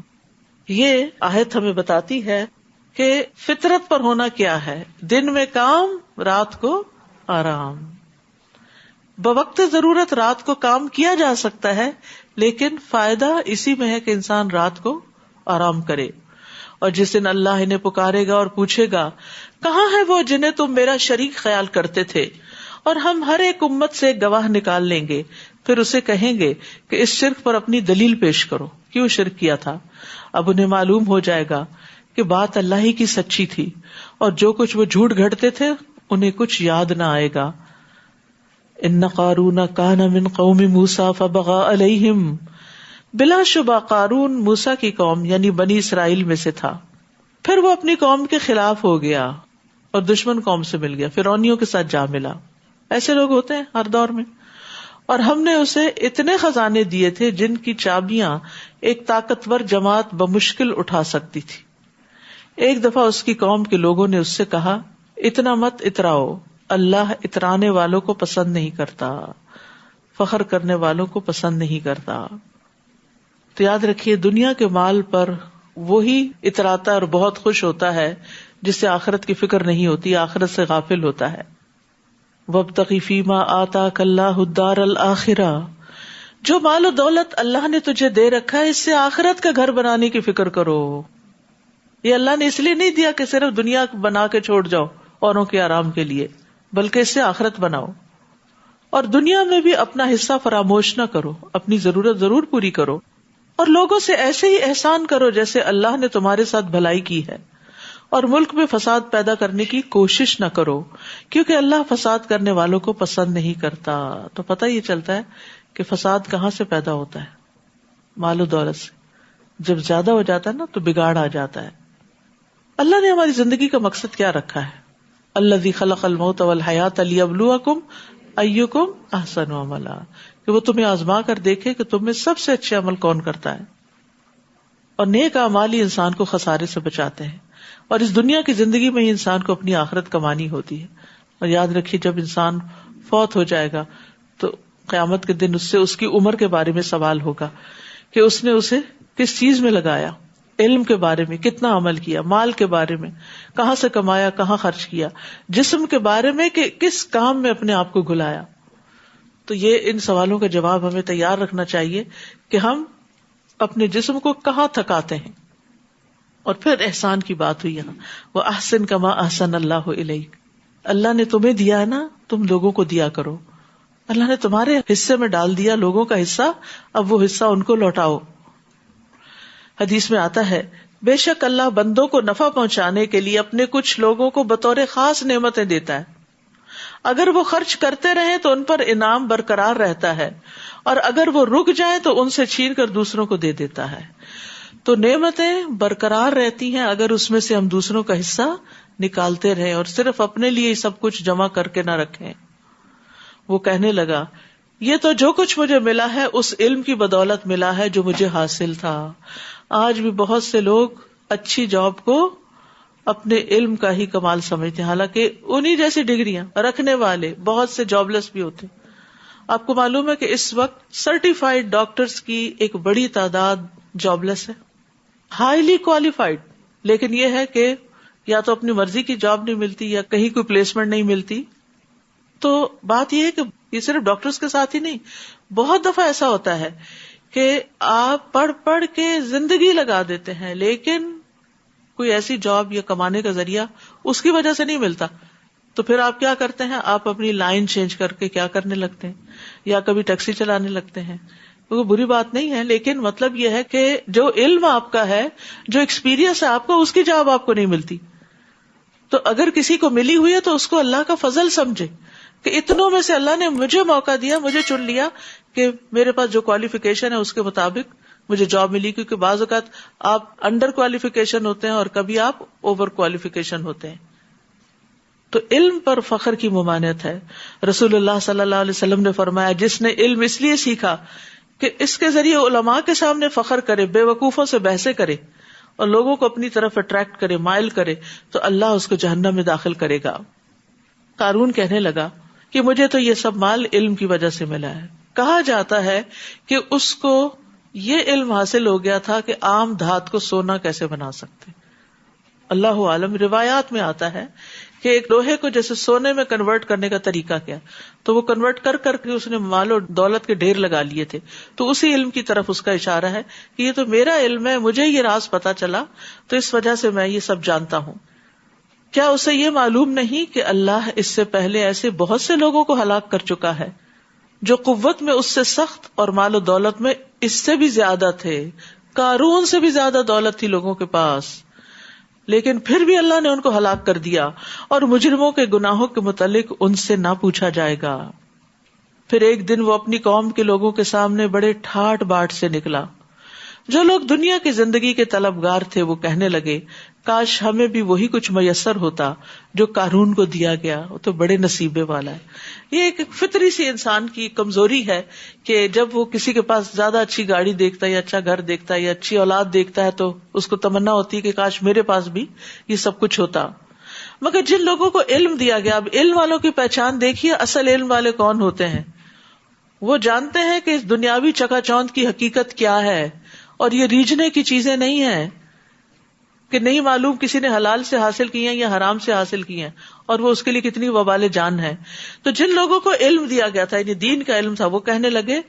یہ آیت ہمیں بتاتی ہے کہ فطرت پر ہونا کیا ہے، دن میں کام، رات کو آرام. بوقت ضرورت رات کو کام کیا جا سکتا ہے لیکن فائدہ اسی میں ہے کہ انسان رات کو آرام کرے. اور جس دن اللہ انہیں پکارے گا اور پوچھے گا کہاں ہے وہ جنہیں تم میرا شریک خیال کرتے تھے، اور ہم ہر ایک امت سے ایک گواہ نکال لیں گے، پھر اسے کہیں گے کہ اس شرک پر اپنی دلیل پیش کرو، کیوں شرک کیا تھا. اب انہیں معلوم ہو جائے گا کہ بات اللہ ہی کی سچی تھی اور جو کچھ وہ جھوٹ گھڑتے تھے انہیں کچھ یاد نہ آئے گا. ان قارون کان من قوم موسیٰ فبغى علیہم، بلا شبہ قارون موسیٰ کی قوم یعنی بنی اسرائیل میں سے تھا، پھر وہ اپنی قوم کے خلاف ہو گیا اور دشمن قوم سے مل گیا، فرعونیوں کے ساتھ جا ملا. ایسے لوگ ہوتے ہیں ہر دور میں. اور ہم نے اسے اتنے خزانے دیے تھے جن کی چابیاں ایک طاقتور جماعت بمشکل اٹھا سکتی تھی. ایک دفعہ اس کی قوم کے لوگوں نے اس سے کہا اتنا مت اتراؤ، اللہ اترانے والوں کو پسند نہیں کرتا، فخر کرنے والوں کو پسند نہیں کرتا. تو یاد رکھیے دنیا کے مال پر وہی اتراتا اور بہت خوش ہوتا ہے جس سے آخرت کی فکر نہیں ہوتی، آخرت سے غافل ہوتا ہے. وَابْتَغِ فِيمَا آتَاكَ اللَّهُ الدَّارَ الْآخِرَةَ، جو مال و دولت اللہ نے تجھے دے رکھا ہے اس سے آخرت کا گھر بنانے کی فکر کرو. یہ اللہ نے اس لیے نہیں دیا کہ صرف دنیا بنا کے چھوڑ جاؤ اوروں کے آرام کے لیے، بلکہ اس سے آخرت بناؤ. اور دنیا میں بھی اپنا حصہ فراموش نہ کرو، اپنی ضرورت ضرور پوری کرو، اور لوگوں سے ایسے ہی احسان کرو جیسے اللہ نے تمہارے ساتھ بھلائی کی ہے. اور ملک میں فساد پیدا کرنے کی کوشش نہ کرو کیونکہ اللہ فساد کرنے والوں کو پسند نہیں کرتا. تو پتہ یہ چلتا ہے کہ فساد کہاں سے پیدا ہوتا ہے؟ مال و دولت سے. جب زیادہ ہو جاتا ہے نا تو بگاڑ آ جاتا ہے. اللہ نے ہماری زندگی کا مقصد کیا رکھا ہے؟ الذی خلق الموت والحیات لیبلوکم ایکم احسن عملا، کہ وہ تمہیں آزما کر دیکھے کہ تم میں سب سے اچھے عمل کون کرتا ہے. اور نیک اعمال ہی انسان کو خسارے سے بچاتے ہیں، اور اس دنیا کی زندگی میں ہی انسان کو اپنی آخرت کمانی ہوتی ہے. اور یاد رکھیے جب انسان فوت ہو جائے گا تو قیامت کے دن اس سے اس کی عمر کے بارے میں سوال ہوگا کہ اس نے اسے کس چیز میں لگایا، علم کے بارے میں کتنا عمل کیا، مال کے بارے میں کہاں سے کمایا، کہاں خرچ کیا، جسم کے بارے میں کہ کس کام میں اپنے آپ کو گھلایا. تو یہ ان سوالوں کا جواب ہمیں تیار رکھنا چاہیے کہ ہم اپنے جسم کو کہاں تھکاتے ہیں. اور پھر احسان کی بات ہوئی یہاں، وَأَحْسِن كَمَا أَحْسَنَ اللَّهُ إِلَيْكَ. اللہ نے تمہیں دیا ہے نا، تم لوگوں کو دیا کرو. اللہ نے تمہارے حصے میں ڈال دیا لوگوں کا حصہ، اب وہ حصہ ان کو لوٹاؤ. حدیث میں آتا ہے بے شک اللہ بندوں کو نفع پہنچانے کے لیے اپنے کچھ لوگوں کو بطور خاص نعمتیں دیتا ہے. اگر وہ خرچ کرتے رہیں تو ان پر انعام برقرار رہتا ہے، اور اگر وہ رک جائیں تو ان سے چھین کر دوسروں کو دے دیتا ہے. تو نعمتیں برقرار رہتی ہیں اگر اس میں سے ہم دوسروں کا حصہ نکالتے رہیں اور صرف اپنے لیے سب کچھ جمع کر کے نہ رکھیں. وہ کہنے لگا یہ تو جو کچھ مجھے ملا ہے اس علم کی بدولت ملا ہے جو مجھے حاصل تھا. آج بھی بہت سے لوگ اچھی جاب کو اپنے علم کا ہی کمال سمجھتے ہیں، حالانکہ انہی جیسی ڈگریاں رکھنے والے بہت سے جاب لیس بھی ہوتے. آپ کو معلوم ہے کہ اس وقت سرٹیفائڈ ڈاکٹرز کی ایک بڑی تعداد جاب لیس ہے، ہائیلی کوالیفائڈ، لیکن یہ ہے کہ یا تو اپنی مرضی کی جاب نہیں ملتی یا کہیں کوئی پلیسمنٹ نہیں ملتی. تو بات یہ ہے کہ یہ صرف ڈاکٹرز کے ساتھ ہی نہیں، بہت دفعہ ایسا ہوتا ہے کہ آپ پڑھ پڑھ کے زندگی لگا دیتے ہیں لیکن کوئی ایسی جاب یا کمانے کا ذریعہ اس کی وجہ سے نہیں ملتا. تو پھر آپ کیا کرتے ہیں، آپ اپنی لائن چینج کر کے کیا کرنے لگتے ہیں، یا کبھی ٹیکسی چلانے لگتے ہیں. وہ بری بات نہیں ہے، لیکن مطلب یہ ہے کہ جو علم آپ کا ہے، جو ایکسپیرینس ہے آپ کا، اس کی جاب آپ کو نہیں ملتی. تو اگر کسی کو ملی ہوئی ہے تو اس کو اللہ کا فضل سمجھے کہ اتنوں میں سے اللہ نے مجھے موقع دیا، مجھے چن لیا کہ میرے پاس جو کوالیفیکیشن ہے اس کے مطابق مجھے جاب ملی. کیونکہ بعض اوقات آپ انڈر کوالیفیکیشن ہوتے ہیں اور کبھی آپ اوور کوالیفیکیشن ہوتے ہیں. تو علم پر فخر کی ممانعت ہے. رسول اللہ صلی اللہ علیہ وسلم نے فرمایا جس نے علم اس لیے سیکھا کہ اس کے ذریعے علماء کے سامنے فخر کرے، بے وقوفوں سے بحثیں کرے اور لوگوں کو اپنی طرف اٹریکٹ کرے، مائل کرے، تو اللہ اس کو جہنم میں داخل کرے گا. قارون کہنے لگا کہ مجھے تو یہ سب مال علم کی وجہ سے ملا ہے. کہا جاتا ہے کہ اس کو یہ علم حاصل ہو گیا تھا کہ عام دھات کو سونا کیسے بنا سکتے. اللہ عالم. روایات میں آتا ہے کہ ایک لوہے کو جیسے سونے میں کنورٹ کرنے کا طریقہ کیا، تو وہ کنورٹ کر کر کے اس نے مال و دولت کے ڈھیر لگا لیے تھے. تو اسی علم کی طرف اس کا اشارہ ہے کہ یہ تو میرا علم ہے، مجھے یہ راز پتا چلا تو اس وجہ سے میں یہ سب جانتا ہوں. کیا اسے یہ معلوم نہیں کہ اللہ اس سے پہلے ایسے بہت سے لوگوں کو ہلاک کر چکا ہے جو قوت میں اس سے سخت اور مال و دولت میں اس سے بھی زیادہ تھے. قارون سے بھی زیادہ دولت تھی لوگوں کے پاس، لیکن پھر بھی اللہ نے ان کو ہلاک کر دیا اور مجرموں کے گناہوں کے متعلق ان سے نہ پوچھا جائے گا. پھر ایک دن وہ اپنی قوم کے لوگوں کے سامنے بڑے ٹھاٹ باٹ سے نکلا. جو لوگ دنیا کی زندگی کے طلبگار تھے وہ کہنے لگے کاش ہمیں بھی وہی کچھ میسر ہوتا جو قارون کو دیا گیا، وہ تو بڑے نصیبے والا ہے. یہ ایک فطری سی انسان کی کمزوری ہے کہ جب وہ کسی کے پاس زیادہ اچھی گاڑی دیکھتا ہے یا اچھا گھر دیکھتا ہے یا اچھی اولاد دیکھتا ہے تو اس کو تمنا ہوتی ہے کہ کاش میرے پاس بھی یہ سب کچھ ہوتا. مگر جن لوگوں کو علم دیا گیا، اب علم والوں کی پہچان دیکھیے، اصل علم والے کون ہوتے ہیں. وہ جانتے ہیں کہ اس دنیاوی چکا چوند کی حقیقت کیا ہے، اور یہ ریجھنے کی چیزیں نہیں ہیں کہ نہیں معلوم کسی نے حلال سے حاصل کی ہیں یا حرام سے حاصل کی ہیں اور وہ اس کے لیے کتنی وبال جان ہے. تو جن لوگوں کو علم دیا گیا تھا، یعنی دین کا علم تھا، وہ کہنے لگے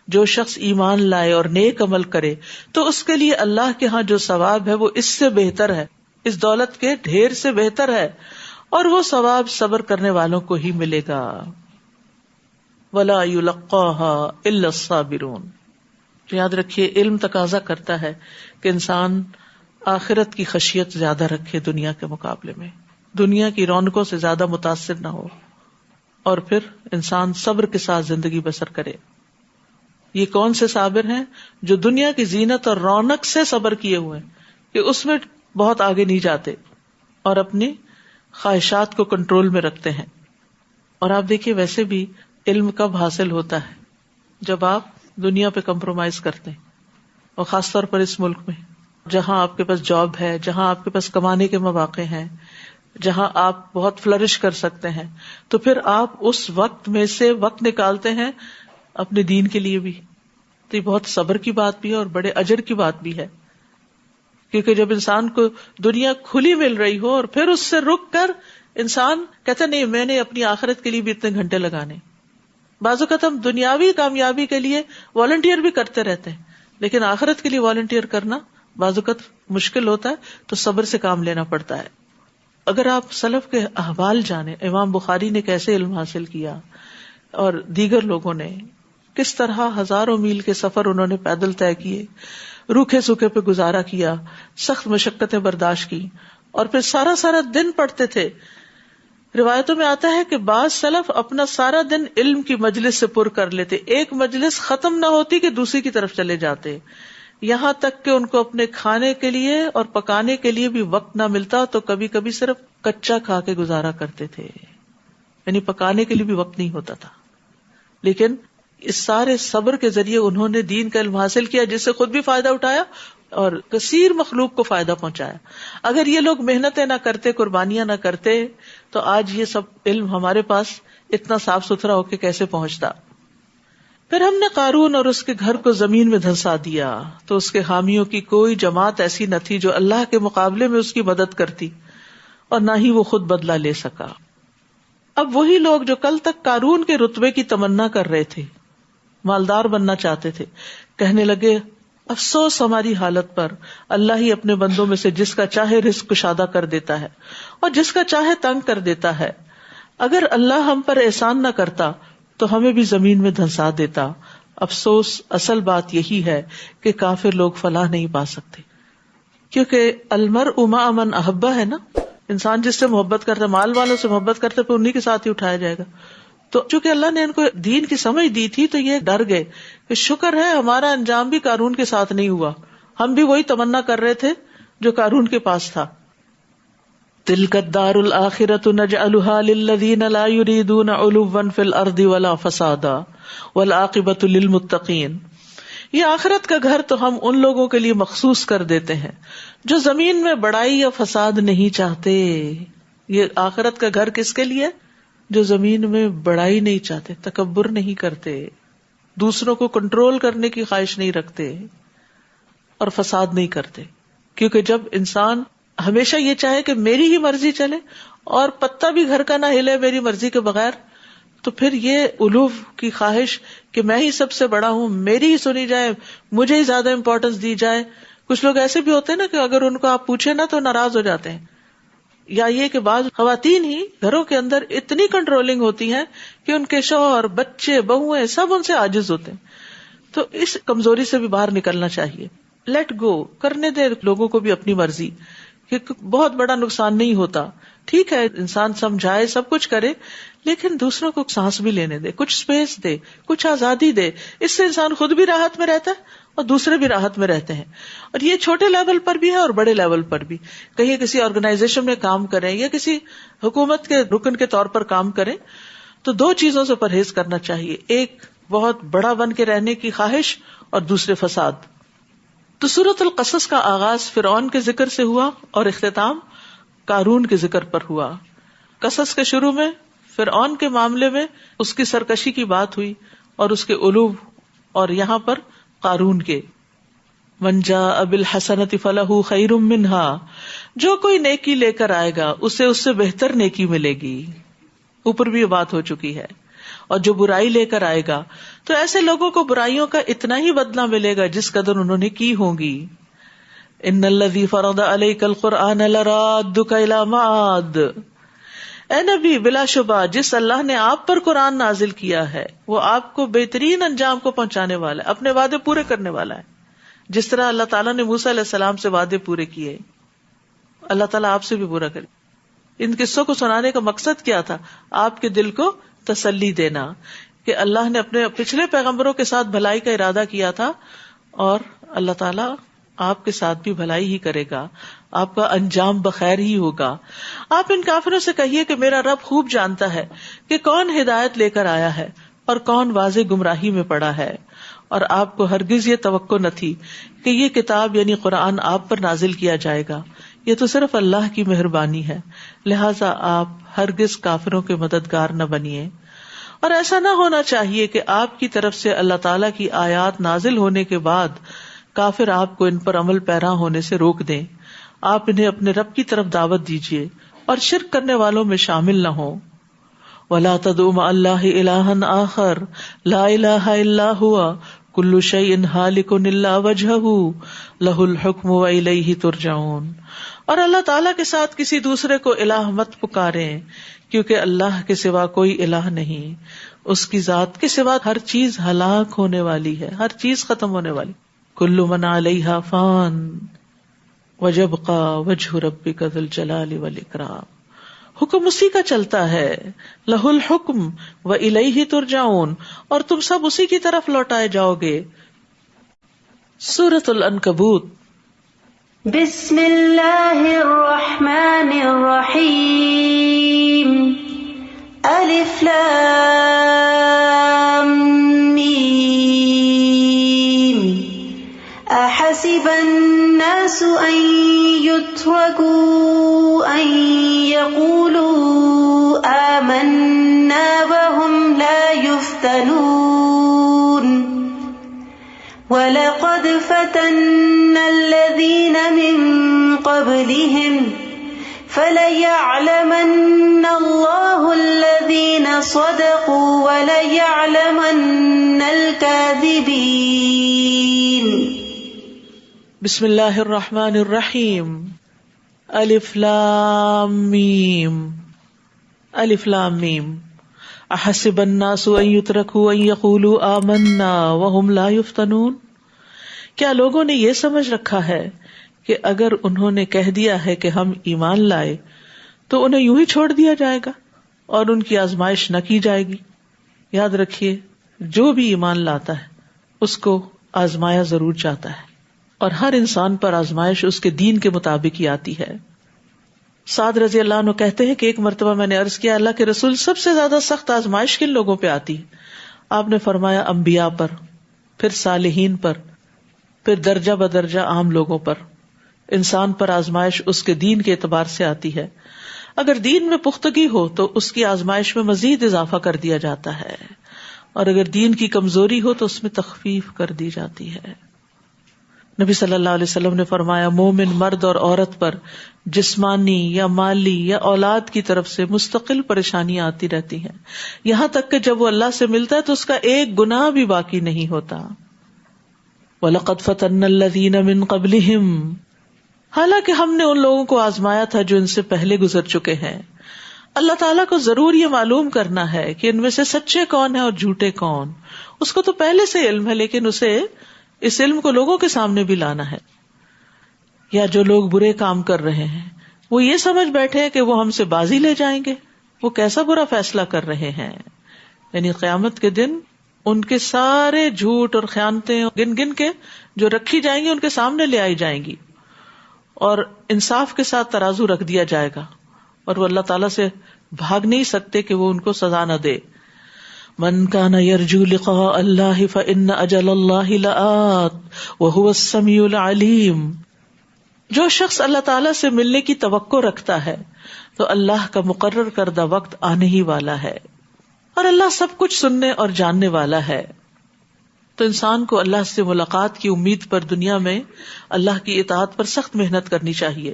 جو شخص ایمان لائے اور نیک عمل کرے تو اس کے لیے اللہ کے ہاں جو ثواب ہے وہ اس سے بہتر ہے، اس دولت کے ڈھیر سے بہتر ہے، اور وہ ثواب صبر کرنے والوں کو ہی ملے گا. وَلَا يُلَقَّاهَا إِلَّا الصَّابِرُونَ. یاد رکھیے علم تقاضا کرتا ہے کہ انسان آخرت کی خشیت زیادہ رکھے دنیا کے مقابلے میں، دنیا کی رونقوں سے زیادہ متاثر نہ ہو، اور پھر انسان صبر کے ساتھ زندگی بسر کرے. یہ کون سے صابر ہیں؟ جو دنیا کی زینت اور رونق سے صبر کیے ہوئے ہیں کہ اس میں بہت آگے نہیں جاتے اور اپنی خواہشات کو کنٹرول میں رکھتے ہیں. اور آپ دیکھیے ویسے بھی علم کب حاصل ہوتا ہے؟ جب آپ دنیا پہ کمپرومائز کرتے ہیں، اور خاص طور پر اس ملک میں جہاں آپ کے پاس جاب ہے، جہاں آپ کے پاس کمانے کے مواقع ہیں، جہاں آپ بہت فلرش کر سکتے ہیں، تو پھر آپ اس وقت میں سے وقت نکالتے ہیں اپنے دین کے لیے بھی. تو یہ بہت صبر کی بات بھی ہے اور بڑے اجر کی بات بھی ہے, کیونکہ جب انسان کو دنیا کھلی مل رہی ہو اور پھر اس سے رک کر انسان کہتا نہیں میں نے اپنی آخرت کے لیے بھی اتنے گھنٹے لگانے. بعض اوقات ہم دنیاوی کامیابی کے لیے والنٹیئر بھی کرتے رہتے ہیں, لیکن آخرت کے لیے والنٹیئر کرنا بعض اوقات مشکل ہوتا ہے, تو صبر سے کام لینا پڑتا ہے. اگر آپ سلف کے احوال جانیں, امام بخاری نے کیسے علم حاصل کیا اور دیگر لوگوں نے کس طرح ہزاروں میل کے سفر انہوں نے پیدل طے کیے, روکھے سوکھے پہ گزارا کیا, سخت مشقتیں برداشت کی, اور پھر سارا دن پڑھتے تھے. روایتوں میں آتا ہے کہ بعض سلف اپنا سارا دن علم کی مجلس سے پر کر لیتے, ایک مجلس ختم نہ ہوتی کہ دوسری کی طرف چلے جاتے, یہاں تک کہ ان کو اپنے کھانے کے لیے اور پکانے کے لیے بھی وقت نہ ملتا تو کبھی کبھی صرف کچا کھا کے گزارا کرتے تھے, یعنی پکانے کے لیے بھی وقت نہیں ہوتا تھا. لیکن اس سارے صبر کے ذریعے انہوں نے دین کا علم حاصل کیا, جس سے خود بھی فائدہ اٹھایا اور کثیر مخلوق کو فائدہ پہنچایا. اگر یہ لوگ محنتیں نہ کرتے, قربانیاں نہ کرتے, تو آج یہ سب علم ہمارے پاس اتنا صاف ستھرا ہو کے کیسے پہنچتا. پھر ہم نے قارون اور اس کے گھر کو زمین میں دھنسا دیا تو اس کے حامیوں کی کوئی جماعت ایسی نہ تھی جو اللہ کے مقابلے میں اس کی مدد کرتی, اور نہ ہی وہ خود بدلہ لے سکا. اب وہی لوگ جو کل تک قارون کے رتبے کی تمنا کر رہے تھے, مالدار بننا چاہتے تھے, کہنے لگے افسوس ہماری حالت پر, اللہ ہی اپنے بندوں میں سے جس کا چاہے رزق کشادہ کر دیتا ہے اور جس کا چاہے تنگ کر دیتا ہے. اگر اللہ ہم پر احسان نہ کرتا تو ہمیں بھی زمین میں دھنسا دیتا. افسوس اصل بات یہی ہے کہ کافر لوگ فلاح نہیں پا سکتے, کیونکہ المرء مع من احبہ ہے نا, انسان جس سے محبت کرتا, مال والوں سے محبت کرتا, پھر انہی کے ساتھ ہی اٹھایا جائے گا. تو چونکہ اللہ نے ان کو دین کی سمجھ دی تھی تو یہ ڈر گئے کہ شکر ہے ہمارا انجام بھی قارون کے ساتھ نہیں ہوا, ہم بھی وہی تمنا کر رہے تھے جو قارون کے پاس تھا. تلک الدار الآخرۃ نجعلها للذین لا یریدون علوا فی الارض ولا فسادا والعاقبۃ للمتقین. یہ آخرت کا گھر تو ہم ان لوگوں کے لیے مخصوص کر دیتے ہیں جو زمین میں بڑائی یا فساد نہیں چاہتے. یہ آخرت کا گھر کس کے لیے؟ جو زمین میں بڑائی نہیں چاہتے, تکبر نہیں کرتے, دوسروں کو کنٹرول کرنے کی خواہش نہیں رکھتے اور فساد نہیں کرتے. کیونکہ جب انسان ہمیشہ یہ چاہے کہ میری ہی مرضی چلے اور پتا بھی گھر کا نہ ہلے میری مرضی کے بغیر, تو پھر یہ علو کی خواہش کہ میں ہی سب سے بڑا ہوں, میری ہی سنی جائے, مجھے ہی زیادہ امپورٹنس دی جائے. کچھ لوگ ایسے بھی ہوتے ہیں نا کہ اگر ان کو آپ پوچھیں نا تو ناراض ہو جاتے ہیں. یا یہ کہ بعض خواتین ہی گھروں کے اندر اتنی کنٹرولنگ ہوتی ہیں کہ ان کے شوہر, بچے, بہویں سب ان سے عاجز ہوتے ہیں. تو اس کمزوری سے بھی باہر نکلنا چاہیے. لیٹ گو, کرنے دے لوگوں کو بھی اپنی مرضی, کہ بہت بڑا نقصان نہیں ہوتا. ٹھیک ہے انسان سمجھائے, سب کچھ کرے, لیکن دوسروں کو سانس بھی لینے دے, کچھ اسپیس دے, کچھ آزادی دے. اس سے انسان خود بھی راحت میں رہتا ہے اور دوسرے بھی راحت میں رہتے ہیں. اور یہ چھوٹے لیول پر بھی ہے اور بڑے لیول پر بھی. کہیں کسی آرگنائزیشن میں کام کریں یا کسی حکومت کے رکن کے طور پر کام کریں تو دو چیزوں سے پرہیز کرنا چاہیے, ایک بہت بڑا بن کے رہنے کی خواہش اور دوسرے فساد. تو سورۃ القصص کا آغاز فرعون کے ذکر سے ہوا اور اختتام قارون کے ذکر پر ہوا. قصص کے شروع میں فرعون کے معاملے میں اس کی سرکشی کی بات ہوئی اور اس کے علو, اور یہاں پر قارون کے. من جاء بالحسنۃ فلہ خیر منہا, جو کوئی نیکی لے کر آئے گا اسے اس سے بہتر نیکی ملے گی. اوپر بھی یہ بات ہو چکی ہے. اور جو برائی لے کر آئے گا تو ایسے لوگوں کو برائیوں کا اتنا ہی بدلہ ملے گا جس قدر انہوں نے کی ہوں گی. ان الذی فرض علیک القرآن لرادک الی معاد, اے نبی بلا شبہ جس اللہ نے آپ پر قرآن نازل کیا ہے وہ آپ کو بہترین انجام کو پہنچانے والا ہے, اپنے وعدے پورے کرنے والا ہے. جس طرح اللہ تعالیٰ نے موسیٰ علیہ السلام سے وعدے پورے کیے, اللہ تعالیٰ آپ سے بھی پورا کرے. ان قصوں کو سنانے کا مقصد کیا تھا؟ آپ کے دل کو تسلی دینا کہ اللہ نے اپنے پچھلے پیغمبروں کے ساتھ بھلائی کا ارادہ کیا تھا اور اللہ تعالیٰ آپ کے ساتھ بھی بھلائی ہی کرے گا, آپ کا انجام بخیر ہی ہوگا. آپ ان کافروں سے کہیے کہ میرا رب خوب جانتا ہے کہ کون ہدایت لے کر آیا ہے اور کون واضح گمراہی میں پڑا ہے, اور آپ کو ہرگز یہ توقع نہ تھی کہ یہ کتاب یعنی قرآن آپ پر نازل کیا جائے گا. یہ تو صرف اللہ کی مہربانی ہے, لہٰذا آپ ہرگز کافروں کے مددگار نہ بنیے. اور ایسا نہ ہونا چاہیے کہ آپ کی طرف سے اللہ تعالیٰ کی آیات نازل ہونے کے بعد کافر آپ کو ان پر عمل پیرا ہونے سے روک دیں. آپ انہیں اپنے رب کی طرف دعوت دیجیے اور شرک کرنے والوں میں شامل نہ ہوں. وَلَا تَدْعُ مَعَ اللَّهِ إِلَٰهًا آخَرَ لَا إِلَٰهَ إِلَّا هُوَ كُلُّ شَيْءٍ هَالِكٌ إِلَّا وَجْهَهُ لَهُ الْحُكْمُ وَإِلَيْهِ تُرْجَعُونَ. اور اللہ تعالیٰ کے ساتھ کسی دوسرے کو الہ مت پکاریں، کیونکہ اللہ کے سوا کوئی الہ نہیں. اس کی ذات کے سوا ہر چیز ہلاک ہونے والی ہے، ہر چیز ختم ہونے والی. كُلُّ مَنْ عَلَيْهَا فَانٍ وَيَبْقَى وَجْهُ رَبِّكَ ذُو الْجَلَالِ وَالْإِكْرَامِ. حکم اسی کا چلتا ہے، لہ الحکم وإلیہ ترجعون، اور تم سب اسی کی طرف لوٹائے جاؤ گے. سورۃ العنکبوت. بسم اللہ الرحمن الرحیم. الف لام میم. احسب الناس ان يتركوا ان يقولوا آمنا وهم لا يفتنون. وَلَقَدْ فَتَنَّا الَّذِينَ مِن قَبْلِهِمْ فَلَيَعْلَمَنَّ اللَّهُ الَّذِينَ صَدَقُوا وَلَيَعْلَمَنَّ الْكَاذِبِينَ. بسم اللہ الرحمن الرحیم. الف لام میم. الف لام میم. احسب الناس ان يتركوا ان يقولوا آمنا وهم لا يفتنون. کیا لوگوں نے یہ سمجھ رکھا ہے کہ اگر انہوں نے کہہ دیا ہے کہ ہم ایمان لائے تو انہیں یوں ہی چھوڑ دیا جائے گا اور ان کی آزمائش نہ کی جائے گی؟ یاد رکھیے، جو بھی ایمان لاتا ہے اس کو آزمایا ضرور جاتا ہے، اور ہر انسان پر آزمائش اس کے دین کے مطابق ہی آتی ہے. سعد رضی اللہ عنہ کہتے ہیں کہ ایک مرتبہ میں نے عرض کیا، اللہ کے رسول، سب سے زیادہ سخت آزمائش کن لوگوں پہ آتی ہے؟ آپ نے فرمایا انبیاء پر، پھر صالحین پر، پھر درجہ بدرجہ عام لوگوں پر. انسان پر آزمائش اس کے دین کے اعتبار سے آتی ہے. اگر دین میں پختگی ہو تو اس کی آزمائش میں مزید اضافہ کر دیا جاتا ہے، اور اگر دین کی کمزوری ہو تو اس میں تخفیف کر دی جاتی ہے. نبی صلی اللہ علیہ وسلم نے فرمایا، مومن مرد اور عورت پر جسمانی یا مالی یا اولاد کی طرف سے مستقل پریشانیاں آتی رہتی ہیں، یہاں تک کہ جب وہ اللہ سے ملتا ہے تو اس کا ایک گناہ بھی باقی نہیں ہوتا. وَلَقَدْ فَتَنَّا الَّذِينَ مِن قَبْلِهِمْ. حالانکہ ہم نے ان لوگوں کو آزمایا تھا جو ان سے پہلے گزر چکے ہیں. اللہ تعالیٰ کو ضرور یہ معلوم کرنا ہے کہ ان میں سے سچے کون ہیں اور جھوٹے کون. اس کو تو پہلے سے علم ہے، لیکن اسے اس علم کو لوگوں کے سامنے بھی لانا ہے. یا جو لوگ برے کام کر رہے ہیں وہ یہ سمجھ بیٹھے ہیں کہ وہ ہم سے بازی لے جائیں گے، وہ کیسا برا فیصلہ کر رہے ہیں. یعنی قیامت کے دن ان کے سارے جھوٹ اور خیانتیں گن گن کے جو رکھی جائیں گی ان کے سامنے لے آئی جائیں گی، اور انصاف کے ساتھ ترازو رکھ دیا جائے گا، اور وہ اللہ تعالیٰ سے بھاگ نہیں سکتے کہ وہ ان کو سزا نہ دے. من کان یرجو لقاء اللہ فإن اجل اللہ لآت وہو السمیع العلیم. جو شخص اللہ تعالیٰ سے ملنے کی توقع رکھتا ہے تو اللہ کا مقرر کردہ وقت آنے ہی والا ہے، اور اللہ سب کچھ سننے اور جاننے والا ہے. تو انسان کو اللہ سے ملاقات کی امید پر دنیا میں اللہ کی اطاعت پر سخت محنت کرنی چاہیے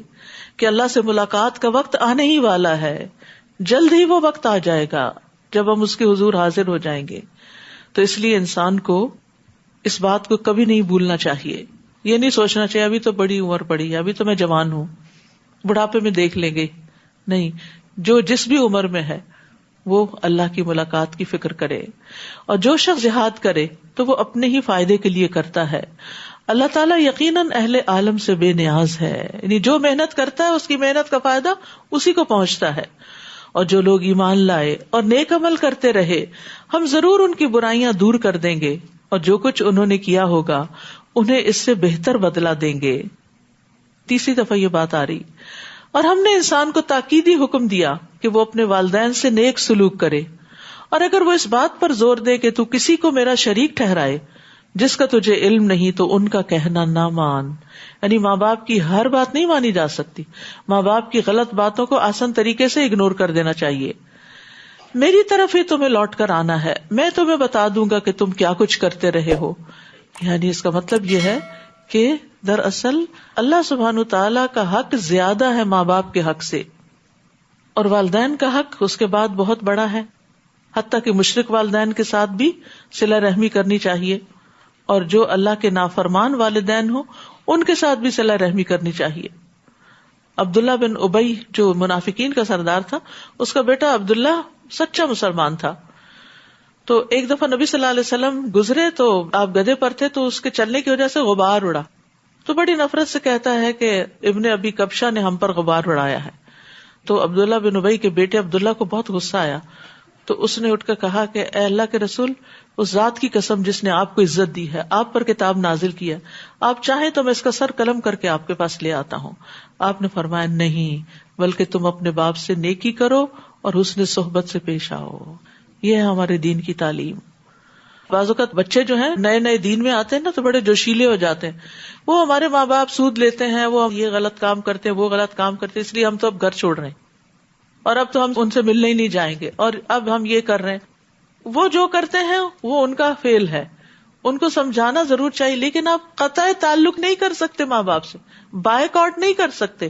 کہ اللہ سے ملاقات کا وقت آنے ہی والا ہے. جلد ہی وہ وقت آ جائے گا جب ہم اس کے حضور حاضر ہو جائیں گے. تو اس لیے انسان کو اس بات کو کبھی نہیں بھولنا چاہیے. یہ نہیں سوچنا چاہیے ابھی تو بڑی عمر پڑی ہے، ابھی تو میں جوان ہوں، بڑھاپے میں دیکھ لیں گے. نہیں، جو جس بھی عمر میں ہے وہ اللہ کی ملاقات کی فکر کرے. اور جو شخص جہاد کرے تو وہ اپنے ہی فائدے کے لیے کرتا ہے. اللہ تعالیٰ یقیناً اہل عالم سے بے نیاز ہے، یعنی جو محنت کرتا ہے اس کی محنت کا فائدہ اسی کو پہنچتا ہے. اور جو لوگ ایمان لائے اور نیک عمل کرتے رہے ہم ضرور ان کی برائیاں دور کر دیں گے، اور جو کچھ انہوں نے کیا ہوگا انہیں اس سے بہتر بدلہ دیں گے. تیسری دفعہ یہ بات آ رہی. اور ہم نے انسان کو تاکیدی حکم دیا کہ وہ اپنے والدین سے نیک سلوک کرے، اور اگر وہ اس بات پر زور دے کہ تو کسی کو میرا شریک ٹھہرائے جس کا تجھے علم نہیں تو ان کا کہنا نہ مان. یعنی ماں باپ کی ہر بات نہیں مانی جا سکتی، ماں باپ کی غلط باتوں کو آسان طریقے سے اگنور کر دینا چاہیے، میری طرف ہی تمہیں لوٹ کر آنا ہے، میں تمہیں بتا دوں گا کہ تم کیا کچھ کرتے رہے ہو. یعنی اس کا مطلب یہ ہے کہ دراصل اللہ سبحانہ تعالیٰ کا حق زیادہ ہے ماں باپ کے حق سے، اور والدین کا حق اس کے بعد بہت بڑا ہے. حتیٰ کہ مشرک والدین کے ساتھ بھی صلہ رحمی کرنی چاہیے، اور جو اللہ کے نافرمان والدین ہوں ان کے ساتھ بھی صلہ رحمی کرنی چاہیے. عبداللہ بن ابی جو منافقین کا سردار تھا، اس کا بیٹا عبداللہ سچا مسلمان تھا. تو ایک دفعہ نبی صلی اللہ علیہ وسلم گزرے تو آپ گدھے پر تھے، تو اس کے چلنے کی وجہ سے غبار اڑا. تو بڑی نفرت سے کہتا ہے کہ ابن ابی کبشہ نے ہم پر غبار اڑایا ہے. تو عبداللہ بن ابی کے بیٹے عبداللہ کو بہت غصہ آیا، تو اس نے اٹھ کر کہا کہ اے اللہ کے رسول، اس ذات کی قسم جس نے آپ کو عزت دی ہے، آپ پر کتاب نازل کی ہے، آپ چاہیں تو میں اس کا سر قلم کر کے آپ کے پاس لے آتا ہوں. آپ نے فرمایا نہیں، بلکہ تم اپنے باپ سے نیکی کرو اور حسن صحبت سے پیش آؤ. یہ ہے ہمارے دین کی تعلیم. بعض اوقات بچے جو ہیں نئے نئے دین میں آتے ہیں نا تو بڑے جوشیلے ہو جاتے ہیں. وہ ہمارے ماں باپ سود لیتے ہیں، وہ یہ غلط کام کرتے ہیں، وہ غلط کام کرتے ہیں، اس لیے ہم تو اب گھر چھوڑ رہے ہیں، اور اب تو ہم ان سے ملنے ہی نہیں جائیں گے، اور اب ہم یہ کر رہے ہیں. وہ جو کرتے ہیں وہ ان کا فیل ہے، ان کو سمجھانا ضرور چاہیے، لیکن آپ قطع تعلق نہیں کر سکتے ماں باپ سے، بائیک آؤٹ نہیں کر سکتے.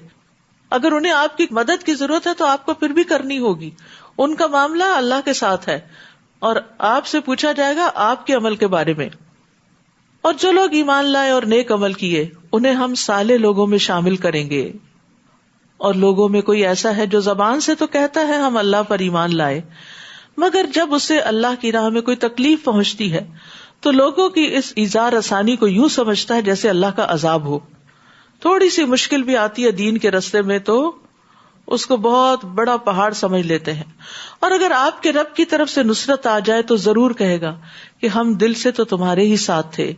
اگر انہیں آپ کی مدد کی ضرورت ہے تو آپ کو پھر بھی کرنی ہوگی. ان کا معاملہ اللہ کے ساتھ ہے، اور آپ سے پوچھا جائے گا آپ کے عمل کے بارے میں. اور جو لوگ ایمان لائے اور نیک عمل کیے انہیں ہم صالح لوگوں میں شامل کریں گے. اور لوگوں میں کوئی ایسا ہے جو زبان سے تو کہتا ہے ہم اللہ پر ایمان لائے، مگر جب اسے اللہ کی راہ میں کوئی تکلیف پہنچتی ہے تو لوگوں کی اس ایذار رسانی کو یوں سمجھتا ہے جیسے اللہ کا عذاب ہو. تھوڑی سی مشکل بھی آتی ہے دین کے راستے میں تو اس کو بہت بڑا پہاڑ سمجھ لیتے ہیں. اور اگر آپ کے رب کی طرف سے نصرت آ جائے تو ضرور کہے گا کہ ہم دل سے تو تمہارے ہی ساتھ تھے.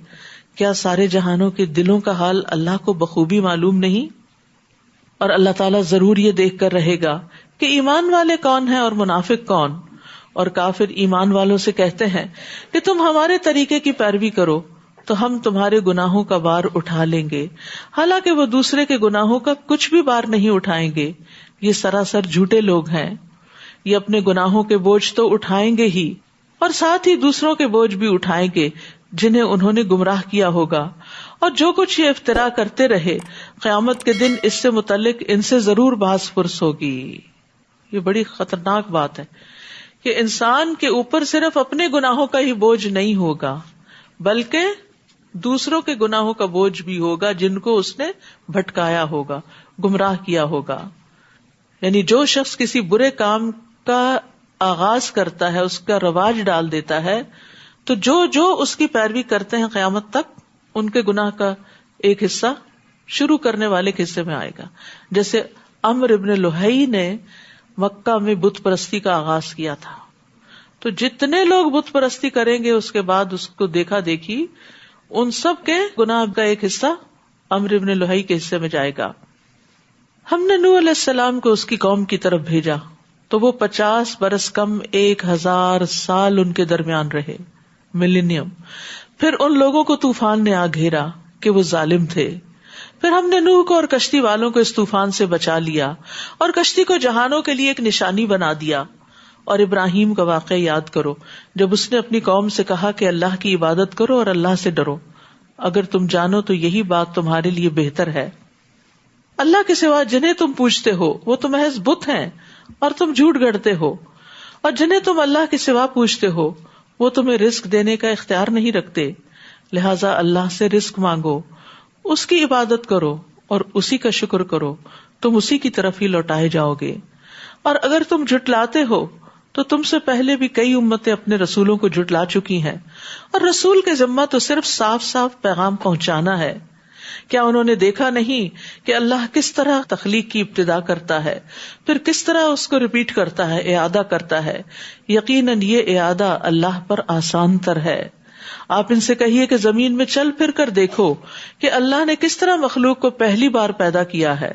کیا سارے جہانوں کے دلوں کا حال اللہ کو بخوبی معلوم نہیں؟ اور اللہ تعالیٰ ضرور یہ دیکھ کر رہے گا کہ ایمان والے کون ہیں اور منافق کون. اور کافر ایمان والوں سے کہتے ہیں کہ تم ہمارے طریقے کی پیروی کرو تو ہم تمہارے گناہوں کا بار اٹھا لیں گے، حالانکہ وہ دوسرے کے گناہوں کا کچھ بھی بار نہیں اٹھائیں گے. یہ سراسر جھوٹے لوگ ہیں. یہ اپنے گناہوں کے بوجھ تو اٹھائیں گے ہی، اور ساتھ ہی دوسروں کے بوجھ بھی اٹھائیں گے جنہیں انہوں نے گمراہ کیا ہوگا. اور جو کچھ یہ افترا کرتے رہے قیامت کے دن اس سے متعلق ان سے ضرور بحث پرس ہوگی. یہ بڑی خطرناک بات ہے کہ انسان کے اوپر صرف اپنے گناہوں کا ہی بوجھ نہیں ہوگا بلکہ دوسروں کے گناہوں کا بوجھ بھی ہوگا جن کو اس نے بھٹکایا ہوگا، گمراہ کیا ہوگا. یعنی جو شخص کسی برے کام کا آغاز کرتا ہے، اس کا رواج ڈال دیتا ہے، تو جو اس کی پیروی کرتے ہیں قیامت تک ان کے گناہ کا ایک حصہ شروع کرنے والے کے حصے میں آئے گا. جیسے عمرو ابن لوہی نے مکہ میں بت پرستی کا آغاز کیا تھا، تو جتنے لوگ بت پرستی کریں گے اس کے بعد اس کو دیکھا دیکھی ان سب کے گناہ کا ایک حصہ عمرو ابن لوہی کے حصے میں جائے گا. ہم نے نوح علیہ السلام کو اس کی قوم کی طرف بھیجا تو وہ 50 برس کم 1000 سال ان کے درمیان رہے، ملینیم. پھر ان لوگوں کو طوفان نے آ گھیرا کہ وہ ظالم تھے. پھر ہم نے نوح کو اور کشتی والوں کو اس طوفان سے بچا لیا اور کشتی کو جہانوں کے لیے ایک نشانی بنا دیا. اور ابراہیم کا واقعہ یاد کرو جب اس نے اپنی قوم سے کہا کہ اللہ کی عبادت کرو اور اللہ سے ڈرو، اگر تم جانو تو یہی بات تمہارے لیے بہتر ہے. اللہ کے سوا جنہیں تم پوجتے ہو وہ تو محض بت ہیں اور تم جھوٹ گڑھتے ہو، اور جنہیں تم اللہ کے سوا پوجتے ہو وہ تمہیں رزق دینے کا اختیار نہیں رکھتے. لہٰذا اللہ سے رزق مانگو، اس کی عبادت کرو اور اسی کا شکر کرو، تم اسی کی طرف ہی لوٹائے جاؤ گے. اور اگر تم جھٹلاتے ہو تو تم سے پہلے بھی کئی امتیں اپنے رسولوں کو جھٹلا چکی ہیں، اور رسول کے ذمہ تو صرف صاف صاف پیغام پہنچانا ہے. کیا انہوں نے دیکھا نہیں کہ اللہ کس طرح تخلیق کی ابتدا کرتا ہے، پھر کس طرح اس کو ریپیٹ کرتا ہے، اعادہ کرتا ہے. یقیناً یہ اعادہ اللہ پر آسان تر ہے. آپ ان سے کہیے کہ زمین میں چل پھر کر دیکھو کہ اللہ نے کس طرح مخلوق کو پہلی بار پیدا کیا ہے،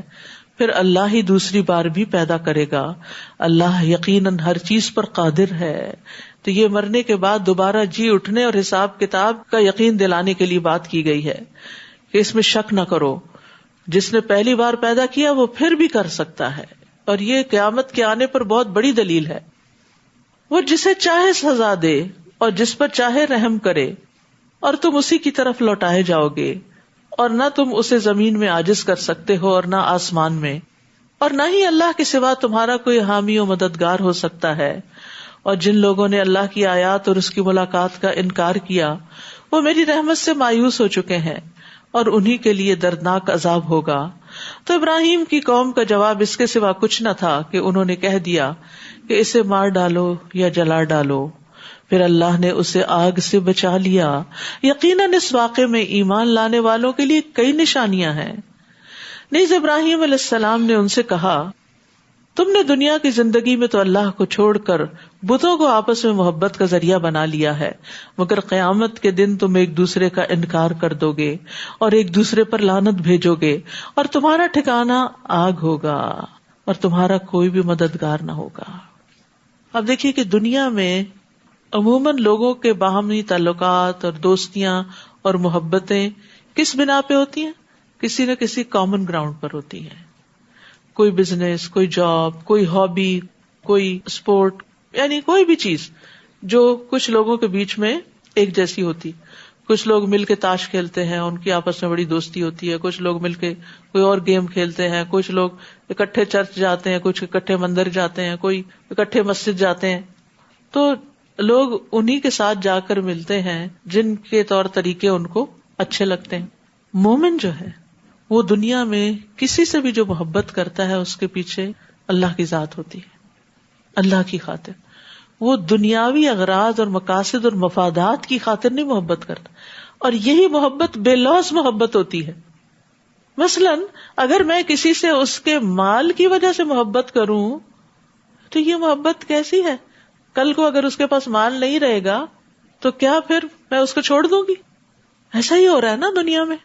پھر اللہ ہی دوسری بار بھی پیدا کرے گا. اللہ یقیناً ہر چیز پر قادر ہے. تو یہ مرنے کے بعد دوبارہ جی اٹھنے اور حساب کتاب کا یقین دلانے کے لیے بات کی گئی ہے کہ اس میں شک نہ کرو. جس نے پہلی بار پیدا کیا وہ پھر بھی کر سکتا ہے، اور یہ قیامت کے آنے پر بہت بڑی دلیل ہے. وہ جسے چاہے سزا دے اور جس پر چاہے رحم کرے، اور تم اسی کی طرف لوٹائے جاؤ گے، اور نہ تم اسے زمین میں عاجز کر سکتے ہو اور نہ آسمان میں، اور نہ ہی اللہ کے سوا تمہارا کوئی حامی و مددگار ہو سکتا ہے۔ اور جن لوگوں نے اللہ کی آیات اور اس کی ملاقات کا انکار کیا وہ میری رحمت سے مایوس ہو چکے ہیں، اور انہی کے لیے دردناک عذاب ہوگا۔ تو ابراہیم کی قوم کا جواب اس کے سوا کچھ نہ تھا کہ انہوں نے کہہ دیا کہ اسے مار ڈالو یا جلا ڈالو۔ پھر اللہ نے اسے آگ سے بچا لیا۔ یقیناً اس واقعے میں ایمان لانے والوں کے لیے کئی نشانیاں ہیں۔ نیز ابراہیم علیہ السلام نے ان سے کہا، تم نے دنیا کی زندگی میں تو اللہ کو چھوڑ کر بتوں کو آپس میں محبت کا ذریعہ بنا لیا ہے، مگر قیامت کے دن تم ایک دوسرے کا انکار کر دو گے اور ایک دوسرے پر لعنت بھیجو گے، اور تمہارا ٹھکانہ آگ ہوگا اور تمہارا کوئی بھی مددگار نہ ہوگا۔ اب دیکھیے کہ دنیا میں عموماً لوگوں کے باہمی تعلقات اور دوستیاں اور محبتیں کس بنا پہ ہوتی ہیں؟ کسی نہ کسی کامن گراؤنڈ پر ہوتی ہیں۔ کوئی بزنس، کوئی جاب، کوئی ہابی، کوئی اسپورٹ، یعنی کوئی بھی چیز جو کچھ لوگوں کے بیچ میں ایک جیسی ہوتی۔ کچھ لوگ مل کے تاش کھیلتے ہیں، ان کی آپس میں بڑی دوستی ہوتی ہے، کچھ لوگ مل کے کوئی اور گیم کھیلتے ہیں، کچھ لوگ اکٹھے چرچ جاتے ہیں، کچھ اکٹھے مندر جاتے ہیں، کوئی اکٹھے مسجد جاتے ہیں۔ تو لوگ انہی کے ساتھ جا کر ملتے ہیں جن کے طور طریقے ان کو اچھے لگتے ہیں۔ مومن جو ہے وہ دنیا میں کسی سے بھی جو محبت کرتا ہے اس کے پیچھے اللہ کی ذات ہوتی ہے، اللہ کی خاطر۔ وہ دنیاوی اغراض اور مقاصد اور مفادات کی خاطر نہیں محبت کرتا، اور یہی محبت بے لوث محبت ہوتی ہے۔ مثلاً اگر میں کسی سے اس کے مال کی وجہ سے محبت کروں تو یہ محبت کیسی ہے؟ کل کو اگر اس کے پاس مال نہیں رہے گا تو کیا پھر میں اس کو چھوڑ دوں گی؟ ایسا ہی ہو رہا ہے نا دنیا میں۔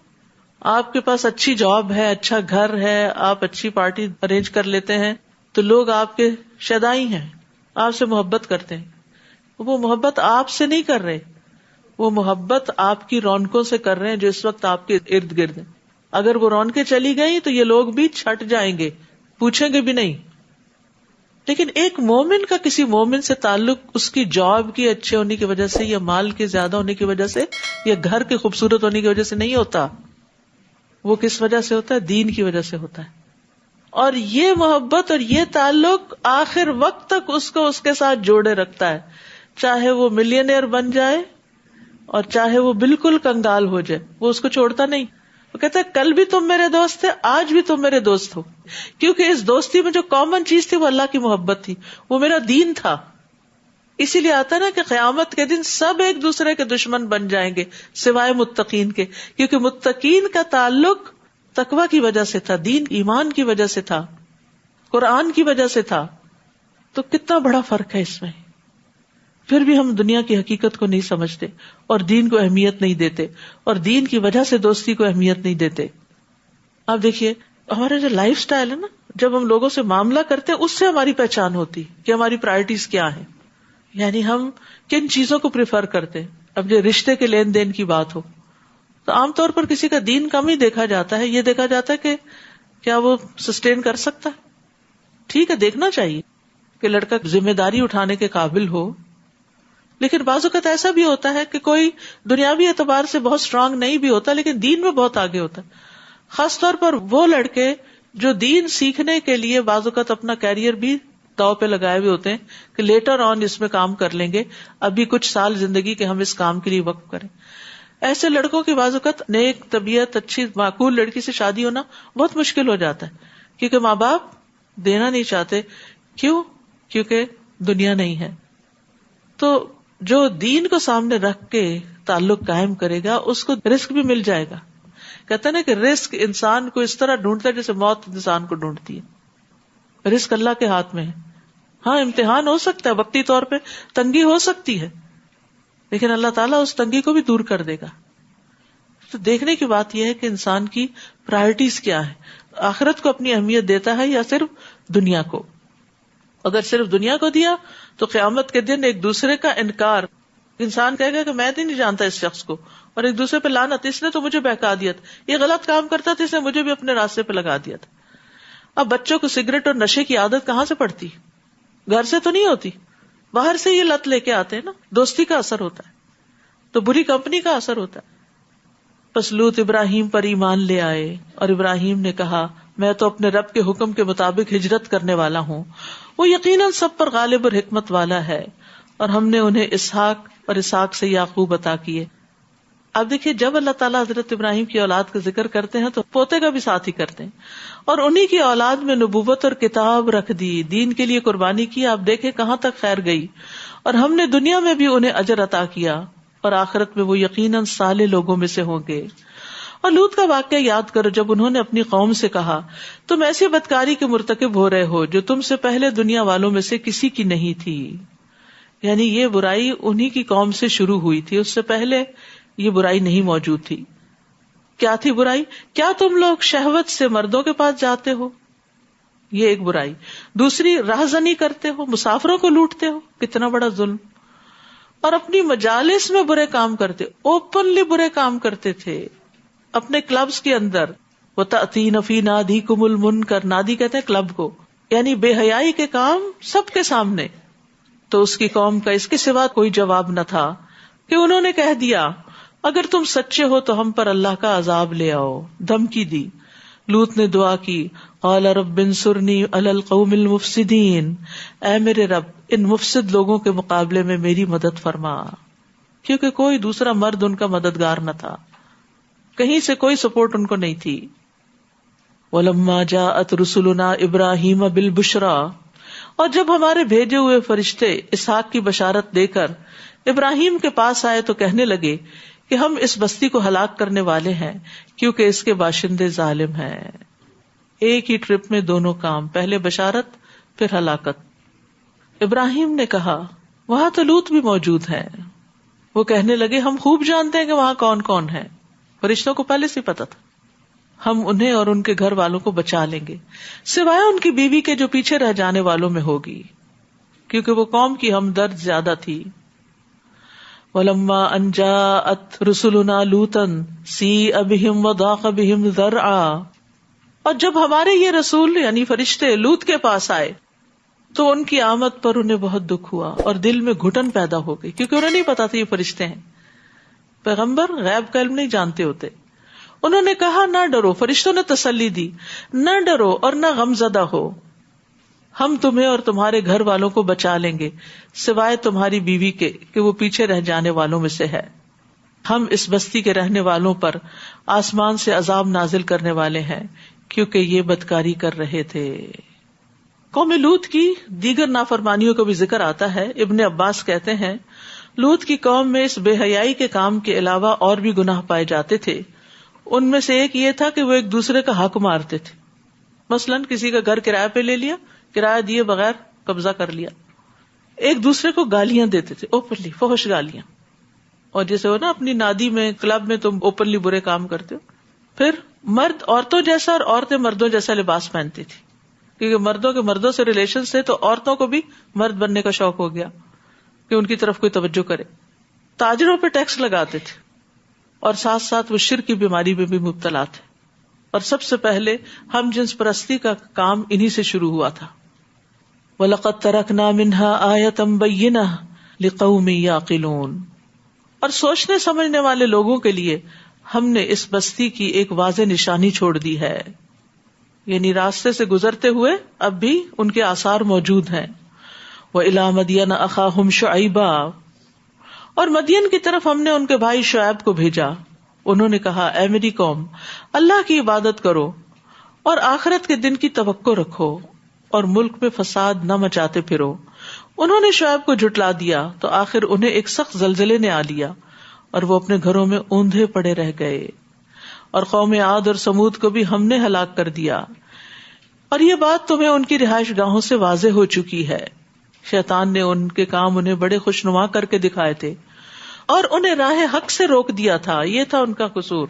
آپ کے پاس اچھی جاب ہے، اچھا گھر ہے، آپ اچھی پارٹی ارینج کر لیتے ہیں تو لوگ آپ کے شیدائی ہیں، آپ سے محبت کرتے ہیں۔ وہ محبت آپ سے نہیں کر رہے، وہ محبت آپ کی رونقوں سے کر رہے ہیں جو اس وقت آپ کے ارد گرد ہیں۔ اگر وہ رونقیں چلی گئی تو یہ لوگ بھی چھٹ جائیں گے، پوچھیں گے بھی نہیں۔ لیکن ایک مومن کا کسی مومن سے تعلق اس کی جاب کی اچھے ہونے کی وجہ سے یا مال کے زیادہ ہونے کی وجہ سے یا گھر کے خوبصورت ہونے کی وجہ سے نہیں ہوتا۔ وہ کس وجہ سے ہوتا ہے؟ دین کی وجہ سے ہوتا ہے۔ اور یہ محبت اور یہ تعلق آخر وقت تک اس کو اس کے ساتھ جوڑے رکھتا ہے، چاہے وہ ملینئر بن جائے اور چاہے وہ بالکل کنگال ہو جائے، وہ اس کو چھوڑتا نہیں۔ وہ کہتا ہے کل بھی تم میرے دوست تھے، آج بھی تم میرے دوست ہو، کیونکہ اس دوستی میں جو کامن چیز تھی وہ اللہ کی محبت تھی، وہ میرا دین تھا۔ اسی لیے آتا نا کہ قیامت کے دن سب ایک دوسرے کے دشمن بن جائیں گے سوائے متقین کے، کیونکہ متقین کا تعلق تقوی کی وجہ سے تھا، دین ایمان کی وجہ سے تھا، قرآن کی وجہ سے تھا۔ تو کتنا بڑا فرق ہے اس میں۔ پھر بھی ہم دنیا کی حقیقت کو نہیں سمجھتے اور دین کو اہمیت نہیں دیتے، اور دین کی وجہ سے دوستی کو اہمیت نہیں دیتے۔ اب دیکھیے ہمارا جو لائف سٹائل ہے نا، جب ہم لوگوں سے معاملہ کرتے ہیں اس سے ہماری پہچان ہوتی کہ ہماری پرائرٹیز کیا ہیں، یعنی ہم کن چیزوں کو پریفر کرتے ہیں۔ اب جو رشتے کے لین دین کی بات ہو تو عام طور پر کسی کا دین کم ہی دیکھا جاتا ہے، یہ دیکھا جاتا ہے کہ کیا وہ سسٹین کر سکتا ہے۔ ٹھیک ہے، دیکھنا چاہیے کہ لڑکا ذمہ داری اٹھانے کے قابل ہو، لیکن بعض اوقات ایسا بھی ہوتا ہے کہ کوئی دنیاوی اعتبار سے بہت اسٹرانگ نہیں بھی ہوتا لیکن دین میں بہت آگے ہوتا ہے۔ خاص طور پر وہ لڑکے جو دین سیکھنے کے لیے بعض اوقات اپنا کیریئر بھی داؤ پہ لگائے ہوئے ہوتے ہیں کہ لیٹر آن اس میں کام کر لیں گے، ابھی کچھ سال زندگی کے ہم اس کام کے لیے وقف کریں۔ ایسے لڑکوں کی بعض اوقات نیک طبیعت اچھی معقول لڑکی سے شادی ہونا بہت مشکل ہو جاتا ہے، کیونکہ ماں باپ دینا نہیں چاہتے۔ کیوں؟ کیونکہ دنیا نہیں ہے۔ تو جو دین کو سامنے رکھ کے تعلق قائم کرے گا اس کو رزق بھی مل جائے گا۔ کہتے ہیں نا کہ رزق انسان کو اس طرح ڈھونڈتا ہے جیسے موت انسان کو ڈھونڈتی ہے۔ رزق اللہ کے ہاتھ میں ہے۔ ہاں امتحان ہو سکتا ہے، وقتی طور پہ تنگی ہو سکتی ہے، لیکن اللہ تعالیٰ اس تنگی کو بھی دور کر دے گا۔ تو دیکھنے کی بات یہ ہے کہ انسان کی پرائرٹیز کیا ہے، آخرت کو اپنی اہمیت دیتا ہے یا صرف دنیا کو۔ اگر صرف دنیا کو دیا تو قیامت کے دن ایک دوسرے کا انکار، انسان کہے گا کہ میں نہیں جانتا اس شخص کو، اور ایک دوسرے پہ لعنت، اس نے تو مجھے بہکا دیا تھا، یہ غلط کام کرتا تھا، اس نے مجھے بھی اپنے راستے پہ لگا دیا تھا۔ اب بچوں کو سگریٹ اور نشے کی عادت کہاں سے پڑتی؟ گھر سے تو نہیں ہوتی، باہر سے یہ لت لے کے آتے ہیں نا، دوستی کا اثر ہوتا ہے تو بری کمپنی کا اثر ہوتا ہے. پس لوط ابراہیم پر ایمان لے آئے اور ابراہیم نے کہا میں تو اپنے رب کے حکم کے مطابق ہجرت کرنے والا ہوں، وہ یقیناً سب پر غالب اور حکمت والا ہے. اور ہم نے انہیں اسحاق اور اسحاق سے یعقوب عطا کیے. اب دیکھیے جب اللہ تعالیٰ حضرت ابراہیم کی اولاد کا ذکر کرتے ہیں تو پوتے کا بھی ساتھ ہی کرتے ہیں، اور انہی کی اولاد میں نبوت اور کتاب رکھ دی، دین کے لیے قربانی کی. آپ دیکھیں کہاں تک خیر گئی. اور ہم نے دنیا میں بھی انہیں اجر عطا کیا اور آخرت میں وہ یقیناً صالح لوگوں میں سے ہوں گے. اور لوط کا واقعہ یاد کرو جب انہوں نے اپنی قوم سے کہا تم ایسی بدکاری کے مرتکب ہو رہے ہو جو تم سے پہلے دنیا والوں میں سے کسی کی نہیں تھی. یعنی یہ برائی انہی کی قوم سے شروع ہوئی تھی، اس سے پہلے یہ برائی نہیں موجود تھی. کیا تھی برائی؟ کیا تم لوگ شہوت سے مردوں کے پاس جاتے ہو؟ یہ ایک برائی. دوسری راہزنی کرتے ہو، مسافروں کو لوٹتے ہو، کتنا بڑا ظلم. اور اپنی مجالس میں برے کام کرتے، اوپنلی برے کام کرتے تھے اپنے کلبز کے اندر. وَتَأْتِينَ فِي نَادِيكُمُ الْمُنْكَرَ، نادی کہتے ہیں کلب کو، یعنی بے حیائی کے کام سب کے سامنے. تو اس کی قوم کا اس کے سوا کوئی جواب نہ تھا کہ انہوں نے کہہ دیا اگر تم سچے ہو تو ہم پر اللہ کا عذاب لے آؤ، دھمکی دی. لوط نے دعا کی قال رب انصرنی علی القوم المفسدین، اے میرے رب ان مفسد لوگوں کے مقابلے میں میری مدد فرما، کیونکہ کوئی دوسرا مرد ان کا مددگار نہ تھا، کہیں سے کوئی سپورٹ ان کو نہیں تھی. وَلَمَّا جَاءَتْ رُسُلُنَا إِبْرَاهِيمَ بِالْبُشْرَى، اور جب ہمارے بھیجے ہوئے فرشتے اسحاق کی بشارت دے کر ابراہیم کے پاس آئے تو کہنے لگے کہ ہم اس بستی کو ہلاک کرنے والے ہیں کیونکہ اس کے باشندے ظالم ہیں. ایک ہی ٹرپ میں دونوں کام، پہلے بشارت پھر ہلاکت. ابراہیم نے کہا وہاں تو لوط بھی موجود ہے. وہ کہنے لگے ہم خوب جانتے ہیں کہ وہاں کون کون ہے، فرشتوں کو پہلے سے پتا تھا، ہم انہیں اور ان کے گھر والوں کو بچا لیں گے سوائے ان کی بیوی کے جو پیچھے رہ جانے والوں میں ہوگی، کیونکہ وہ قوم کی ہمدرد زیادہ تھی. وَلَمَّا أَن جَاءَتْ رُسُلُنَا لُوطًا سِيءَ بِهِمْ وَضَاقَ بِهِمْ ذَرْعًا، اور جب ہمارے یہ رسول یعنی فرشتے لوط کے پاس آئے تو ان کی آمد پر انہیں بہت دکھ ہوا اور دل میں گھٹن پیدا ہو گئی، کیونکہ انہیں نہیں پتا تھا یہ فرشتے ہیں. پیغمبر غیب کا علم نہیں جانتے ہوتے. انہوں نے کہا نہ ڈرو، فرشتوں نے تسلی دی، نہ ڈرو اور نہ غمزدہ ہو، ہم تمہیں اور تمہارے گھر والوں کو بچا لیں گے سوائے تمہاری بیوی کے کہ وہ پیچھے رہ جانے والوں میں سے ہے. ہم اس بستی کے رہنے والوں پر آسمان سے عذاب نازل کرنے والے ہیں کیونکہ یہ بدکاری کر رہے تھے. قوم لوط کی دیگر نافرمانیوں کا بھی ذکر آتا ہے. ابن عباس کہتے ہیں لوط کی قوم میں اس بے حیائی کے کام کے علاوہ اور بھی گناہ پائے جاتے تھے. ان میں سے ایک یہ تھا کہ وہ ایک دوسرے کا حق مارتے تھے. مثلاً کسی کا گھر کرایہ پہ لے لیا، کرایہ دیے بغیر قبضہ کر لیا. ایک دوسرے کو گالیاں دیتے تھے، اوپنلی فحش گالیاں. اور جیسے ہو نا اپنی نادی میں کلب میں تم اوپنلی برے کام کرتے ہو. پھر مرد عورتوں جیسا اور عورتیں مردوں جیسا لباس پہنتی تھی، کیونکہ مردوں کے مردوں سے ریلیشن سے تو عورتوں کو بھی مرد بننے کا شوق ہو گیا کہ ان کی طرف کوئی توجہ کرے. تاجروں پہ ٹیکس لگاتے تھے اور ساتھ ساتھ وہ شرک کی بیماری میں بھی مبتلا تھے. اور سب سے پہلے ہم جنس پرستی کا کام انہی سے شروع ہوا تھا. وَلَقَدْ تَرَكْنَا مِنْهَا آيَةً بَيِّنَةً لِقَوْمٍ يَعْقِلُونَ، اور سوچنے سمجھنے والے لوگوں کے لیے ہم نے اس بستی کی ایک واضح نشانی چھوڑ دی ہے. یعنی راستے سے گزرتے ہوئے اب بھی ان کے آثار موجود ہیں. وَإِلَىٰ مَدْيَنَ أَخَاهُمْ شُعَيْبًا، اور مدین کی طرف ہم نے ان کے بھائی شعیب کو بھیجا. انہوں نے کہا اے میری قوم، اللہ کی عبادت کرو اور آخرت کے دن کی توقع رکھو اور ملک میں فساد نہ مچاتے پھرو. انہوں نے شعیب کو جھٹلا دیا تو آخر انہیں ایک سخت زلزلے نے آ لیا اور وہ اپنے گھروں میں اوندھے پڑے رہ گئے. اور قوم عاد اور سمود کو بھی ہم نے ہلاک کر دیا. اور یہ بات تمہیں ان کی رہائش گاہوں سے واضح ہو چکی ہے. شیطان نے ان کے کام انہیں بڑے خوشنما کر کے دکھائے تھے اور انہیں راہ حق سے روک دیا تھا. یہ تھا ان کا قصور،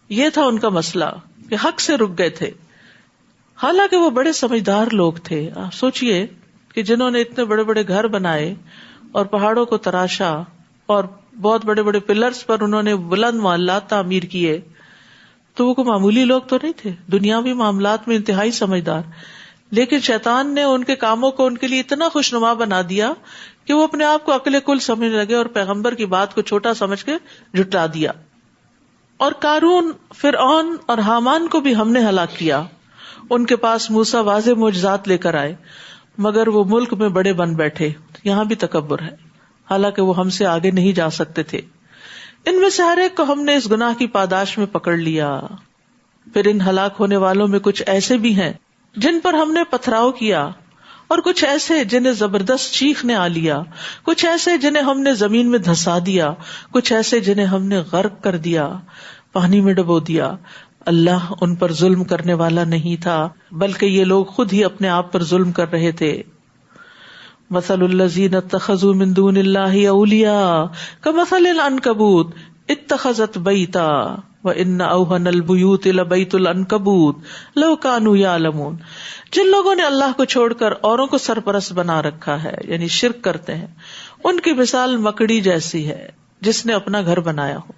یہ تھا ان کا مسئلہ کہ حق سے رک گئے تھے. حالانکہ وہ بڑے سمجھدار لوگ تھے. آپ سوچئے کہ جنہوں نے اتنے بڑے بڑے گھر بنائے اور پہاڑوں کو تراشا اور بہت بڑے بڑے پلرز پر انہوں نے بلند محلات تعمیر کیے، تو وہ کوئی معمولی لوگ تو نہیں تھے، دنیاوی معاملات میں انتہائی سمجھدار. لیکن شیطان نے ان کے کاموں کو ان کے لیے اتنا خوشنما بنا دیا کہ وہ اپنے آپ کو عقل کل سمجھنے لگے اور پیغمبر کی بات کو چھوٹا سمجھ کے جھٹلا دیا. اور قارون، فرعون اور حامان کو بھی ہم نے ہلاک کیا. ان کے پاس موسیٰ واضح معجزات لے کر آئے مگر وہ ملک میں بڑے بن بیٹھے. یہاں بھی تکبر ہے، حالانکہ وہ ہم سے آگے نہیں جا سکتے تھے. ان میں سے ہر ایک کو ہم نے اس گناہ کی پاداش میں پکڑ لیا. پھر ان ہلاک ہونے والوں میں کچھ ایسے بھی ہیں جن پر ہم نے پتھراؤ کیا، اور کچھ ایسے جنہیں زبردست چیخ نے آ لیا، کچھ ایسے جنہیں ہم نے زمین میں دھسا دیا، کچھ ایسے جنہیں ہم نے غرق کر دیا، پانی میں ڈبو دیا. اللہ ان پر ظلم کرنے والا نہیں تھا بلکہ یہ لوگ خود ہی اپنے آپ پر ظلم کر رہے تھے. مثل الذین اتخذوا من دون اللہ اولیاء کمثل العنکبوت اتخذت بیتا وان اوہن البیوت لبیت العنکبوت لو کانوا یعلمون. جن لوگوں نے اللہ کو چھوڑ کر اوروں کو سرپرست بنا رکھا ہے، یعنی شرک کرتے ہیں، ان کی مثال مکڑی جیسی ہے جس نے اپنا گھر بنایا ہو،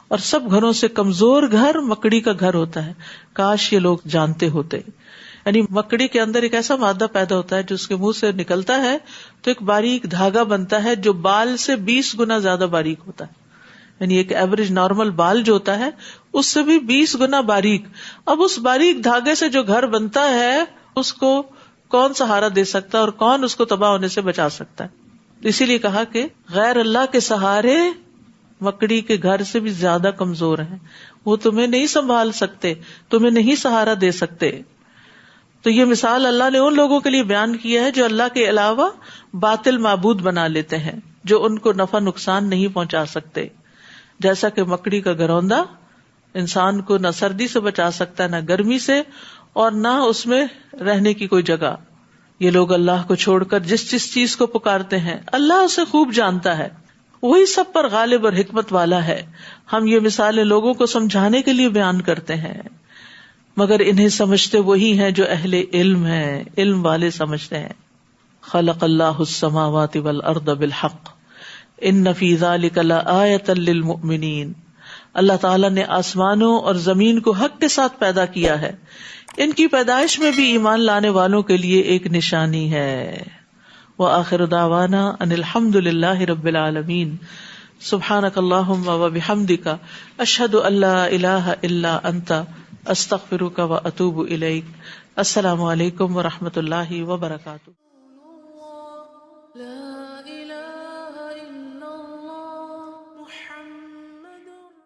اور سب گھروں سے کمزور گھر مکڑی کا گھر ہوتا ہے. کاش یہ لوگ جانتے ہوتے. یعنی مکڑی کے اندر ایک ایسا مادہ پیدا ہوتا ہے جو اس کے منہ سے نکلتا ہے تو ایک باریک دھاگا بنتا ہے جو بال سے 20 گنا زیادہ باریک ہوتا ہے. یعنی ایک ایوریج نارمل بال جو ہوتا ہے اس سے بھی 20 گنا باریک. اب اس باریک دھاگے سے جو گھر بنتا ہے اس کو کون سہارا دے سکتا ہے اور کون اس کو تباہ ہونے سے بچا سکتا ہے؟ اسی لیے کہا کہ غیر اللہ کے سہارے مکڑی کے گھر سے بھی زیادہ کمزور ہیں. وہ تمہیں نہیں سنبھال سکتے، تمہیں نہیں سہارا دے سکتے. تو یہ مثال اللہ نے ان لوگوں کے لیے بیان کیا ہے جو اللہ کے علاوہ باطل معبود بنا لیتے ہیں، جو ان کو نفع نقصان نہیں پہنچا سکتے. جیسا کہ مکڑی کا گھروندا انسان کو نہ سردی سے بچا سکتا ہے، نہ گرمی سے، اور نہ اس میں رہنے کی کوئی جگہ. یہ لوگ اللہ کو چھوڑ کر جس چیز کو پکارتے ہیں اللہ اسے خوب جانتا ہے، وہی سب پر غالب اور حکمت والا ہے. ہم یہ مثالیں لوگوں کو سمجھانے کے لیے بیان کرتے ہیں مگر انہیں سمجھتے وہی ہیں جو اہل علم ہیں، علم والے سمجھتے ہیں. خلق اللہ السماوات والارض بالحق ان فی ذلک لآیۃ للمؤمنین. اللہ تعالیٰ نے آسمانوں اور زمین کو حق کے ساتھ پیدا کیا ہے، ان کی پیدائش میں بھی ایمان لانے والوں کے لیے ایک نشانی ہے. وآخر دعوانا ان الحمد للہ رب العالمین. سبحانک اللہم وبحمدک اشہد ان لا الہ الا انت استغفرک واتوب الیک. السلام علیکم ورحمۃ اللہ وبرکاتہ.